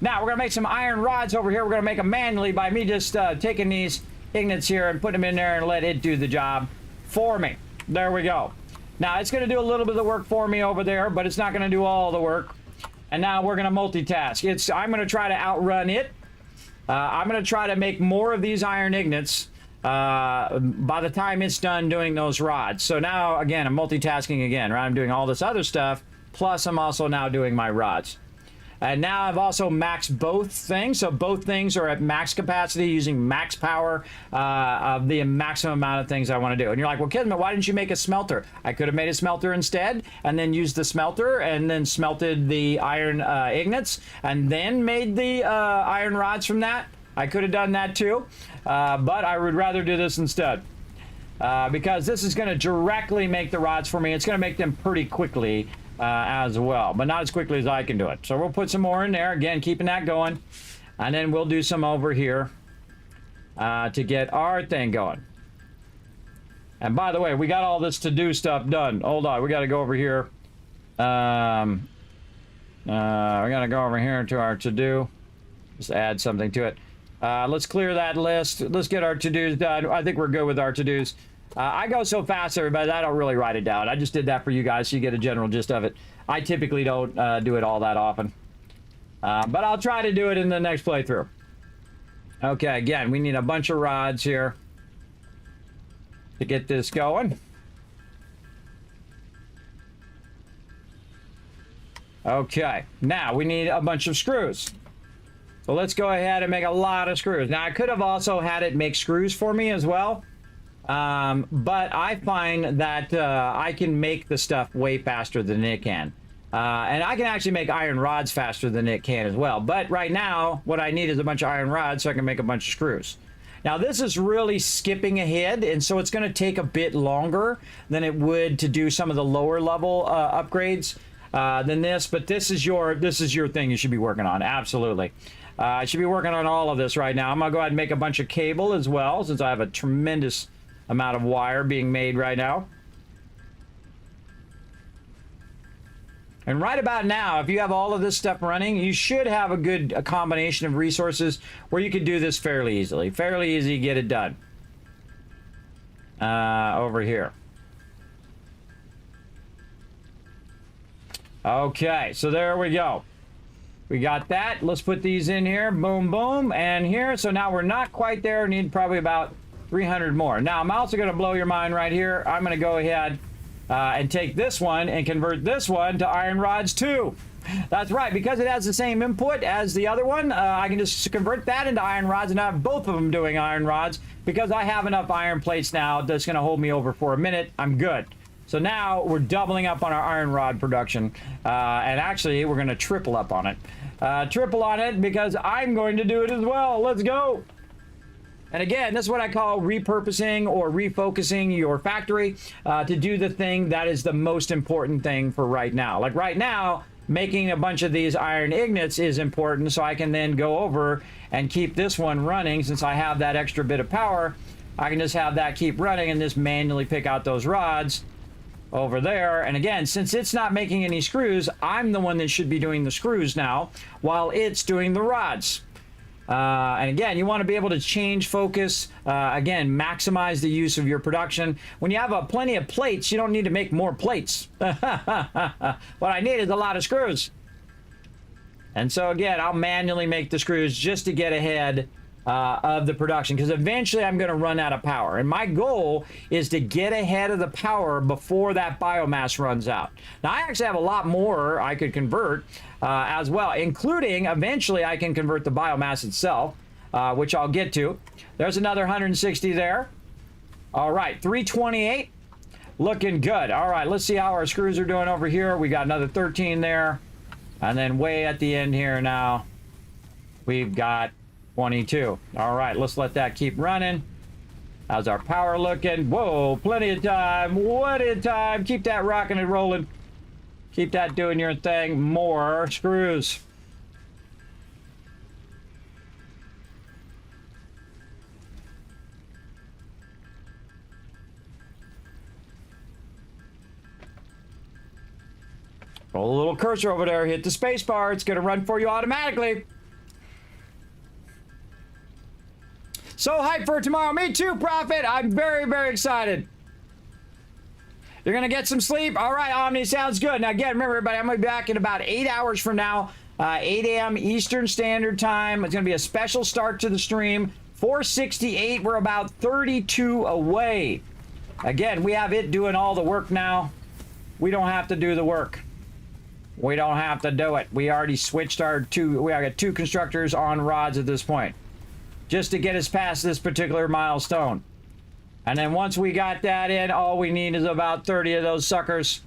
Now, we're going to make some iron rods over here. We're going to make them manually by me just taking these ignits here and putting them in there and let it do the job for me. There we go. Now, it's going to do a little bit of the work for me over there, but it's not going to do all the work. And now we're going to multitask. I'm going to try to outrun it. I'm going to try to make more of these iron ignits by the time it's done doing those rods. So now, again, I'm multitasking again, right? I'm doing all this other stuff, plus I'm also now doing my rods. And now I've also maxed both things. So both things are at max capacity using max power of the maximum amount of things I want to do. And you're like, well, Kismet, why didn't you make a smelter? I could have made a smelter instead and then used the smelter and then smelted the iron ignits and then made the iron rods from that. I could have done that too, but I would rather do this instead. Because this is going to directly make the rods for me. It's going to make them pretty quickly as well, but not as quickly as I can do it. So we'll put some more in there, again, keeping that going. And then we'll do some over here to get our thing going. And by the way, we got all this to-do stuff done. Hold on, we got to go over here. We got to go over here to our to-do. Just add something to it. Let's clear that list. Let's get our to-dos done. I think we're good with our to-dos. I go so fast, everybody, I don't really write it down. I just did that for you guys so you get a general gist of it. I typically don't do it all that often. But I'll try to do it in the next playthrough. Okay, again, we need a bunch of rods here to get this going. Okay, now we need a bunch of screws. So let's go ahead and make a lot of screws. Now, I could have also had it make screws for me as well. But I find that I can make the stuff way faster than it can. And I can actually make iron rods faster than it can as well. But right now, what I need is a bunch of iron rods so I can make a bunch of screws. Now, this is really skipping ahead, and so it's going to take a bit longer than it would to do some of the lower level upgrades than this. But this is your thing you should be working on. Absolutely. I should be working on all of this right now. I'm going to go ahead and make a bunch of cable as well, since I have a tremendous amount of wire being made right now. And right about now, if you have all of this stuff running, you should have a combination of resources where you can do this fairly easily. Fairly easy to get it done. Over here. Okay, so there we go. We got that. Let's put these in here. Boom, boom, and here. So now we're not quite there. Need probably about 300 more. Now, I'm also going to blow your mind right here. I'm going to go ahead and take this one and convert this one to iron rods too. That's right. Because it has the same input as the other one, I can just convert that into iron rods and have both of them doing iron rods because I have enough iron plates now that's going to hold me over for a minute. I'm good. So now we're doubling up on our iron rod production. And actually, we're going to triple up on it. Triple on it because I'm going to do it as well. Let's go. And again, this is what I call repurposing or refocusing your factory to do the thing that is the most important thing for right now. Like right now, making a bunch of these iron ignits is important, so I can then go over and keep this one running. Since I have that extra bit of power, I can just have that keep running and just manually pick out those rods over there. And again, since it's not making any screws, I'm the one that should be doing the screws now while it's doing the rods. And again, you want to be able to change focus, again, maximize the use of your production. When you have plenty of plates, you don't need to make more plates. What I need is a lot of screws. And so again, I'll manually make the screws just to get ahead of the production, because eventually I'm going to run out of power. And my goal is to get ahead of the power before that biomass runs out. Now, I actually have a lot more I could convert as well, including eventually I can convert the biomass itself, which I'll get to. There's another 160 there. All right, 328. looking good. All right, let's see how our screws are doing over here. We got another 13 there. And then way at the end here now, we've got 22. All right, let's let that keep running. How's our power looking? Whoa, plenty of time. What a time. Keep that rocking and rolling. Keep that doing your thing. More screws. Roll a little cursor over there. Hit the space bar. It's going to run for you automatically. So hyped for tomorrow. Me too, Prophet. I'm very, very excited. You're going to get some sleep? All right, Omni, sounds good. Now, again, remember, everybody, I'm going to be back in about 8 hours from now, 8 a.m. Eastern Standard Time. It's going to be a special start to the stream. 468, we're about 32 away. Again, we have it doing all the work now. We don't have to do the work. We don't have to do it. We already switched our we got 2 constructors on rods at this point, just to get us past this particular milestone. And then once we got that in, all we need is about 30 of those suckers,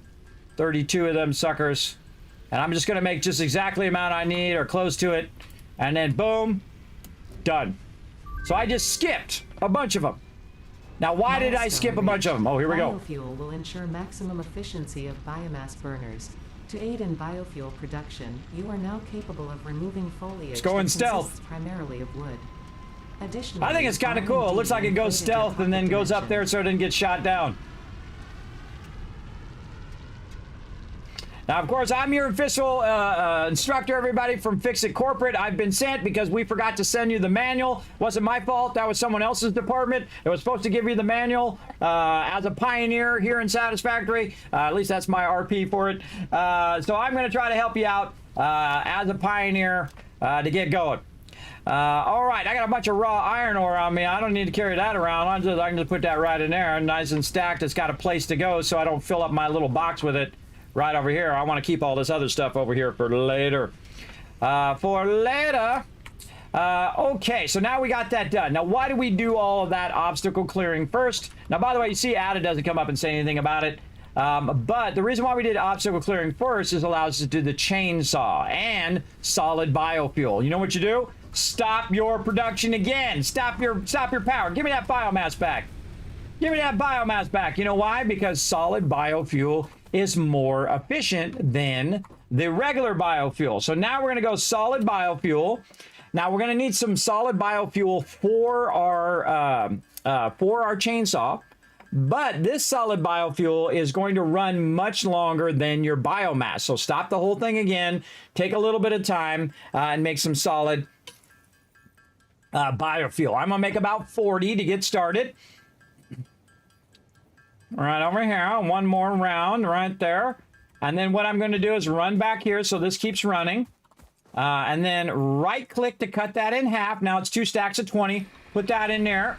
32 of them suckers. And I'm just going to make just exactly the amount I need or close to it. And then boom, done. So I just skipped a bunch of them. Now, why did I skip a bunch of them? Oh, here we go. Biofuel will ensure maximum efficiency of biomass burners. To aid in biofuel production, you are now capable of removing foliage. It's going that stealth. consists primarily of wood. Additionally, I think it's kind of cool. It looks like it goes stealth and then goes up there so it doesn't get shot down. Now, of course, I'm your official instructor, everybody, from Fix It Corporate. I've been sent because we forgot to send you the manual. Wasn't my fault. That was someone else's department. It was supposed to give you the manual as a pioneer here in Satisfactory. At least that's my RP for it. So I'm going to try to help you out as a pioneer to get going. All right, I got a bunch of raw iron ore on me. I don't need to carry that around. I can just put that right in there, nice and stacked. It's got a place to go so I don't fill up my little box with it. Right over here. I want to keep all this other stuff over here for later. Okay, so now we got that done. Now, why do we do all of that obstacle clearing first? Now, by the way, you see Ada doesn't come up and say anything about it. But the reason why we did obstacle clearing first is allows us to do the chainsaw and solid biofuel. You know what you do? Stop your production again. Stop your power. Give me that biomass back. Give me that biomass back. You know why? Because solid biofuel is more efficient than the regular biofuel. So now we're going to go solid biofuel. Now we're going to need some solid biofuel for our chainsaw. But this solid biofuel is going to run much longer than your biomass. So stop the whole thing again. Take a little bit of time and make some solid biofuel. I'm going to make about 40 to get started. Right over here, one more round right there. And then what I'm going to do is run back here so this keeps running. And then right click to cut that in half. Now it's 2 stacks of 20. Put that in there.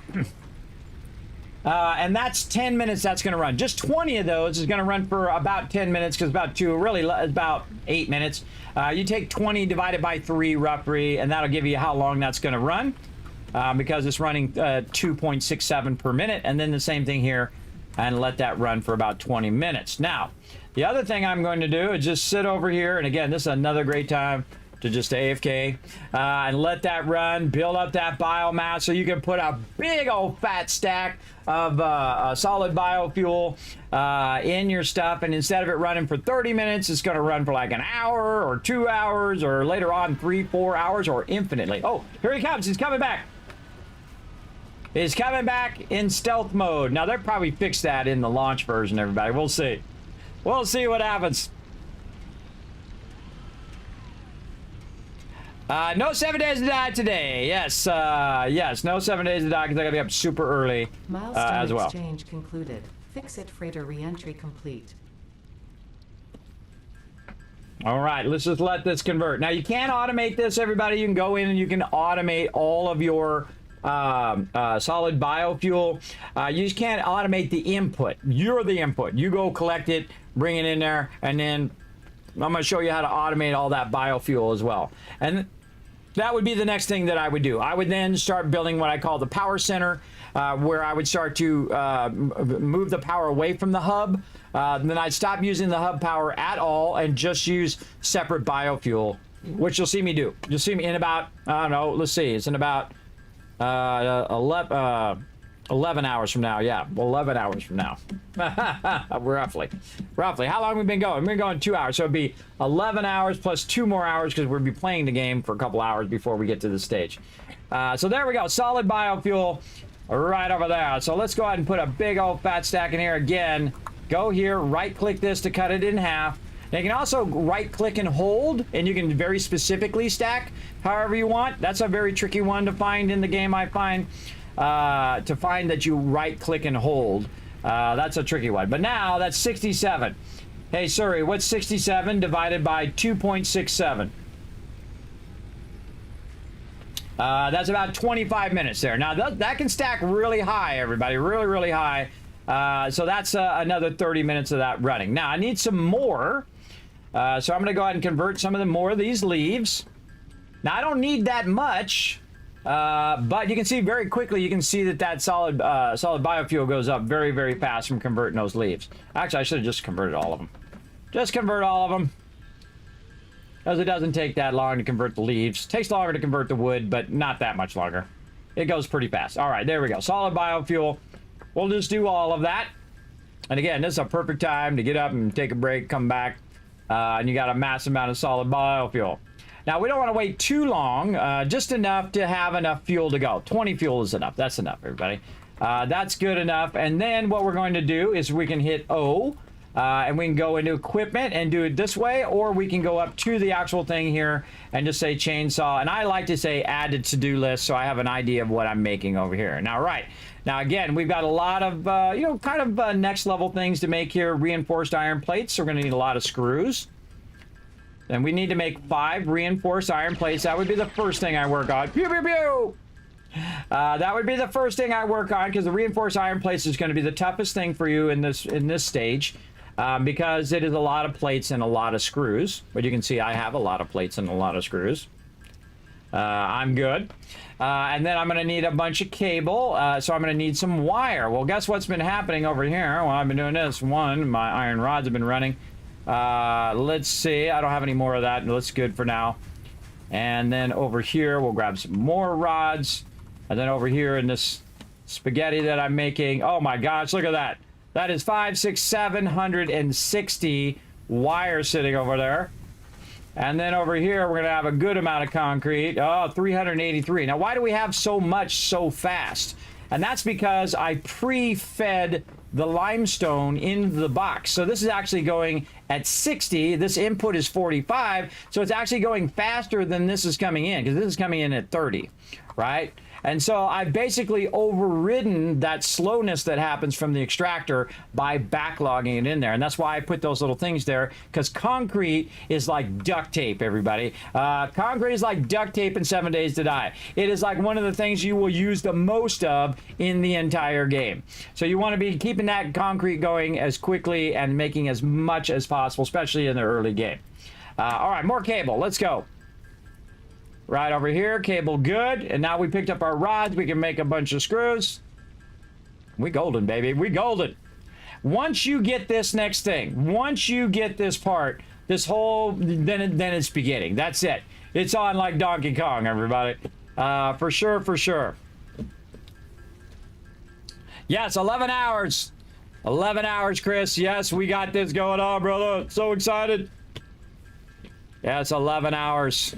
And that's 10 minutes that's going to run. Just 20 of those is going to run for about 10 minutes because about 8 minutes. You take 20 divided by 3 roughly, and that'll give you how long that's going to run because it's running 2.67 per minute. And then the same thing here. And let that run for about 20 minutes. Now, the other thing I'm going to do is just sit over here. And again, this is another great time to just AFK and let that run, build up that biomass so you can put a big old fat stack of solid biofuel in your stuff. And instead of it running for 30 minutes, it's going to run for like an hour or 2 hours or later on 3-4 hours or infinitely. Oh, here he comes. He's coming back. Is coming back in stealth mode. Now, they'll probably fix that in the launch version, everybody. We'll see. We'll see what happens. No 7 days to die today. Yes, yes, no 7 days to die because I got to be up super early as well. Exchange concluded. Fix-It freighter re-entry complete. All right, let's just let this convert. Now, you can't automate this, everybody. You can go in and you can automate all of your solid biofuel. You just can't automate the input. You're the input. You go collect it, bring it in there, and then I'm going to show you how to automate all that biofuel as well. And that would be the next thing that I would do. I would then start building what I call the power center, where I would start to move the power away from the hub. Then I'd stop using the hub power at all and just use separate biofuel, which you'll see me do. You'll see me in about, I don't know, let's see, it's in about 11 hours from now. Yeah, 11 hours from now. Roughly. How long have we been going? We've been going 2 hours. So it'd be 11 hours plus 2 more hours because we'll be playing the game for a couple hours before we get to the stage. So there we go. Solid biofuel right over there. So let's go ahead and put a big old fat stack in here again. Go here, right click this to cut it in half. Now you can also right click and hold, and you can very specifically stack however you want. That's a very tricky one to find in the game, I find. To find that you right click and hold. That's a tricky one. But now that's 67. Hey Suri, what's 67 divided by 2.67? That's about 25 minutes there. Now that can stack really high, everybody, really high. So that's another 30 minutes of that running. Now I need some more. So I'm going to go ahead and convert some of the more of these leaves. Now I don't need that much. But you can see very quickly, you can see that solid biofuel goes up very fast from converting those leaves. Actually, I should have just converted all of them. Just convert all of them. Because it doesn't take that long to convert the leaves. It takes longer to convert the wood, but not that much longer. It goes pretty fast. All right, there we go. Solid biofuel. We'll just do all of that. And again, this is a perfect time to get up and take a break, come back, and you got a massive amount of solid biofuel. Now, we don't want to wait too long, just enough to have enough fuel to go. 20 fuel is enough. That's enough, everybody. That's good enough. And then what we're going to do is we can hit O, and we can go into equipment and do it this way, or we can go up to the actual thing here and just say chainsaw. And I like to say add to to-do list, so I have an idea of what I'm making over here. Now, right. Now, again, we've got a lot of, kind of next level things to make here. Reinforced iron plates. So we're going to need a lot of screws. And we need to make 5 reinforced iron plates. That would be the first thing I work on. Pew, pew, pew! That would be the first thing I work on, because the reinforced iron plates is going to be the toughest thing for you in this stage, because it is a lot of plates and a lot of screws. But you can see I have a lot of plates and a lot of screws. I'm good. And then I'm going to need a bunch of cable, so I'm going to need some wire. Well, guess what's been happening over here while I've been doing this? One, my iron rods have been running. Let's see. I don't have any more of that. That's good for now. And then over here, we'll grab some more rods. And then over here in this spaghetti that I'm making. Oh my gosh, look at that. That is 760 wires sitting over there. And then over here, we're going to have a good amount of concrete. Oh, 383. Now, why do we have so much so fast? And that's because I pre-fed the limestone into the box. So this is actually going at 60. This input is 45. So it's actually going faster than this is coming in, because this is coming in at 30, right? And so I've basically overridden that slowness that happens from the extractor by backlogging it in there. And that's why I put those little things there, because concrete is like duct tape, everybody. Concrete is like duct tape in 7 Days to Die. It is like one of the things you will use the most of in the entire game. So you want to be keeping that concrete going as quickly and making as much as possible, especially in the early game. All right, more cable. Let's go. Right over here, cable good. And now we picked up our rods. We can make a bunch of screws. We golden, baby. We golden. Once you get this next thing, once you get this part, this whole, then it's beginning. That's it. It's on like Donkey Kong, everybody. For sure, for sure. Yes, 11 hours. 11 hours, Chris. Yes, we got this going on, brother. So excited. Yeah, it's 11 hours.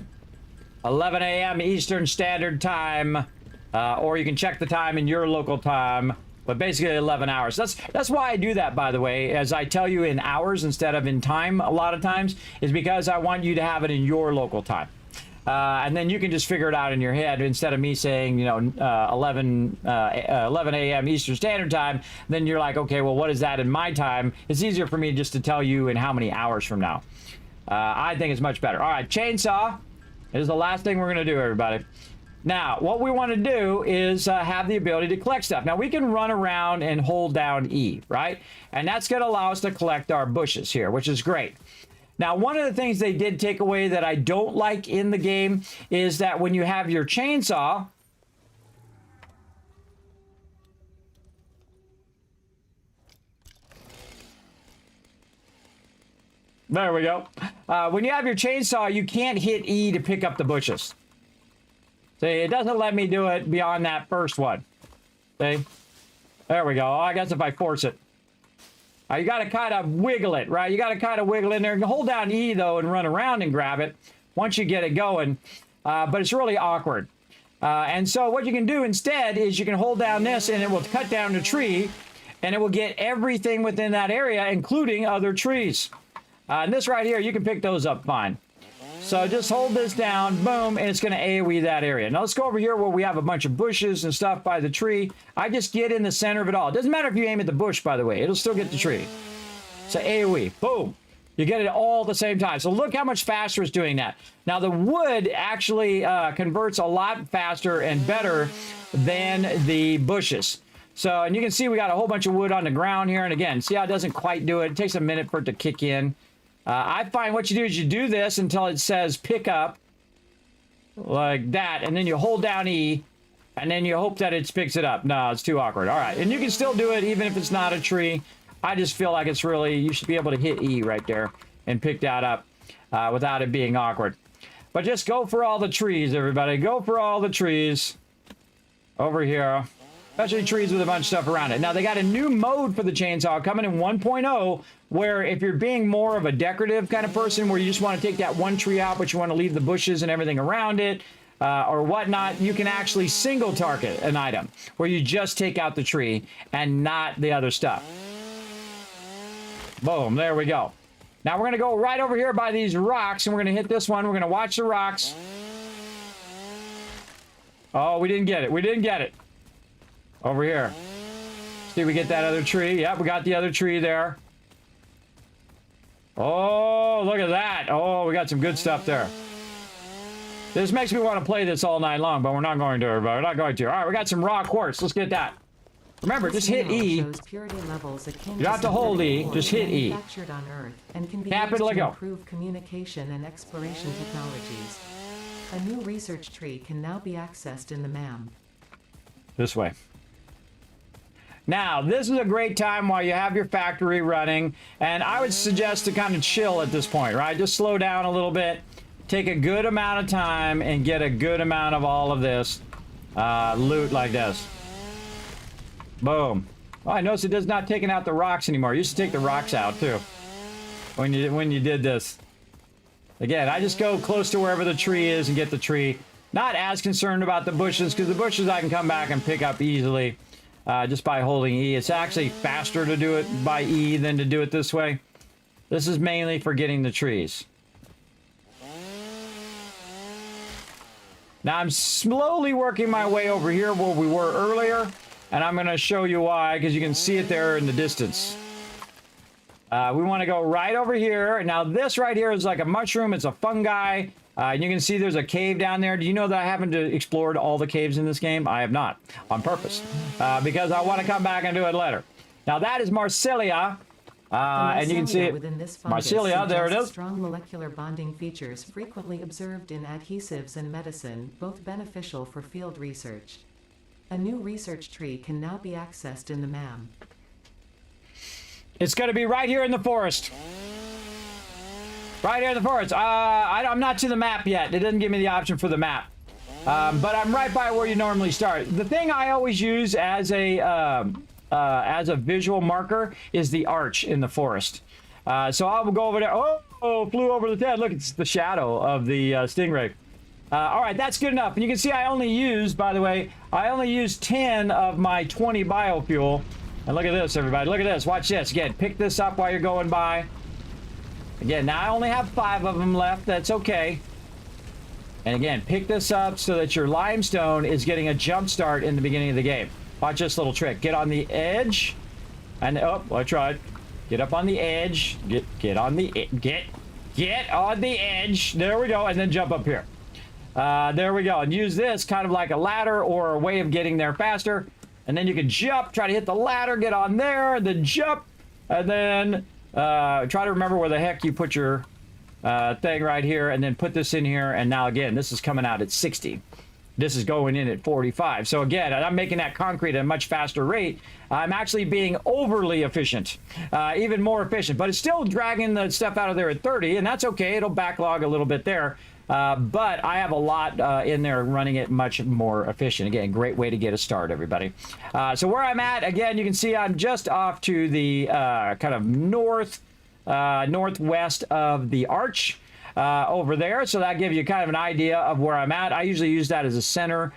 11 a.m. Eastern Standard Time, or you can check the time in your local time, but basically 11 hours. That's why I do that, by the way, as I tell you in hours instead of in time a lot of times, is because I want you to have it in your local time. And then you can just figure it out in your head instead of me saying, 11 a.m. Eastern Standard Time. Then you're like, okay, well, what is that in my time? It's easier for me just to tell you in how many hours from now. I think it's much better. All right, chainsaw. This is the last thing we're going to do, everybody. Now, what we want to do is have the ability to collect stuff. Now, we can run around and hold down E, right? And that's going to allow us to collect our bushes here, which is great. Now, one of the things they did take away that I don't like in the game is that when you have your chainsaw, there we go. When you have your chainsaw, you can't hit E to pick up the bushes. See, it doesn't let me do it beyond that first one. See? There we go. Oh, I guess if I force it. You got to kind of wiggle it, right? You got to kind of wiggle in there. Hold down E, though, and run around and grab it once you get it going. But it's really awkward. And so what you can do instead is you can hold down this, and it will cut down the tree, and it will get everything within that area, including other trees. And this right here, you can pick those up fine. So just hold this down, boom, and it's going to AoE that area. Now let's go over here where we have a bunch of bushes and stuff by the tree. I just get in the center of it all. It doesn't matter if you aim at the bush, by the way. It'll still get the tree. So AoE, boom. You get it all at the same time. So look how much faster it's doing that. Now the wood actually converts a lot faster and better than the bushes. So, and you can see we got a whole bunch of wood on the ground here. And again, see how it doesn't quite do it? It takes a minute for it to kick in. I find what you do is you do this until it says pick up, like that, and then you hold down E, and then you hope that it picks it up. No, it's too awkward. All right, and you can still do it even if it's not a tree. I just feel like it's really, you should be able to hit E right there and pick that up without it being awkward. But just go for all the trees, everybody. Go for all the trees over here. Especially trees with a bunch of stuff around it. Now, they got a new mode for the chainsaw coming in 1.0, where if you're being more of a decorative kind of person, where you just want to take that one tree out, but you want to leave the bushes and everything around it, or whatnot, you can actually single target an item, where you just take out the tree and not the other stuff. Boom, there we go. Now, we're going to go right over here by these rocks, and we're going to hit this one. We're going to watch the rocks. Oh, we didn't get it. We didn't get it. Over here. See, we get that other tree. Yep, we got the other tree there. Oh, look at that. Oh, we got some good stuff there. This makes me want to play this all night long, but we're not going to, everybody. We're not going to. All right, we got some raw quartz. Let's get that. Remember, just hit E. You don't have to hold E. Just hit E. Tap it, let go. Improve communication and exploration technologies. A new research tree can now be accessed in the MAM. This way. Now, this is a great time while you have your factory running, and I would suggest to kind of chill at this point, right? Just slow down a little bit, take a good amount of time, and get a good amount of all of this loot like this. Boom. Oh, I noticed it does not taking out the rocks anymore. It used to take the rocks out, too, when you did this. Again, I just go close to wherever the tree is and get the tree. Not as concerned about the bushes, because the bushes I can come back and pick up easily. Just by holding E. It's actually faster to do it by E than to do it this way. This is mainly for getting the trees. Now I'm slowly working my way over here where we were earlier, and I'm going to show you why, because you can see it there in the distance. We want to go right over here. Now this right here is like a mushroom. It's a fungi. And you can see there's a cave down there. Do you know that I haven't explored all the caves in this game? I have not, on purpose, because I want to come back and do it later. Now that is Marsilia, and you can see it. Marsilia, there it is. Strong molecular bonding features frequently observed in adhesives and medicine, both beneficial for field research. A new research tree can now be accessed in the MAM. It's going to be right here in the forest. Right here in the forest. I'm not to the map yet. It doesn't give me the option for the map. But I'm right by where you normally start. The thing I always use as a visual marker is the arch in the forest. So I'll go over there. Oh, flew over the head. Look, it's the shadow of the stingray. All right, that's good enough. And you can see I only used, by the way, I only used 10 of my 20 biofuel. And look at this, everybody. Look at this. Watch this. Again, pick this up while you're going by. Again, now I only have 5 of them left. That's okay. And again, pick this up so that your limestone is getting a jump start in the beginning of the game. Watch this little trick. Get on the edge. And, oh, I tried. Get up on the edge. Get on the edge. There we go. And then jump up here. There we go. And use this kind of like a ladder or a way of getting there faster. And then you can jump, try to hit the ladder, get on there, then jump, and then try to remember where the heck you put your thing right here, and then put this in here, and now again, this is coming out at 60. This is going in at 45. So again, I'm making that concrete at a much faster rate. I'm actually being overly efficient, even more efficient, but it's still dragging the stuff out of there at 30, and that's okay. It'll backlog a little bit there. But I have a lot in there running it much more efficient. Again, great way to get a start, everybody. So where I'm at, again, you can see I'm just off to the kind of northwest of the arch over there. So that gives you kind of an idea of where I'm at. I usually use that as a center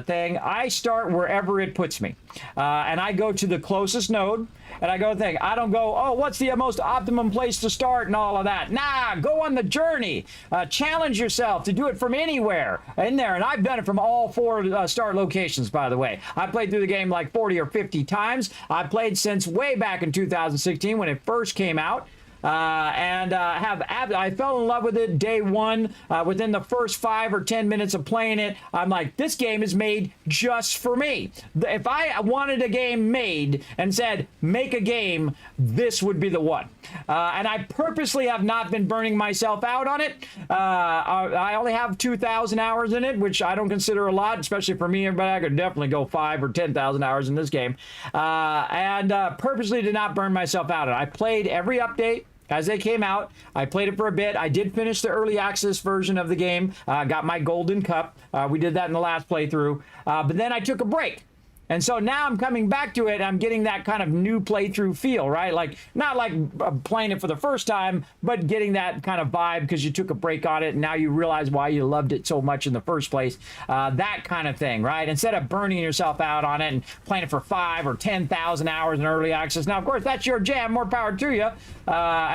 thing. I start wherever it puts me. And I go to the closest node. And I go think, I don't go, oh, what's the most optimum place to start and all of that. Nah, go on the journey. Challenge yourself to do it from anywhere in there. And I've done it from all 4 start locations, by the way. I played through the game like 40 or 50 times. I played since way back in 2016 when it first came out. I fell in love with it day one. Within the first 5 or 10 minutes of playing it, I'm like, this game is made just for me. If I wanted a game made and said, make a game, this would be the one. And I purposely have not been burning myself out on it. I only have 2,000 hours in it, which I don't consider a lot, especially for me. Everybody, I could definitely go 5 or 10,000 hours in this game. Purposely did not burn myself out. I played every update as they came out. I played it for a bit. I did finish the early access version of the game. Got my golden cup. We did that in the last playthrough. But then I took a break. And so now I'm coming back to it. I'm getting that kind of new playthrough feel, right? Like, not like playing it for the first time, but getting that kind of vibe because you took a break on it and now you realize why you loved it so much in the first place. That kind of thing, right? Instead of burning yourself out on it and playing it for 5 or 10,000 hours in early access. Now, of course, that's your jam. More power to you. And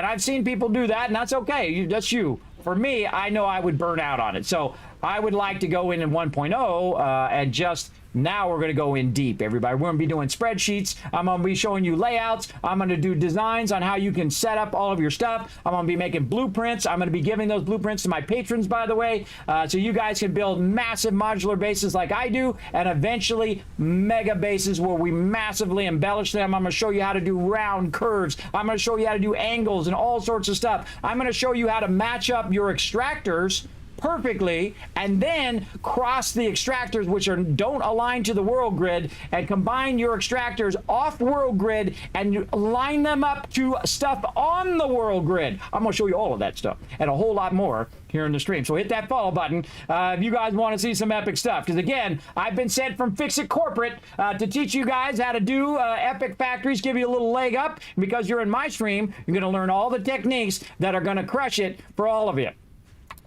I've seen people do that, and that's okay. That's you. For me, I know I would burn out on it. So I would like to go in 1.0 and just... Now we're going to go in deep, everybody. We're going to be doing spreadsheets. I'm going to be showing you layouts. I'm going to do designs on how you can set up all of your stuff. I'm going to be making blueprints. I'm going to be giving those blueprints to my patrons, by the way, so you guys can build massive modular bases like I do, and eventually mega bases where we massively embellish them. I'm going to show you how to do round curves. I'm going to show you how to do angles and all sorts of stuff. I'm going to show you how to match up your extractors perfectly and then cross the extractors which don't align to the world grid and combine your extractors off world grid and line them up to stuff on the world grid. I'm going to show you all of that stuff and a whole lot more here in the stream. So hit that follow button if you guys want to see some epic stuff. Because again, I've been sent from Fix It Corporate to teach you guys how to do epic factories, give you a little leg up. Because you're in my stream, you're going to learn all the techniques that are going to crush it for all of you.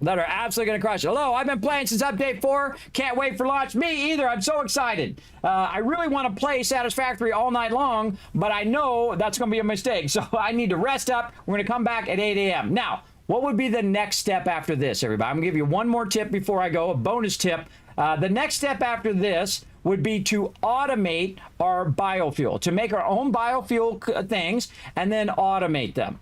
That are absolutely going to crush it. Hello, I've been playing since update 4. Can't wait for launch. Me either. I'm so excited. I really want to play Satisfactory all night long, but I know that's going to be a mistake. So I need to rest up. We're going to come back at 8 a.m. Now, what would be the next step after this, everybody? I'm going to give you one more tip before I go, a bonus tip. The next step after this would be to automate our biofuel, to make our own biofuel things and then automate them.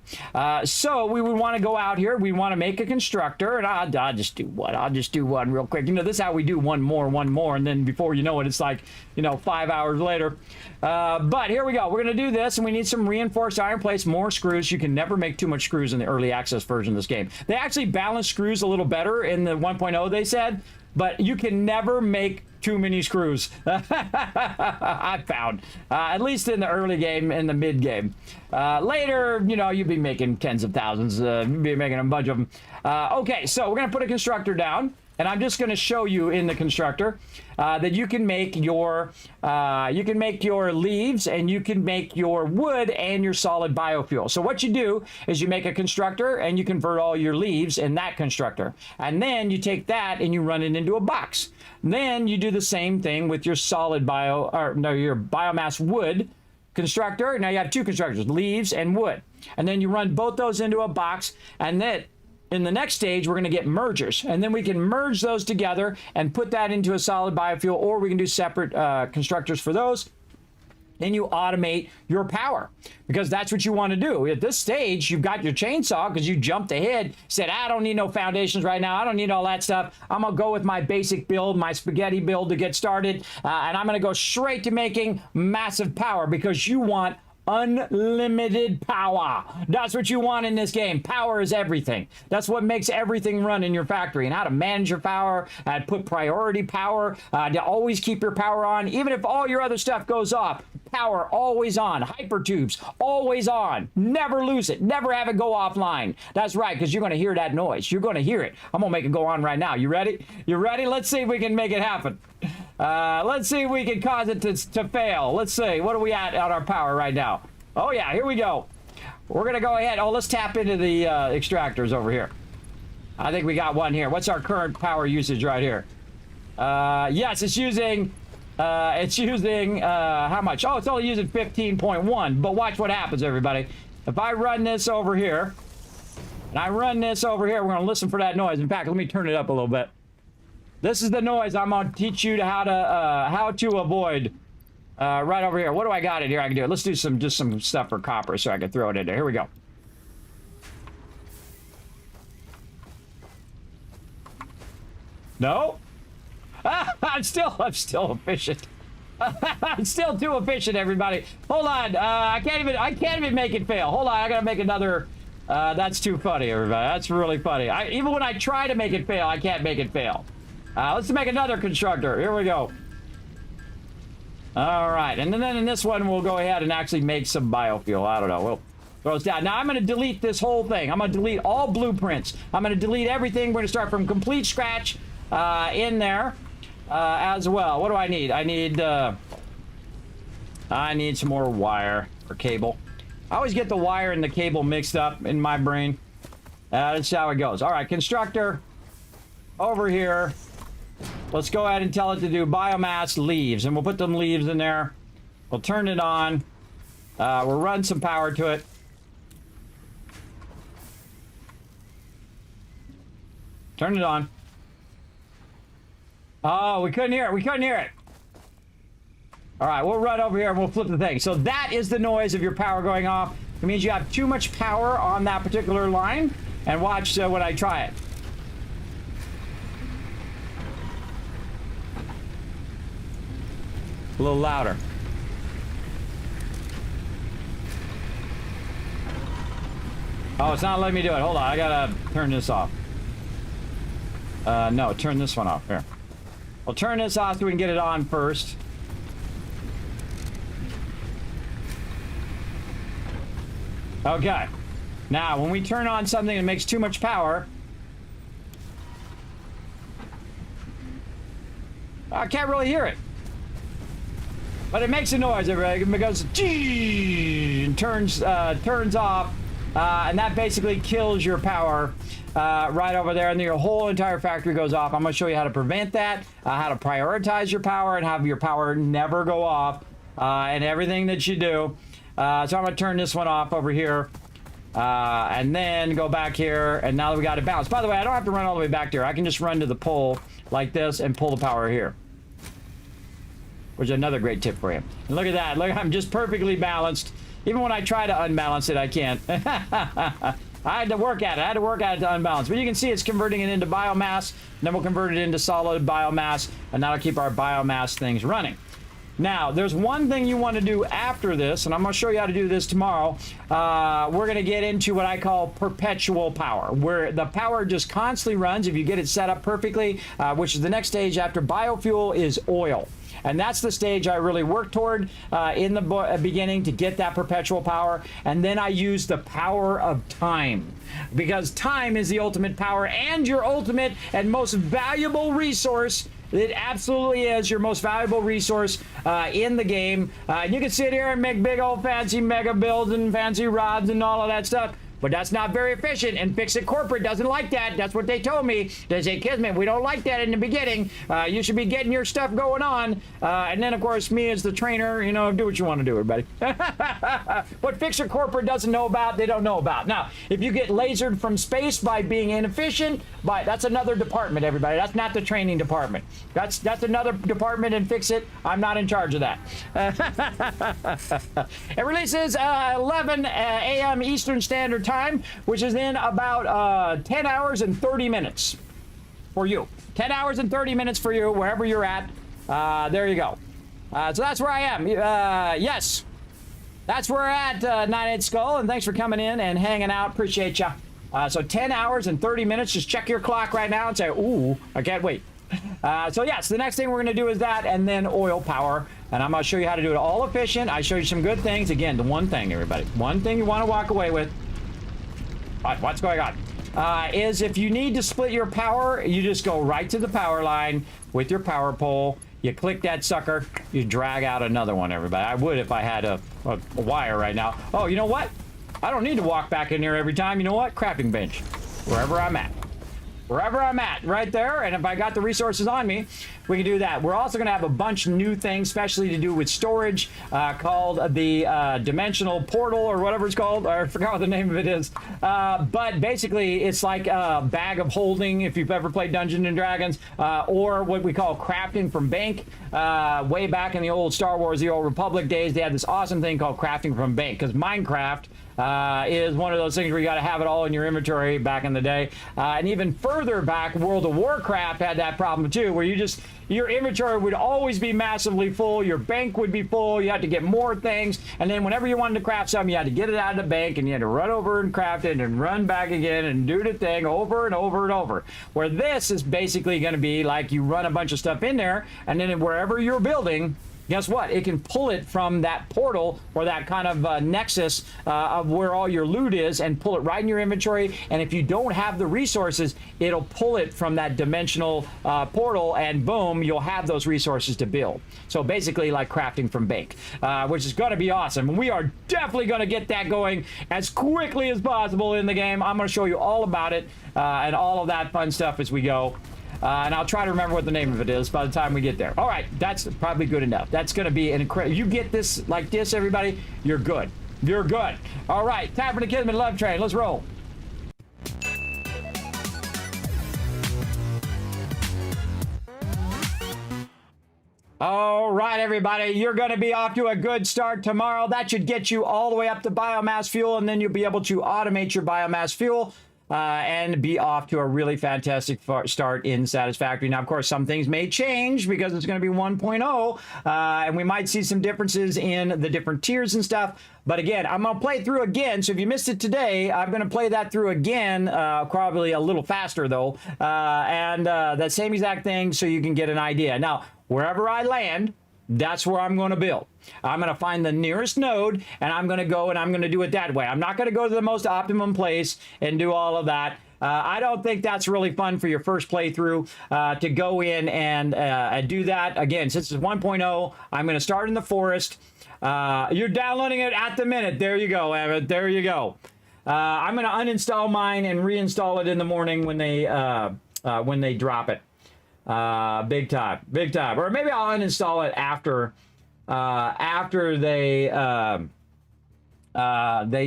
So we would want to go out here. We want to make a constructor, and I'll just do one. I'll just do one real quick. You know, this is how we do one more, and then before you know it, it's like, 5 hours later. But here we go. We're going to do this, and we need some reinforced iron plates, more screws. You can never make too much screws in the early access version of this game. They actually balance screws a little better in the 1.0, they said, but you can never make too many screws. I found, at least in the early game and the mid game. Later, you'd be making tens of thousands. You'd be making a bunch of them. Okay, so we're gonna put a constructor down, and I'm just gonna show you in the constructor that you can make your leaves, and you can make your wood and your solid biofuel. So what you do is you make a constructor and you convert all your leaves in that constructor, and then you take that and you run it into a box. Then you do the same thing with your solid your biomass wood constructor. Now you have two constructors, leaves and wood, and then you run both those into a box, and then in the next stage, we're going to get mergers, and then we can merge those together and put that into a solid biofuel, or we can do separate constructors for those. Then you automate your power, because that's what you want to do. At this stage, you've got your chainsaw because you jumped ahead, said, I don't need no foundations right now. I don't need all that stuff. I'm going to go with my basic build, my spaghetti build to get started, and I'm going to go straight to making massive power because you want Unlimited power. That's what you want in this game. Power is everything. That's what makes everything run in your factory. And how to manage your power, put priority power, to always keep your power on, even if all your other stuff goes off. Power always on. Hypertubes always on. Never lose it. Never have it go offline. That's right, because you're going to hear that noise. You're going to hear it. I'm going to make it go on right now. You ready? You ready? Let's see if we can make it happen. Let's see if we can cause it to fail. Let's see. What are we at on our power right now? Oh, yeah. Here we go. We're going to go ahead. Oh, let's tap into the extractors over here. I think we got one here. What's our current power usage right here? Yes, it's using... how much? Oh, it's only using 15.1. But watch what happens, everybody. If I run this over here, and I run this over here, we're going to listen for that noise. In fact, let me turn it up a little bit. This is the noise I'm going to teach you how to avoid. Right over here. What do I got in here? I can do it. Let's do just some stuff for copper so I can throw it in there. Here we go. No. I'm still efficient. I'm still too efficient, everybody. Hold on. I can't even make it fail. Hold on. I gotta make another. That's too funny, everybody. That's really funny. Even when I try to make it fail, I can't make it fail. Let's make another constructor. Here we go. All right, and then in this one, we'll go ahead and actually make some biofuel. I don't know. We'll throw it down. Now, I'm going to delete this whole thing. I'm going to delete all blueprints. I'm going to delete everything. We're going to start from complete scratch in there as well. What do I need? I need some more wire or cable. I always get the wire and the cable mixed up in my brain. That's how it goes. All right, constructor over here. Let's go ahead and tell it to do biomass leaves, and we'll put them leaves in there. We'll turn it on. We'll run some power to it. Turn it on. Oh, we couldn't hear it. We couldn't hear it. All right, we'll run over here and we'll flip the thing. So that is the noise of your power going off. It means you have too much power on that particular line. And watch when I try it. A little louder. Oh, it's not letting me do it. Hold on, I gotta turn this off. No, turn this one off. Here. I'll turn this off so we can get it on first. Okay. Now, when we turn on something that makes too much power, I can't really hear it. But it makes a noise, everybody. It goes and turns off, and that basically kills your power right over there, and then your whole entire factory goes off. I'm going to show you how to prevent that, how to prioritize your power, and have your power never go off, and everything that you do. So I'm going to turn this one off over here, and then go back here, and now that we got it balanced. By the way, I don't have to run all the way back there. I can just run to the pole like this and pull the power here. Which is another great tip for you. And look at that. Look, I'm just perfectly balanced. Even when I try to unbalance it, I can't. I had to work at it. I had to work at it to unbalance. But you can see it's converting it into biomass. And then we'll convert it into solid biomass. And that'll keep our biomass things running. Now, there's one thing you want to do after this, and I'm going to show you how to do this tomorrow. We're going to get into what I call perpetual power, where the power just constantly runs if you get it set up perfectly, which is the next stage after biofuel is oil. And that's the stage I really work toward in the beginning to get that perpetual power. And then I use the power of time, because time is the ultimate power and your ultimate and most valuable resource. It absolutely is your most valuable resource in the game. And you can sit here and make big old fancy mega builds and fancy rods and all of that stuff. But that's not very efficient, and Fix-It Corporate doesn't like that. That's what they told me. They say, Kismet, we don't like that in the beginning. You should be getting your stuff going on. And then, of course, me as the trainer, you know, do what you want to do, everybody. What Fix-It Corporate doesn't know about, they don't know about. Now, if you get lasered from space by being inefficient, that's another department, everybody. That's not the training department. That's another department in Fix-It. I'm not in charge of that. It releases 11 a.m. Eastern Standard Time, which is in about 10 hours and 30 minutes for you. 10 hours and 30 minutes for you, wherever you're at. There you go. So that's where I am. Yes. that's where we're at, 98 Skull, and thanks for coming in and hanging out. Appreciate ya. So 10 hours and 30 minutes. Just check your clock right now and say, ooh, I can't wait. So yes, the next thing we're going to do is that, and then oil power. And I'm going to show you how to do it all efficient. I show you some good things. Again, the one thing, everybody, one thing you want to walk away with. What's going on? Is if you need to split your power, you just go right to the power line with your power pole. You click that sucker, you drag out another one, everybody. I would if I had a wire right now. Oh, you know what? I don't need to walk back in there every time. You know what? Crafting bench. Wherever I'm at. Wherever I'm at, right there. And if I got the resources on me, we can do that. We're also going to have a bunch of new things, especially to do with storage, called the dimensional portal or whatever it's called. I forgot what the name of it is. But basically, it's like a bag of holding if you've ever played Dungeons and Dragons, or what we call crafting from bank. Way back in the old Star Wars, the old Republic days, they had this awesome thing called crafting from bank, because Minecraft is one of those things where you got to have it all in your inventory back in the day. And even further back, World of Warcraft had that problem too, where your inventory would always be massively full, your bank would be full, you had to get more things, and then whenever you wanted to craft something, you had to get it out of the bank, and you had to run over and craft it, and run back again, and do the thing over and over and over. Where this is basically going to be like you run a bunch of stuff in there, and then wherever you're building, guess what? It can pull it from that portal or that kind of nexus of where all your loot is and pull it right in your inventory. And if you don't have the resources, it'll pull it from that dimensional portal, and boom, you'll have those resources to build. So basically like crafting from bank, which is going to be awesome. And we are definitely going to get that going as quickly as possible in the game. I'm going to show you all about it and all of that fun stuff as we go. And I'll try to remember what the name of it is by the time we get there. All right, that's probably good enough. That's going to be an incredible... You get this like this, everybody, you're good. You're good. All right, time for the Kismet Love Train. Let's roll. All right, everybody, you're going to be off to a good start tomorrow. That should get you all the way up to biomass fuel, and then you'll be able to automate your biomass fuel. And be off to a really fantastic start in Satisfactory. Now, of course, some things may change because it's going to be 1.0, and we might see some differences in the different tiers and stuff. But again, I'm going to play through again. So if you missed it today, I'm going to play that through again, probably a little faster, though. And that same exact thing so you can get an idea. Now, wherever I land, that's where I'm going to build. I'm going to find the nearest node, and I'm going to go and I'm going to do it that way. I'm not going to go to the most optimum place and do all of that. I don't think that's really fun for your first playthrough to go in and do that. Again, since it's 1.0, I'm going to start in the forest. You're downloading it at the minute. There you go, Evan. There you go. I'm going to uninstall mine and reinstall it in the morning when they drop it. Big time. Or maybe I'll uninstall it after they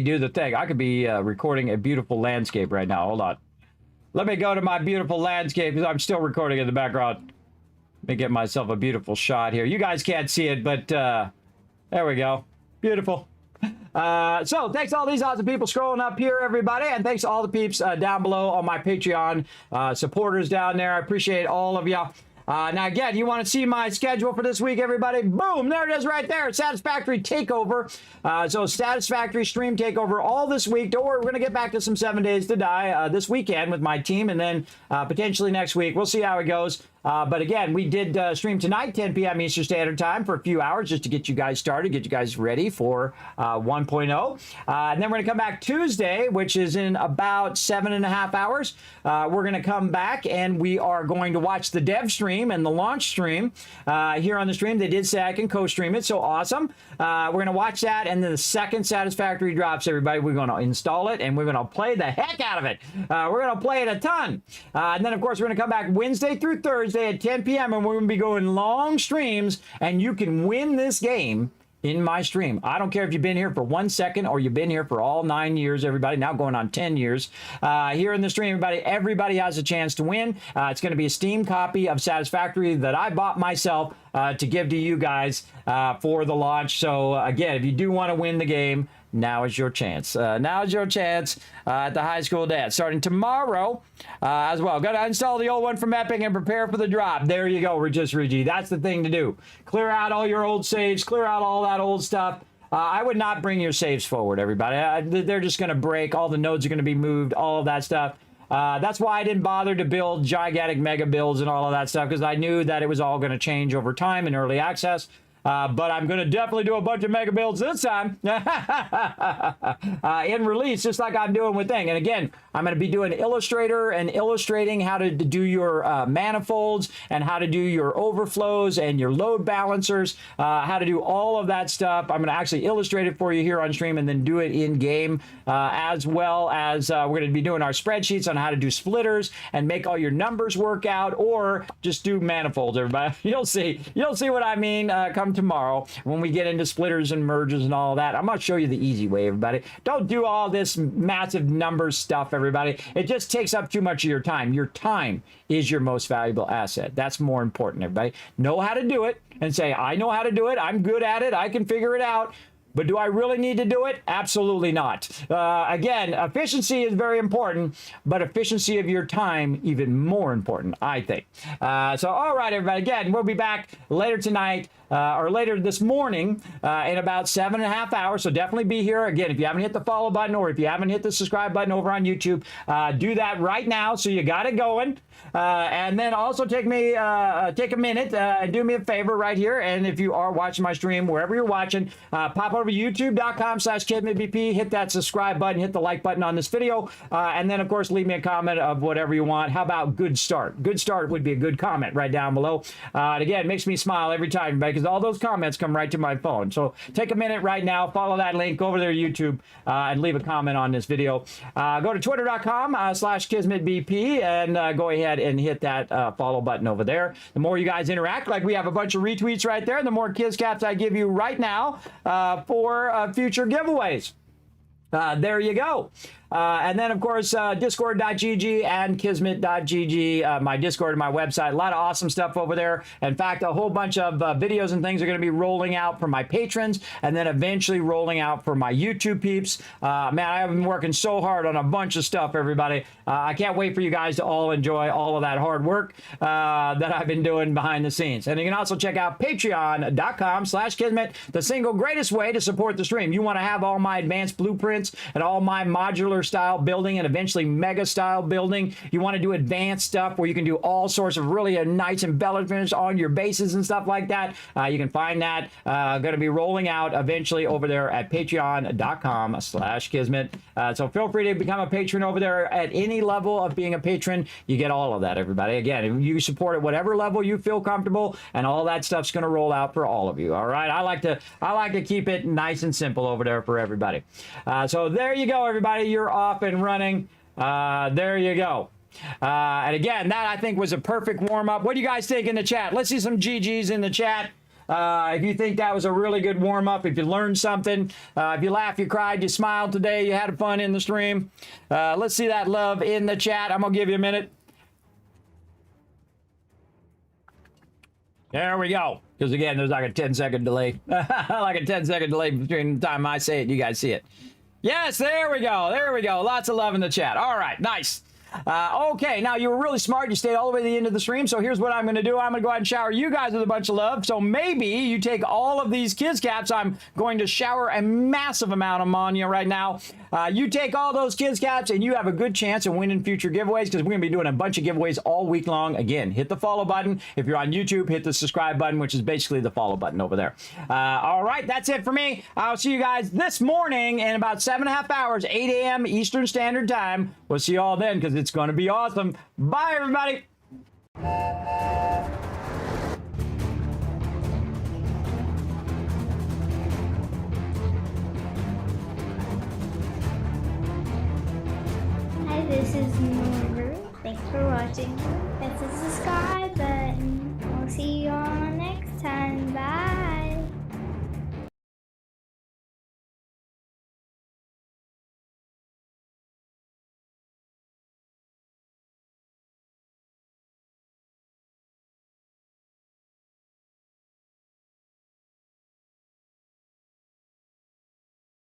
do the thing. I could be recording a beautiful landscape right now. Hold on. Let me go to my beautiful landscape because I'm still recording in the background. Let me get myself a beautiful shot here. You guys can't see it, but there we go. Beautiful. So thanks to all these awesome people scrolling up here, everybody, and thanks to all the peeps down below on my Patreon supporters down there. I appreciate all of you. Now, again, you want to see my schedule for this week, everybody? Boom, there it is right there. Satisfactory Takeover. So Satisfactory Stream Takeover all this week. Don't worry, we're going to get back to some 7 Days to Die this weekend with my team, and then potentially next week. We'll see how it goes. But again, we did stream tonight, 10 p.m. Eastern Standard Time for a few hours just to get you guys started, get you guys ready for 1.0. And then we're going to come back Tuesday, which is in about 7.5 hours. We're going to come back and we are going to watch the dev stream and the launch stream here on the stream. They did say I can co-stream it, so awesome. We're going to watch that, and then the second Satisfactory drops, everybody, we're going to install it, and we're going to play the heck out of it. We're going to play it a ton. And then, of course, we're going to come back Wednesday through Thursday at 10 p.m., and we're going to be going long streams, and you can win this game in my stream. I don't care if you've been here for 1 second or you've been here for all 9 years, everybody, now going on 10 years. Here in the stream, everybody has a chance to win. It's going to be a Steam copy of Satisfactory that I bought myself to give to you guys for the launch. So, again, if you do want to win the game, now is your chance. Now is your chance at the high school dance. Starting tomorrow as well. Got to uninstall the old one from Epic and prepare for the drop. There you go, Regis Rigi. That's the thing to do. Clear out all your old saves. Clear out all that old stuff. I would not bring your saves forward, everybody. They're just going to break. All the nodes are going to be moved, all of that stuff. That's why I didn't bother to build gigantic mega builds and all of that stuff, because I knew that it was all going to change over time in early access. But I'm going to definitely do a bunch of mega builds this time in release, just like I'm doing with Thing. And again, I'm going to be doing Illustrator and illustrating how to do your manifolds and how to do your overflows and your load balancers, how to do all of that stuff. I'm going to actually illustrate it for you here on stream and then do it in game, as well as we're going to be doing our spreadsheets on how to do splitters and make all your numbers work out, or just do manifolds, everybody. You'll see what I mean come tomorrow when we get into splitters and merges and all that. I'm going to show you the easy way, everybody. Don't do all this massive numbers stuff, everybody. It just takes up too much of your time. Your time is your most valuable asset. That's more important, everybody. Know how to do it and say, I know how to do it. I'm good at it. I can figure it out. But do I really need to do it? Absolutely not. Again, efficiency is very important, but efficiency of your time even more important, I think. So, all right, everybody. Again, we'll be back later tonight. Or later this morning in about 7.5 hours. So definitely be here. Again, if you haven't hit the follow button or if you haven't hit the subscribe button over on YouTube, do that right now so you got it going. And then also take a minute and do me a favor right here. And if you are watching my stream, wherever you're watching, pop over to youtube.com/KismetBP, hit that subscribe button, hit the like button on this video. And then, of course, leave me a comment of whatever you want. How about good start? Good start would be a good comment right down below. And again, it makes me smile every time, because all those comments come right to my phone. So take a minute right now, follow that link, go over there to YouTube, and leave a comment on this video. Go to twitter.com/KismetBP and go ahead and hit that follow button over there. The more you guys interact, like we have a bunch of retweets right there, the more Kiz Caps I give you right now for future giveaways. There you go. And then, of course, discord.gg and kismet.gg, my Discord and my website. A lot of awesome stuff over there. In fact, a whole bunch of videos and things are going to be rolling out for my patrons and then eventually rolling out for my YouTube peeps. Man, I've been working so hard on a bunch of stuff, everybody. I can't wait for you guys to all enjoy all of that hard work that I've been doing behind the scenes. And you can also check out patreon.com/Kismet, the single greatest way to support the stream. You want to have all my advanced blueprints and all my modular style building and eventually mega style building. You want to do advanced stuff where you can do all sorts of really nice embellishments on your bases and stuff like that. You can find that going to be rolling out eventually over there at patreon.com/Kismet. So feel free to become a patron over there at any level of being a patron. You get all of that, everybody. Again, you support at whatever level you feel comfortable, and all that stuff's going to roll out for all of you. All right. I like to keep it nice and simple over there for everybody. So there you go, everybody. You're off and running. There you go. And again, that I think was a perfect warm-up. What do you guys think in the chat? Let's see some GGs in the chat. If you think that was a really good warm-up, if you learned something, if you laughed, you cried, you smiled today, you had fun in the stream. Let's see that love in the chat. I'm going to give you a minute. There we go. Because again, there's like a 10-second delay. Like a 10-second delay between the time I say it and you guys see it. Yes, there we go. There we go. Lots of love in the chat. All right, nice. Okay, now you were really smart. You stayed all the way to the end of the stream. So here's what I'm going to do. I'm going to go ahead and shower you guys with a bunch of love. So maybe you take all of these Kiz Caps. I'm going to shower a massive amount of them on you right now. You take all those Kiz Caps and you have a good chance of winning future giveaways, because we're going to be doing a bunch of giveaways all week long. Again, hit the follow button. If you're on YouTube, hit the subscribe button, which is basically the follow button over there. All right, that's it for me. I'll see you guys this morning in about 7.5 hours, 8 a.m. Eastern Standard Time. We'll see you all then, because it's going to be awesome. Bye, everybody. Hi, this is Norbert. Thanks for watching. Hit the subscribe button. We'll see you all next time.